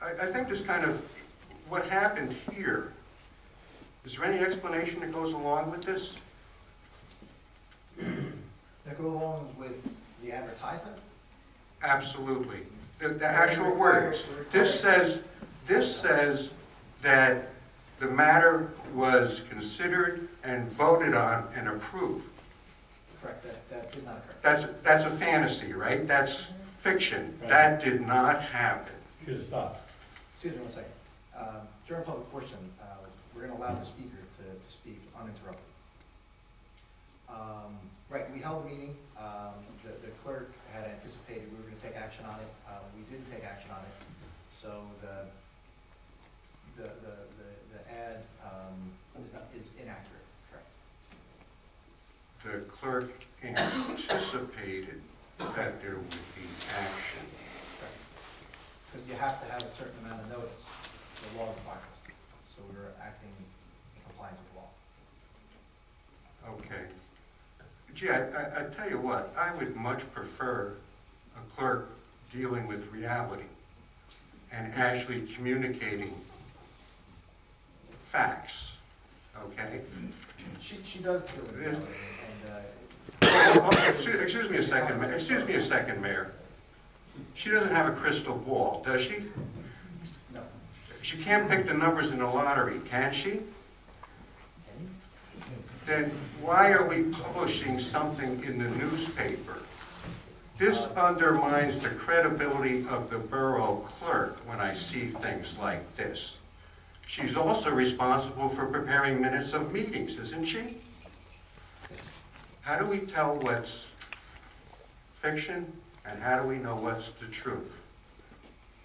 I think this kind of, what happened here, is there any explanation that goes along with this? That go along with the advertisement? Absolutely. The actual words. This says that the matter was considered and voted on and approved. Correct, that did not occur. That's a fantasy, right? That's fiction. Right. That did not happen. Should have stopped. Excuse me one second. During public portion, we're going to allow the speaker to speak uninterrupted. Right, we held a meeting. The clerk had anticipated we were going to take action on it. We didn't take action on it. So the ad is inaccurate. Correct. The clerk anticipated that there would be action. Correct. Because you have to have a certain amount of notice. The law requires. So we were acting in compliance with law. Okay. Gee, I tell you what, I would much prefer a clerk dealing with reality and actually communicating facts, okay? She does deal with reality, excuse me a second, Mayor. She doesn't have a crystal ball, does she? No. She can't pick the numbers in the lottery, can she? Then why are we publishing something in the newspaper? This undermines the credibility of the borough clerk when I see things like this. She's also responsible for preparing minutes of meetings, isn't she? How do we tell what's fiction and how do we know what's the truth?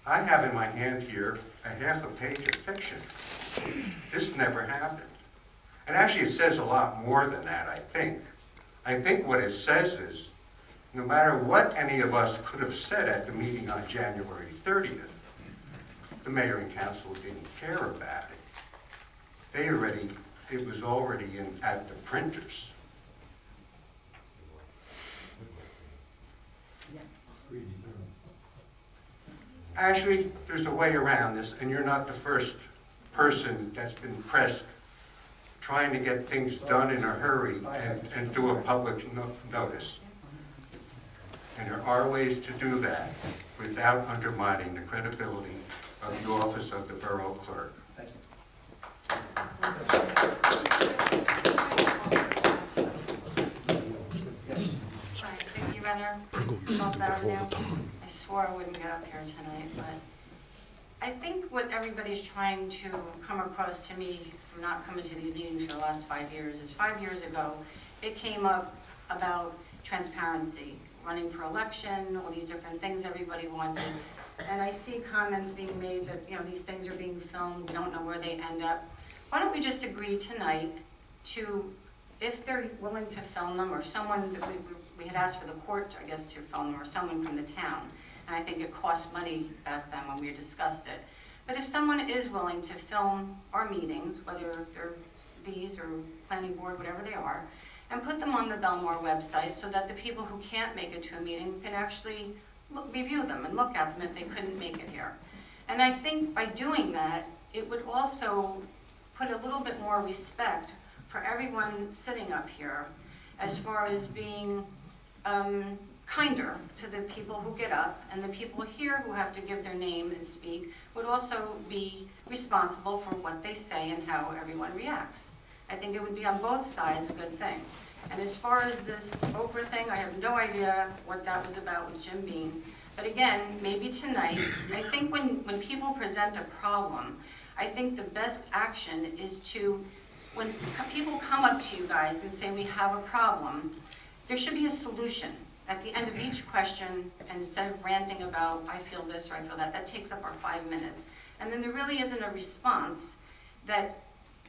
I have in my hand here a half a page of fiction. This never happened. And actually it says a lot more than that, I think. I think what it says is, no matter what any of us could have said at the meeting on January 30th, the mayor and council didn't care about it. It was already at the printers. Actually, there's a way around this, and you're not the first person that's been pressed trying to get things done in a hurry and do a public notice. And there are ways to do that without undermining the credibility of the office of the borough clerk. Thank you. Yes. Hi, Vicki Renner, South Avenue. I swore I wouldn't get up here tonight, but I think what everybody's trying to come across to me from not coming to these meetings for the last 5 years is 5 years ago, it came up about transparency, running for election, all these different things everybody wanted. And I see comments being made that, you know, these things are being filmed, we don't know where they end up. Why don't we just agree tonight to, if they're willing to film them, or someone, we had asked for the court, I guess, to film them, or someone from the town. And I think it cost money back then when we discussed it. But if someone is willing to film our meetings, whether they're these or planning board, whatever they are, and put them on the Belmar website so that the people who can't make it to a meeting can actually review them and look at them if they couldn't make it here. And I think by doing that, it would also put a little bit more respect for everyone sitting up here as far as being kinder to the people who get up, and the people here who have to give their name and speak would also be responsible for what they say and how everyone reacts. I think it would be on both sides a good thing. And as far as this Oprah thing, I have no idea what that was about with Jim Beam. But again, maybe tonight, I think when when people present a problem, I think the best action is to, when people come up to you guys and say we have a problem, there should be a solution at the end of each question, and instead of ranting about I feel this or I feel that, that takes up our 5 minutes. And then there really isn't a response that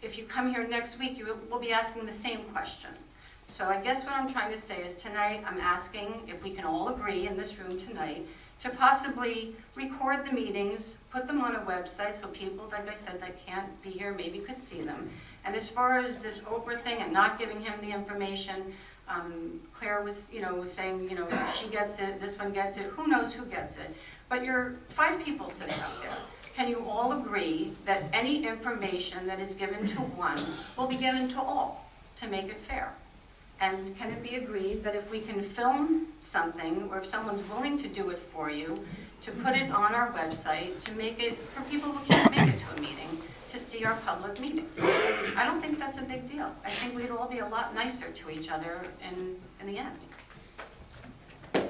if you come here next week, you will be asking the same question. So I guess what I'm trying to say is tonight I'm asking if we can all agree in this room tonight to possibly record the meetings, put them on a website so people, like I said, that can't be here maybe could see them. And as far as this Oprah thing and not giving him the information, Claire was, was saying, she gets it, this one gets it, who knows who gets it. But you're 5 people sitting up there. Can you all agree that any information that is given to one will be given to all to make it fair? And can it be agreed that if we can film something, or if someone's willing to do it for you, to put it on our website, to make it, for people who can't make it to a meeting, to see our public meetings? I don't think that's a big deal. I think we'd all be a lot nicer to each other in the end. Do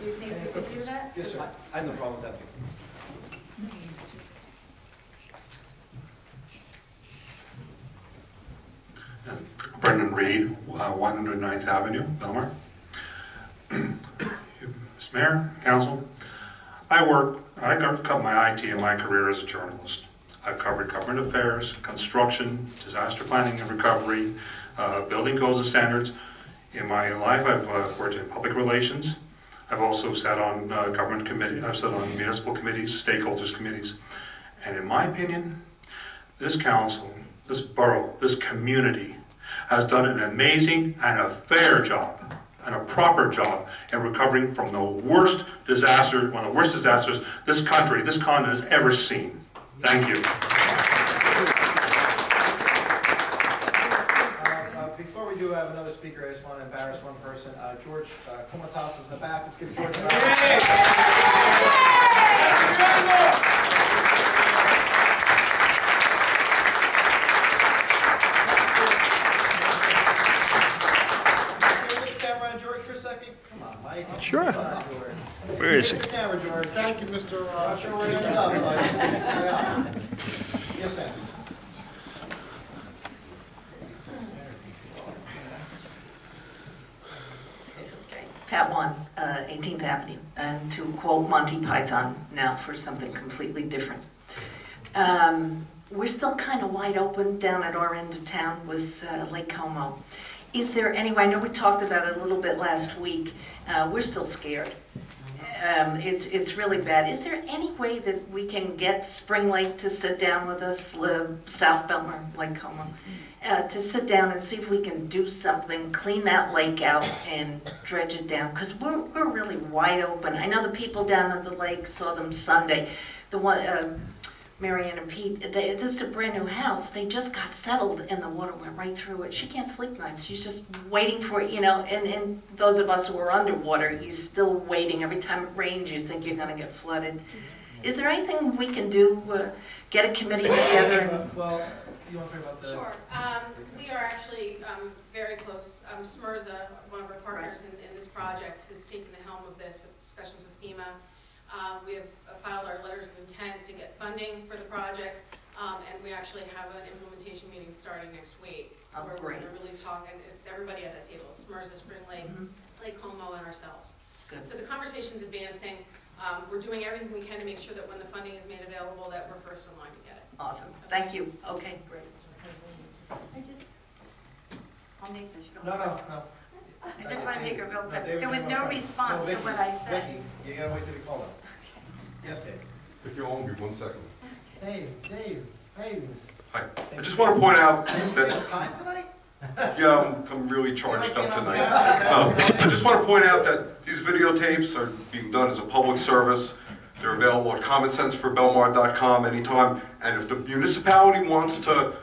you think we could do that? Yes, sir. I have no problem with that. Brendan Reed, 109th Avenue, Belmar. Mr. Mayor, Council, I cut my IT in my career as a journalist. I've covered government affairs, construction, disaster planning and recovery, building codes and standards. In my life, I've worked in public relations. I've also sat on government committees, I've sat on municipal committees, stakeholders committees. And in my opinion, this council, this borough, this community has done an amazing and a fair job and a proper job in recovering from the worst disaster, one of the worst disasters this country, this continent has ever seen. Thank you. Before we do have another speaker, I just want to embarrass one person. George Komatas is in the back. Let's give George a round. Sure. Where is he? Camera, George. Thank you, Mr. Not sure where it ends up, but yes, ma'am. Pat 1, 18th Avenue, and to quote Monty Python now for something completely different. We're still kind of wide open down at our end of town with Lake Como. Is there any way, I know we talked about it a little bit last week, we're still scared. It's really bad. Is there any way that we can get Spring Lake to sit down with us, South Belmar, Lake Como, to sit down and see if we can do something, clean that lake out and dredge it down? Because we're really wide open. I know the people down at the lake saw them Sunday. The one, Marianne and Pete, this is a brand new house. They just got settled and the water went right through it. She can't sleep nights. She's just waiting for it, and those of us who are underwater, you're still waiting. Every time it rains, you think you're going to get flooded. Is there anything we can do, get a committee together? Well, you want to talk about the... Sure. We are actually very close. SMERSA, one of our partners in this project, has taken the helm of this with discussions with FEMA. We have filed our letters of intent to get funding for the project, and we actually have an implementation meeting starting next week. Oh, where great. we're going to really talk, and it's everybody at that table, SMERSA, Spring Lake, Lake Como, and ourselves. Good. So the conversation's advancing. We're doing everything we can to make sure that when the funding is made available, that we're first in line to get it. Awesome. Thank you. Okay. Great. I'll make this real No, quick. no. I just want to make it real quick. David's There was not no front. response to Vicky, what I said. Vicky, you gotta wait till we call them. Yes, Dave. If you'll only be 1 second. Dave. Hi. I just want to point out You that, have time tonight? yeah, I'm really charged up tonight. I just want to point out that these videotapes are being done as a public service. They're available at commonsenseforbelmar.com anytime. And if the municipality wants to,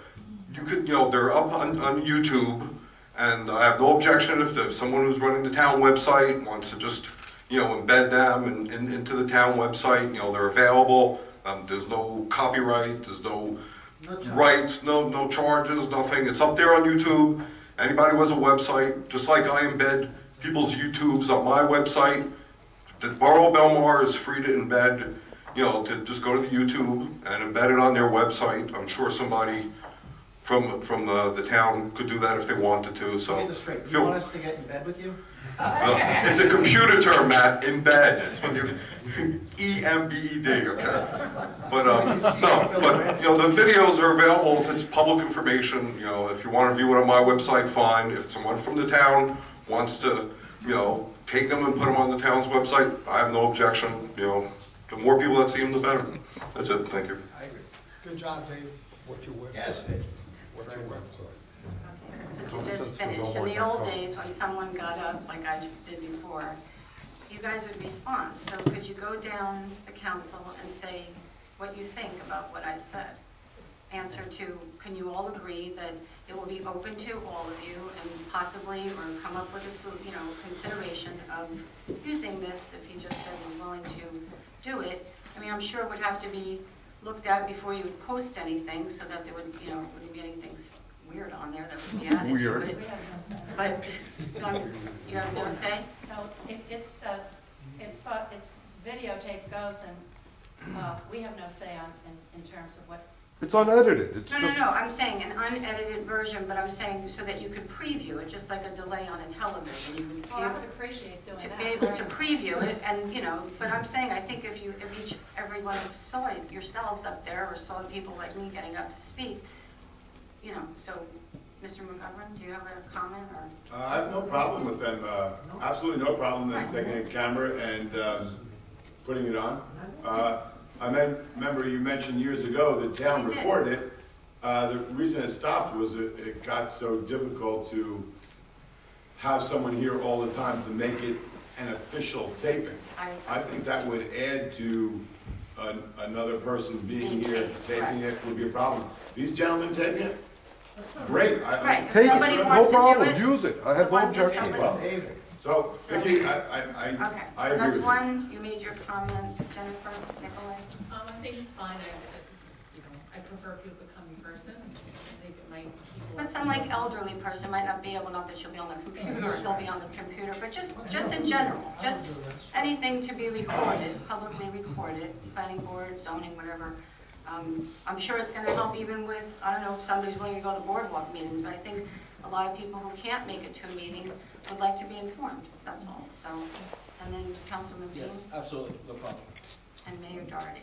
they're up on YouTube. And I have no objection if someone who's running the town website wants to just, embed them into the town website. They're available. There's no copyright. There's no rights, no charges, nothing. It's up there on YouTube. Anybody who has a website, just like I embed people's YouTubes on my website, The Borough of Belmar is free to embed, you know, to just go to the YouTube and embed it on their website. I'm sure somebody from the town could do that if they wanted to, so. Get this straight, you want us to get in bed with you? It's a computer term, Matt, embed. It's when you, E-M-B-E-D, okay? But, no, but, you know, the videos are available if it's public information. You know, if you want to view it on my website, fine. If someone from the town wants to, you know, take them and put them on the town's website, I have no objection. You know, the more people that see them, the better. That's it, thank you. I agree. Good job, Dave. What's your website? Yes, Vic. What's your website? To just finish, in the old days, when someone got up, like I did before, you guys would respond. So could you go down the council and say what you think about what I said? Answer to, can you all agree that it will be open to all of you and possibly, or come up with a, you know, consideration of using this if he just said he's willing to do it? I mean, I'm sure it would have to be looked at before you would post anything so that there would, you know, wouldn't be anything weird on there that would be added to it. But you have no say? No, it's videotape goes, and we have no say on in terms of what. It's unedited. It's No, just. no, I'm saying an unedited version, but I'm saying so that you could preview it, just like a delay on a television. You would Oh, I would appreciate doing to that. be able to preview it, and you know. But I'm saying I think if everyone saw it yourselves up there, or saw people like me getting up to speak, you know. So, Mr. McGovern, do you have a comment or? I have no problem with them. Absolutely no problem with them taking a camera and putting it on. Remember you mentioned years ago the town recorded it. The reason it stopped was it got so difficult to have someone here all the time to make it an official taping. I think that would add to another person being here taping it would be a problem. These gentlemen taping it, great. Right. Take Somebody it, no wants to do problem, it, use it. I have no objection. So, Vicki, I okay, agree that's with you. one. You made your comment, Jennifer, Nicolai. I think it's fine. I prefer people to come in person. I think it might. But some like elderly person might not be able, not that she'll be on the computer, they'll be on the computer, but just in general, just anything to be recorded, publicly recorded, planning board, zoning, whatever. I'm sure it's going to help even with, I don't know if somebody's willing to go to boardwalk meetings, but I think a lot of people who can't make it to a meeting would like to be informed, that's all. So, and then Councilman Bean? Yes, absolutely, no problem. And Mayor Doherty.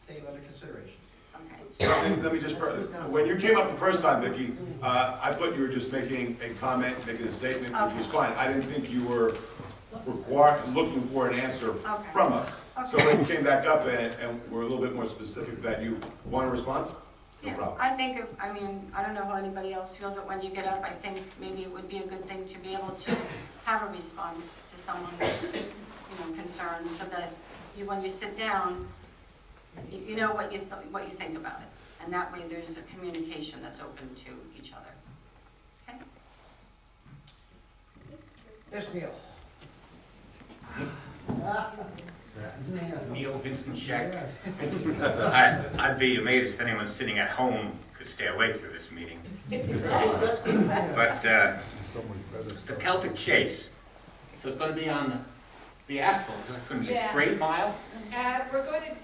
Take it under consideration. Okay. So let me just, when you came up the first time, Vicki, I thought you were just making a comment, making a statement, which was fine. I didn't think you were looking for an answer from us. So when you came back up and were a little bit more specific that you want a response, no Yeah, problem. I think if, I mean, I don't know how anybody else feels, but when you get up, I think maybe it would be a good thing to be able to have a response to someone's, you know, concerns, so that you, when you sit down, you know what you think about it, and that way there's a communication that's open to each other. Okay. Yes, Neil. Neil Vincent Scheck. I'd be amazed if anyone sitting at home could stay awake through this meeting. But the Celtic Chase, so it's going to be on the asphalt. Is it going to be a straight mile? We're going to,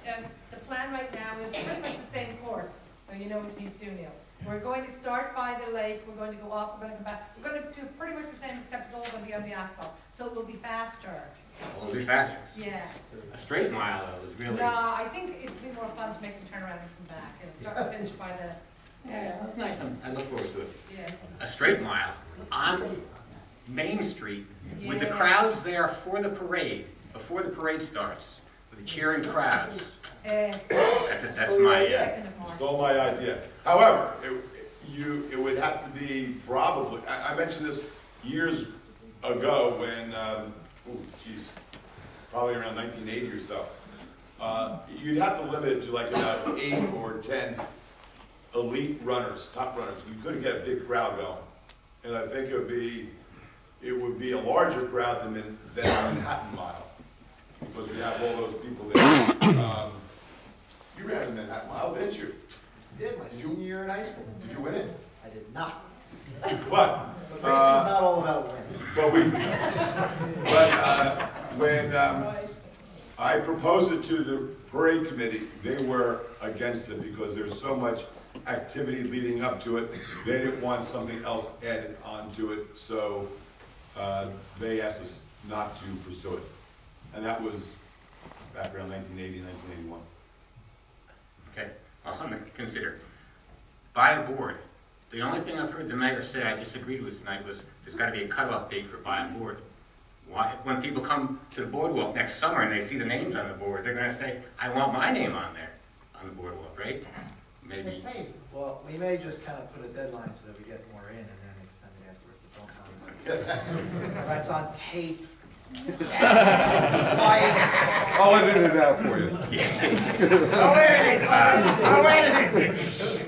the plan right now is pretty much the same course, so you know what you need to do, Neil. We're going to start by the lake, we're going to go up, we're going to come back. We're going to do pretty much the same, except it's all going to be on the asphalt, so it will be faster. It'll be faster. Yeah. A straight mile, though, is really... No, I think it'd be more fun to make them turn around and come back. It'll start and finish by the... Yeah, that's nice. I look forward to it. Yeah. A straight mile on Main Street with the Yeah. crowds there for the parade, before the parade starts, with the cheering crowds. Yes. That's my... Stole my idea. However, it would have to be probably, I mentioned this years ago when, probably around 1980 or so. You'd have to limit it to like about 8 or 10 elite runners, top runners. We couldn't get a big crowd going. And I think it would be a larger crowd than the Manhattan Mile, because we have all those people there. You ran the Manhattan Mile, didn't you? I did, my senior year in high school. Did you win it? I did not. But racing's not all about winning. But I proposed it to the parade committee. They were against it because there's so much activity leading up to it. They didn't want something else added onto it, so they asked us not to pursue it. And that was back around 1980, 1981. Okay, also something to consider. Buy a board. The only thing I've heard the mayor say I disagreed with tonight was there's got to be a cutoff date for buy a board. Why, when people come to the boardwalk next summer and they see the names on the board, they're going to say, I want my name on there, on the boardwalk, right? Maybe. Well, we may just kind of put a deadline so that we get more in and then extend it afterwards, but don't that's on tape. I'll edit it out for you. No editing!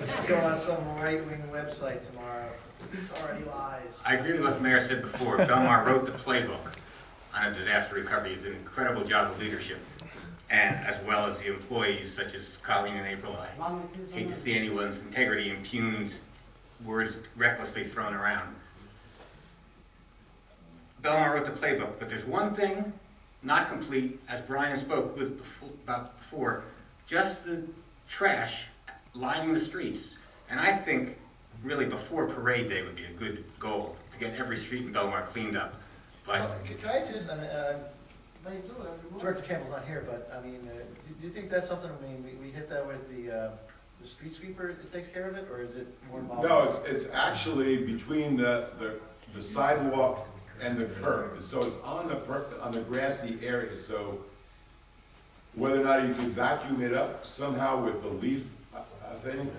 Let's go on some right-wing website tomorrow. It's already lies. I agree with what the mayor said before. Belmar wrote the playbook on a disaster recovery. He did an incredible job of leadership, and as well as the employees, such as Colleen and April. I hate to see anyone's integrity impugned, words recklessly thrown around. Belmar wrote the playbook, but there's one thing not complete, as Brian spoke about before, just the trash lining the streets. And I think really before Parade Day would be a good goal, to get every street in Belmar cleaned up. Can I ask you this? Director Campbell's not here, but I mean, do you think that's something, I mean, we hit that with the street sweeper that takes care of it, or is it more involved? No, it's actually between the sidewalk and the curb. So it's on the grassy area. So whether or not you can vacuum it up somehow with the leaf thing.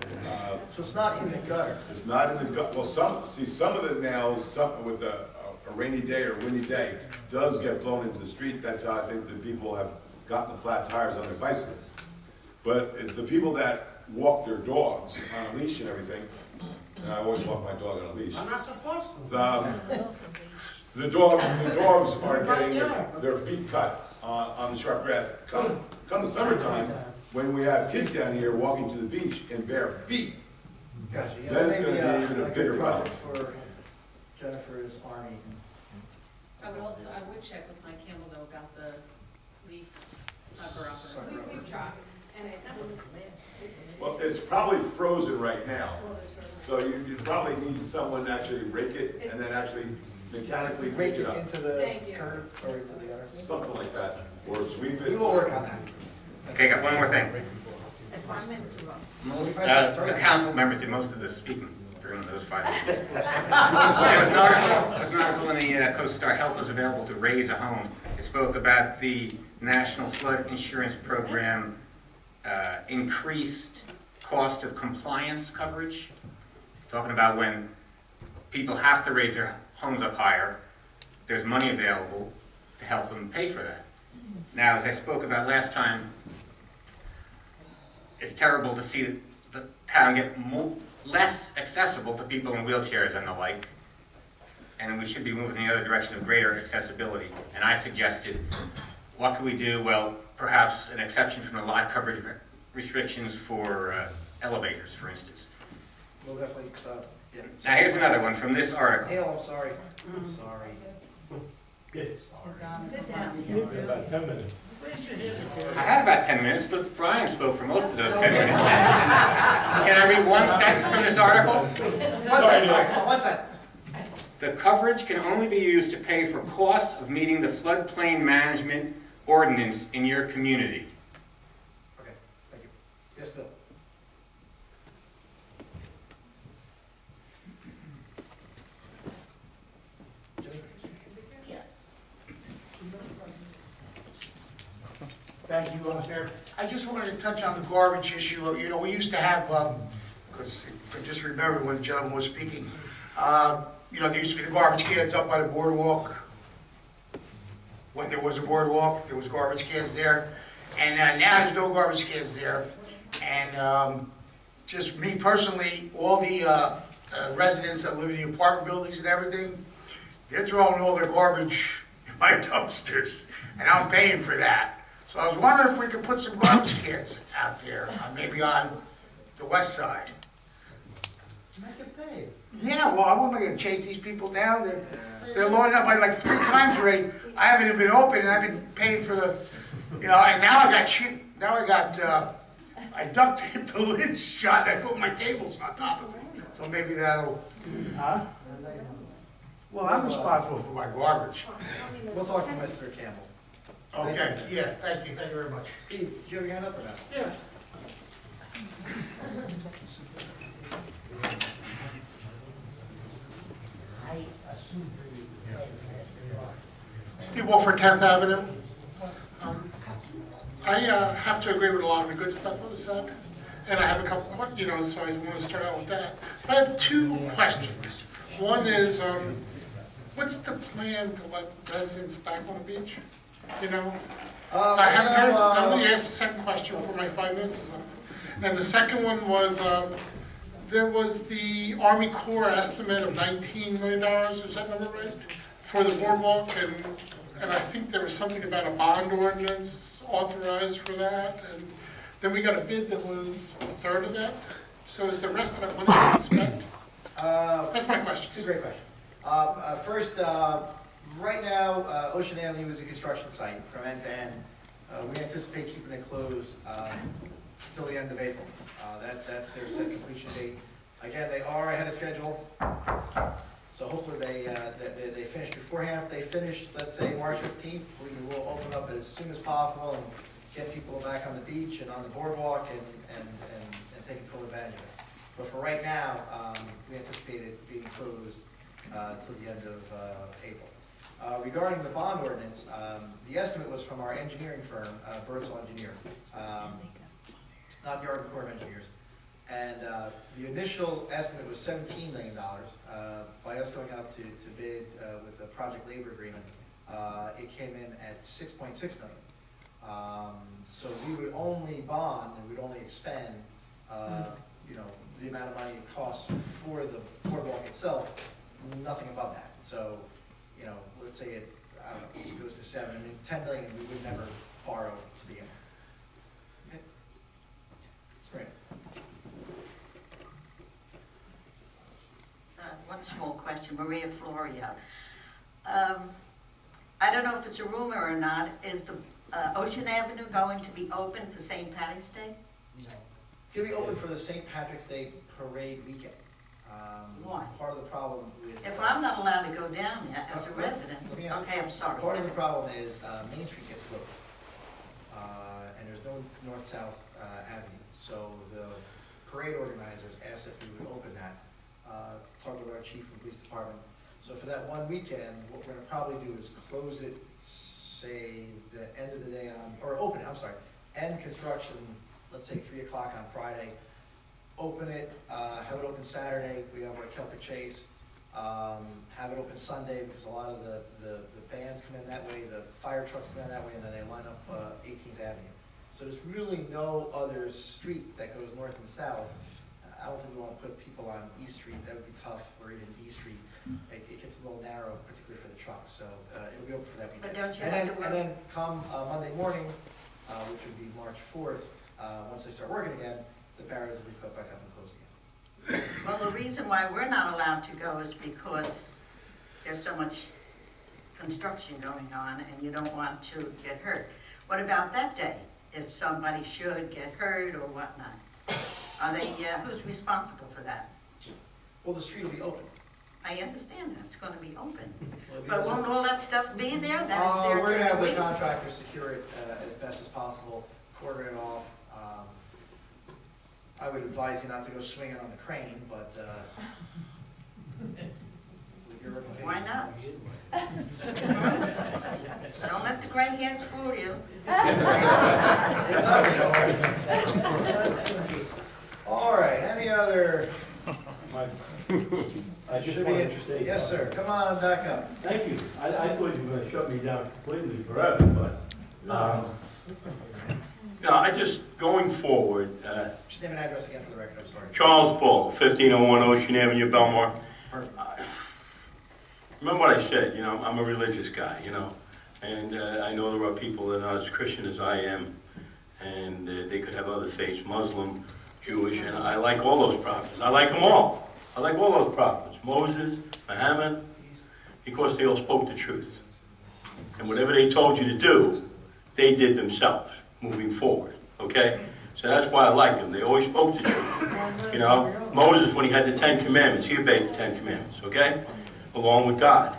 So it's not in the gutter. It's not in the gutter. Well, some of the nails, with a rainy day or windy day, does get blown into the street. That's how I think the people have gotten the flat tires on their bicycles. But it's the people that walk their dogs on a leash and everything. And I always walk my dog on a leash. I'm not supposed to. The dogs are getting their feet cut on the sharp grass. Come the summertime, when we have kids down here walking to the beach in bare feet, Gotcha. Yeah, then it's maybe, going to be even a bigger problem. For Jennifer's Army. I would check with Mike Campbell though about the leaf sucker upper. We've tried, and it, Well, it's probably frozen right now, so you probably need someone to actually rake it and then actually mechanically Rake pick it it up. into the curb or into the gutter. Something like that, or sweep it. We will work on that. Okay, got one more thing. The council members did most of the speaking during those 5 minutes. There was an article in the Coast Star, help is available to raise a home. It spoke about the National Flood Insurance Program increased cost of compliance coverage, talking about when people have to raise their homes up higher, there's money available to help them pay for that. Now, as I spoke about last time, it's terrible to see the town get less accessible to people in wheelchairs and the like, and we should be moving in the other direction of greater accessibility. And I suggested, what can we do? Well, perhaps an exception from the lot coverage restrictions for elevators, for instance. We'll definitely, yeah. Now, here's another one from this article. Hale, I'm sorry. I'm sorry. Sit down. About 10 minutes. I had about 10 minutes, but Brian spoke for most of those 10 minutes. Can I read one sentence from this article? One sentence. The coverage can only be used to pay for costs of meeting the floodplain management ordinance in your community. Okay, thank you. Yes, Bill. Thank you, Mayor. I just wanted to touch on the garbage issue. You know, we used to have, because I just remembered when the gentleman was speaking, you know, there used to be the garbage cans up by the boardwalk. When there was a boardwalk, there was garbage cans there. And now there's no garbage cans there. And just me personally, all the residents that live in the apartment buildings and everything, they're throwing all their garbage in my dumpsters, and I'm paying for that. So I was wondering if we could put some garbage cans out there, maybe on the west side. Make it pay. Yeah, well, I'm not gonna chase these people down. They're loading up like 3 times already. I haven't even been open, and I've been paying for the You know, and now I duct taped the lid shut, I put my tables on top of it, so maybe that'll, huh? Well, I'm responsible for my garbage. We'll talk to Mr. Campbell. Okay, yeah, thank you very much. Steve, did you have your hand up or not? Yes. Steve Wolford, 10th Avenue. I have to agree with a lot of the good stuff that was said, and I have a couple, so I want to start out with that. But I have two questions. One is, what's the plan to let residents back on the beach? You know, I haven't heard. I'm going to ask the second question before my 5 minutes is up. And the second one was, there was the Army Corps estimate of $19 million. Is that number right? For the boardwalk, and I think there was something about a bond ordinance authorized for that, and then we got a bid that was a third of that. So is the rest of that money being spent? That's my question. Two great questions. First, right now, Ocean Avenue is a construction site from end to end. We anticipate keeping it closed until the end of April. That's their set completion date. Again, they are ahead of schedule. So hopefully they finish beforehand. If they finish, let's say March 15th, we will open up as soon as possible and get people back on the beach and on the boardwalk and taking full advantage of it. But for right now, we anticipate it being closed till the end of April. Regarding the bond ordinance, the estimate was from our engineering firm, Birdsall Engineer, not the Army Corps of Engineers. And the initial estimate was $17 million. By us going out to bid with a project labor agreement, it came in at $6.6 million. So we would only bond and we'd only expend, the amount of money it costs for the boardwalk itself, nothing above that. So, let's say it, it goes to 7, it's 10 million, we would never borrow to begin with. Okay. That's great. One small question, Maria Florio. I don't know if it's a rumor or not, is the Ocean Avenue going to be open for St. Patty's Day? No. It's going to be open for the St. Patrick's Day parade weekend. Why? Part of the problem with... If I'm not allowed to go down there as a resident, okay, I'm sorry. Part of the problem is Main Street gets closed, and there's no north-south avenue. So the parade organizers asked if we would open that, talked with our chief and police department. So for that one weekend, what we're going to probably do is close it, say, the end of the day on, or open it, I'm sorry, end construction, let's say 3 o'clock on Friday. Open it, have it open Saturday, we have our Celtic Chase, have it open Sunday because a lot of the bands come in that way, the fire trucks come in that way, and then they line up 18th Avenue. So there's really no other street that goes north and south. I don't think we want to put people on East Street, that would be tough, or even D Street. It gets a little narrow, particularly for the trucks, so it'll be open for that weekend. But don't you and have to then, and then come Monday morning, which would be March 4th, once they start working again, the barriers will be put back up and closed again. Well, the reason why we're not allowed to go is because there's so much construction going on and you don't want to get hurt. What about that day, if somebody should get hurt or whatnot? Are they, who's responsible for that? Well, the street will be open. I understand that, it's going to be open. But won't all that stuff be there? That is there we're going to have the week? contractors secure it as best as possible, cordon it off. I would advise you not to go swinging on the crane, but with your reputation. Why not? Don't let the gray hairs fool you. All right, any other? I just Should be wanted to interesting. say, Yes, sir. Come on and back up. Thank you. I thought you were going to shut me down completely forever, but. No, I just, going forward, Just name and address again for the record, I'm sorry. Charles Ball, 1501 Ocean Avenue, Belmar. Remember what I said, I'm a religious guy, and I know there are people that are not as Christian as I am, and they could have other faiths, Muslim, Jewish, and I like all those prophets. I like them all. I like all those prophets, Moses, Muhammad, because they all spoke the truth. And whatever they told you to do, they did themselves moving forward, okay? So that's why I like them. They always spoke the truth. You know, Moses, when he had the 10 Commandments, he obeyed the 10 Commandments, okay? Along with God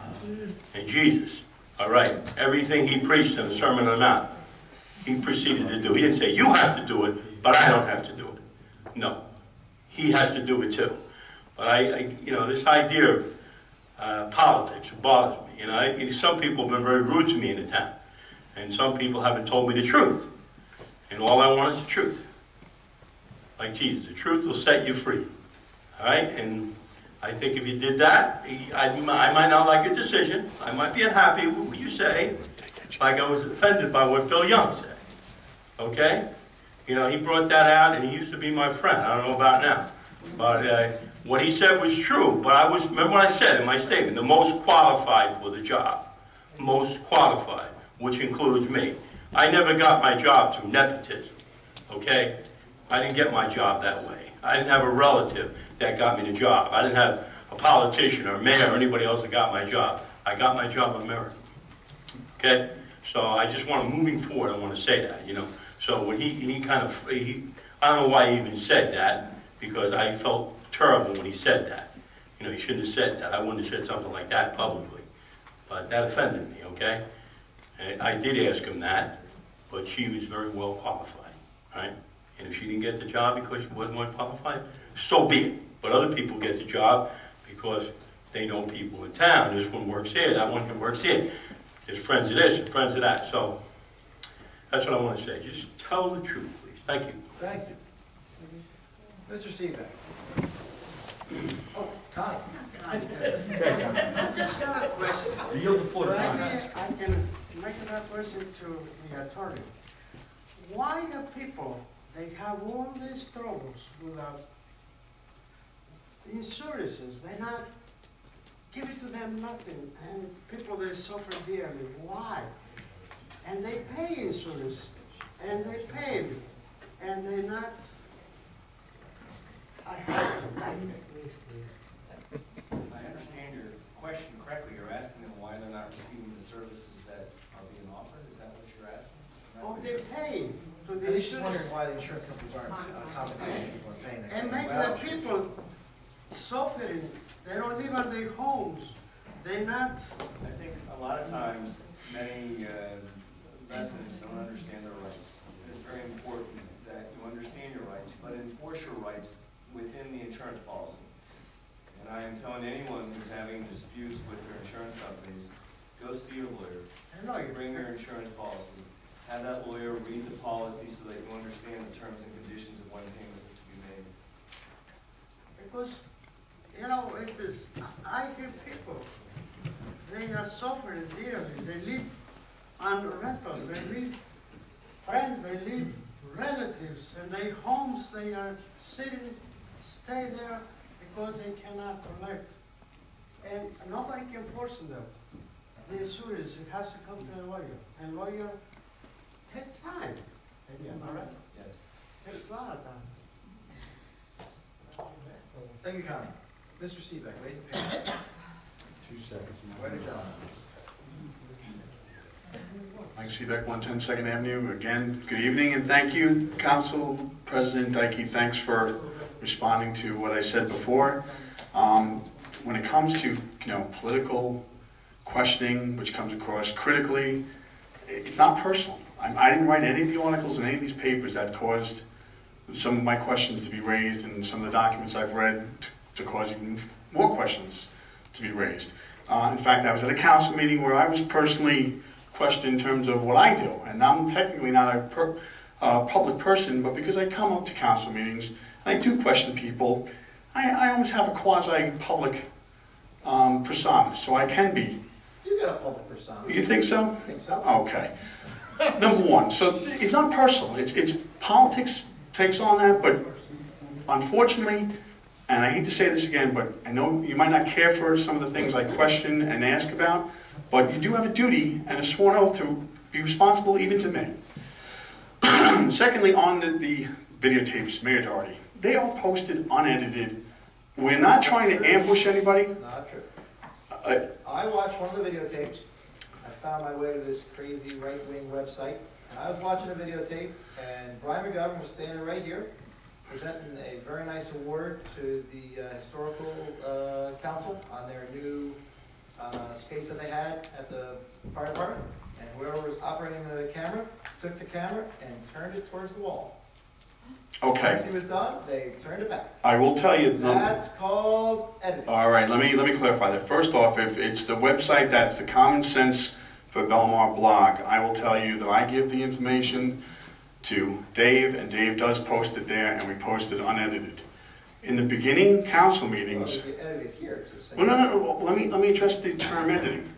and Jesus, all right? Everything he preached in the Sermon on the Mount, he proceeded to do. He didn't say, you have to do it, but I don't have to do it. No, he has to do it too. But you know, this idea of politics bothers me. You know, some people have been very rude to me in the town, and some people haven't told me the truth. And all I want is the truth. Like Jesus, the truth will set you free. All right? And I think if you did that, I might not like your decision. I might be unhappy with what you say, like I was offended by what Bill Young said. Okay? You know, he brought that out, and he used to be my friend. I don't know about now. But what he said was true. But I was, remember what I said in my statement, the most qualified for the job. Most qualified, which includes me. I never got my job through nepotism, okay? I didn't get my job that way. I didn't have a relative that got me the job. I didn't have a politician or a mayor or anybody else that got my job. I got my job on merit, okay? So I just want to, moving forward, I want to say that, you know? So when he kind of, I don't know why he even said that, because I felt terrible when he said that. You know, he shouldn't have said that. I wouldn't have said something like that publicly. But that offended me, okay? And I did ask him that, but she was very well qualified, right? And if she didn't get the job because she wasn't well qualified, so be it. But other people get the job because they know people in town. This one works here, that one works here. There's friends of this and friends of that. So that's what I want to say. Just tell the truth, please. Thank you. Thank you. Mr. Seaback. Oh, Connie. I just got a question. You yield the floor to Maybe Connie. I can make a question to the attorney. Why the people, they have all these troubles without insurances, they not give it to them nothing, and people they suffer dearly. Why? And they pay insurance, and they pay, and they not. I understand your question correctly. You're asking them why they're not receiving the services that are being offered? Is that what you're asking? Oh, they pay to the I think she's insurance. wondering why the insurance companies aren't compensating people and paying their And claim. make the people suffering. They don't live on their homes. They not. I think a lot of times, many residents don't understand their rights. It's very important that you understand your rights, but enforce your rights within the insurance policy. And I am telling anyone who's having disputes with their insurance companies, go see a lawyer. Bring your insurance policy. Have that lawyer read the policy so that you understand the terms and conditions of when payment is to be made. Because, you know, it is, I hear people, they are suffering dearly. They live on rentals, they live friends, they live relatives, and their homes, they are sitting, stay there because they cannot collect. And nobody can force them. The insurance, it has to come to a lawyer, and lawyer takes time. Am I right? Yes. Takes a lot of time. Thank you, Connie. Mr. Seaback, wait a minute. 2 seconds. Wait a minute. Mike Seabeck, 110 Second Avenue. Again, good evening and thank you, Council President Dyke. Thanks for responding to what I said before. When it comes to political questioning, which comes across critically, it's not personal. I didn't write any of the articles in any of these papers that caused some of my questions to be raised, and some of the documents I've read to cause even more questions to be raised. In fact, I was at a council meeting where I was personally questioned in terms of what I do, and I'm technically not a public person, but because I come up to council meetings and I do question people, I always have a quasi-public persona, so I can be. You got a public persona. You think so? I think so. Okay. Number one, so it's not personal. It's politics takes on that, but unfortunately, and I hate to say this again, but I know you might not care for some of the things I question and ask about, but you do have a duty and a sworn oath to be responsible even to me. Secondly, on the videotapes, Mayor Doherty, they are posted unedited. We're not trying to ambush anybody. Not true. I watched one of the videotapes. I found my way to this crazy right-wing website, And I was watching a videotape, and Brian McGovern was standing right here, presenting a very nice award to the Historical Council on their new space that they had at the fire department. And whoever was operating the camera took the camera and turned it towards the wall. Okay. Once he was done, they turned it back. I will tell you. That's called editing. All right, let me clarify that. First off, if it's the website that's the Common Sense for Belmar blog, I will tell you that I give the information to Dave, and Dave does post it there, and we post it unedited. In the beginning council meetings. Well, if you edit it here, it's the same. Well, no. Let me address the term editing.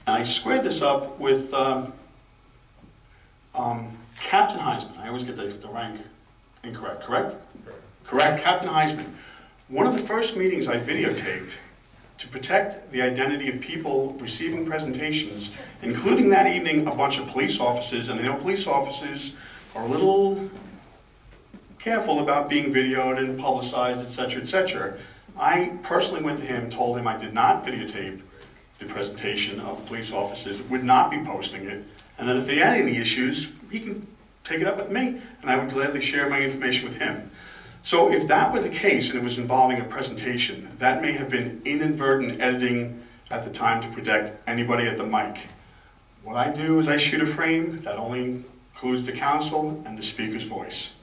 And I squared this up with Captain Heisman. I always get the rank incorrect, correct? Correct, Captain Heisman. One of the first meetings I videotaped to protect the identity of people receiving presentations, including that evening a bunch of police officers, and I know police officers are a little careful about being videoed and publicized, etc., etc. I personally went to him, told him I did not videotape the presentation of the police officers, would not be posting it, and then if he had any issues, he can take it up with me, and I would gladly share my information with him. So if that were the case and it was involving a presentation, that may have been inadvertent editing at the time to protect anybody at the mic. What I do is I shoot a frame that only includes the council and the speaker's voice.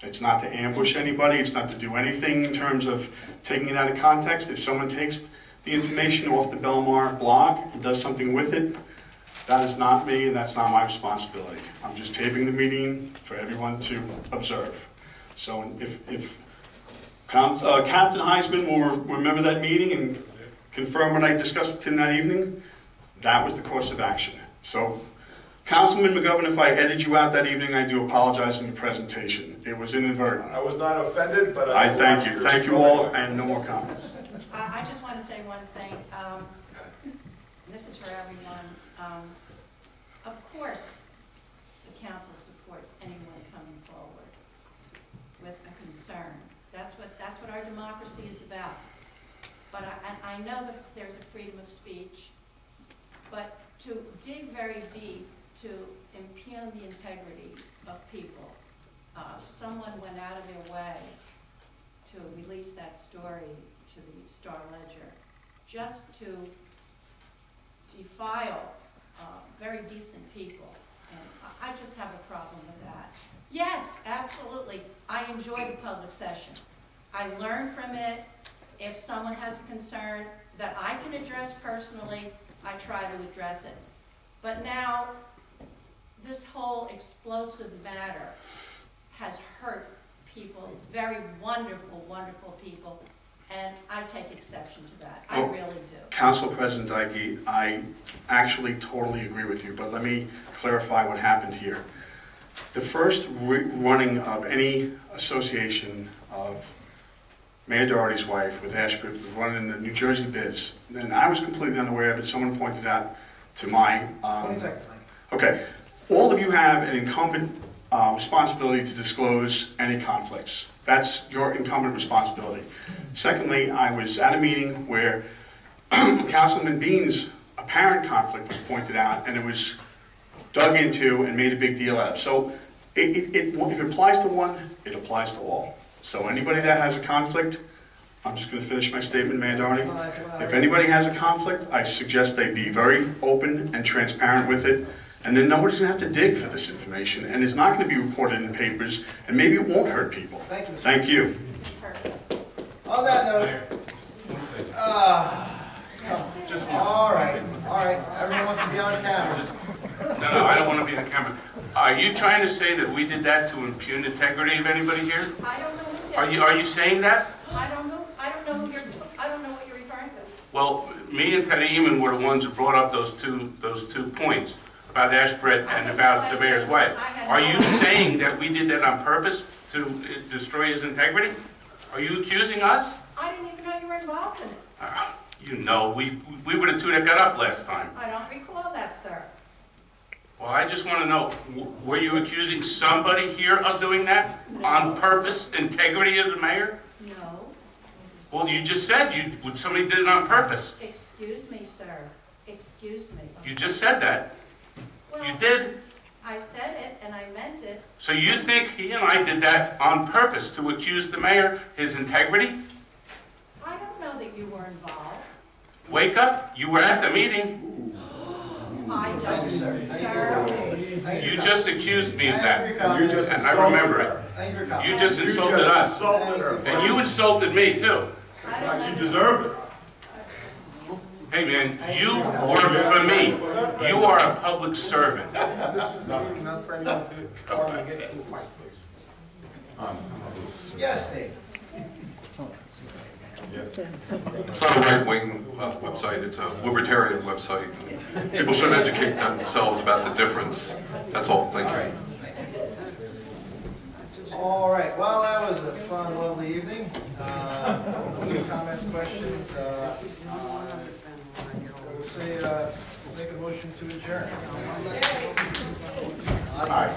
It's not to ambush anybody, it's not to do anything in terms of taking it out of context. If someone takes the information off the Belmar blog and does something with it, that is not me and that's not my responsibility. I'm just taping the meeting for everyone to observe. So if Captain Heisman will remember that meeting and confirm what I discussed with him that evening, that was the course of action. So, Councilman McGovern, if I edited you out that evening, I do apologize in the presentation. It was inadvertent. I was not offended, but I thank you. Thank you all, and no more comments. I just want to say one thing. This is for everyone. Of course, the council supports anyone coming forward with a concern. That's what our democracy is about. But I know that there's a freedom of speech, but to dig very deep to impugn the integrity of people, someone went out of their way to release that story to the Star-Ledger just to defile very decent people. And I just have a problem with that. Yes, absolutely. I enjoy the public session. I learn from it. If someone has a concern that I can address personally, I try to address it. But now, this whole explosive matter has hurt people, very wonderful, wonderful people, and I take exception to that. I really do. Council President Dyke, I actually totally agree with you, but let me clarify what happened here. The first running of any association of Mayor Doherty's wife with Ashford was running in the New Jersey Biz, and I was completely unaware of it. Someone pointed out to my... 20 seconds. Okay. All of you have an incumbent responsibility to disclose any conflicts. That's your incumbent responsibility. Secondly, I was at a meeting where Councilman Bean's apparent conflict was pointed out, and it was dug into and made a big deal out of. So if it applies to one, it applies to all. So anybody that has a conflict, I'm just going to finish my statement, Mayor Doherty. If anybody has a conflict, I suggest they be very open and transparent with it, and then nobody's going to have to dig for this information, and it's not going to be reported in papers, and maybe it won't hurt people. Thank you, Mr. Thank you. On that note, all right, everyone wants to be on camera. No, I don't want to be in the camera. Are you trying to say that we did that to impugn integrity of anybody here? I don't know who did. Are you saying that? I don't know what you're referring to. Well, me and Teddy Eamon were the ones who brought up those two points about Ashbred and about the mayor's wife. Are you saying that we did that on purpose to destroy his integrity? Are you accusing us? I didn't even know you were involved in it. You know, we were the two that got up last time. I don't recall that, sir. Well, I just want to know, were you accusing somebody here of doing that? No. On purpose? Integrity of the mayor? No. Well, you just said somebody did it on purpose. Excuse me, sir. Excuse me. You just said that. Well, you did. I said it and I meant it. So you think he and I did that on purpose to accuse the mayor his integrity? I don't know that you were involved. Wake up, you were at the meeting. I don't, Thank you, sir. sir. You just accused me of that. You just And I insulted remember her. it. Thank you for your comment. You just insulted You just us. insulted her. And you insulted me too. You deserve it. Hey man, you work for me. You are a public servant. This is not for anyone to come and get to the mic, please. Yes, Dave. It's not a right-wing website, it's a libertarian website. People should educate themselves about the difference. That's all, thank you. All right, well, that was a fun, lovely evening. Comments, questions? We'll say, make a motion to adjourn. All right.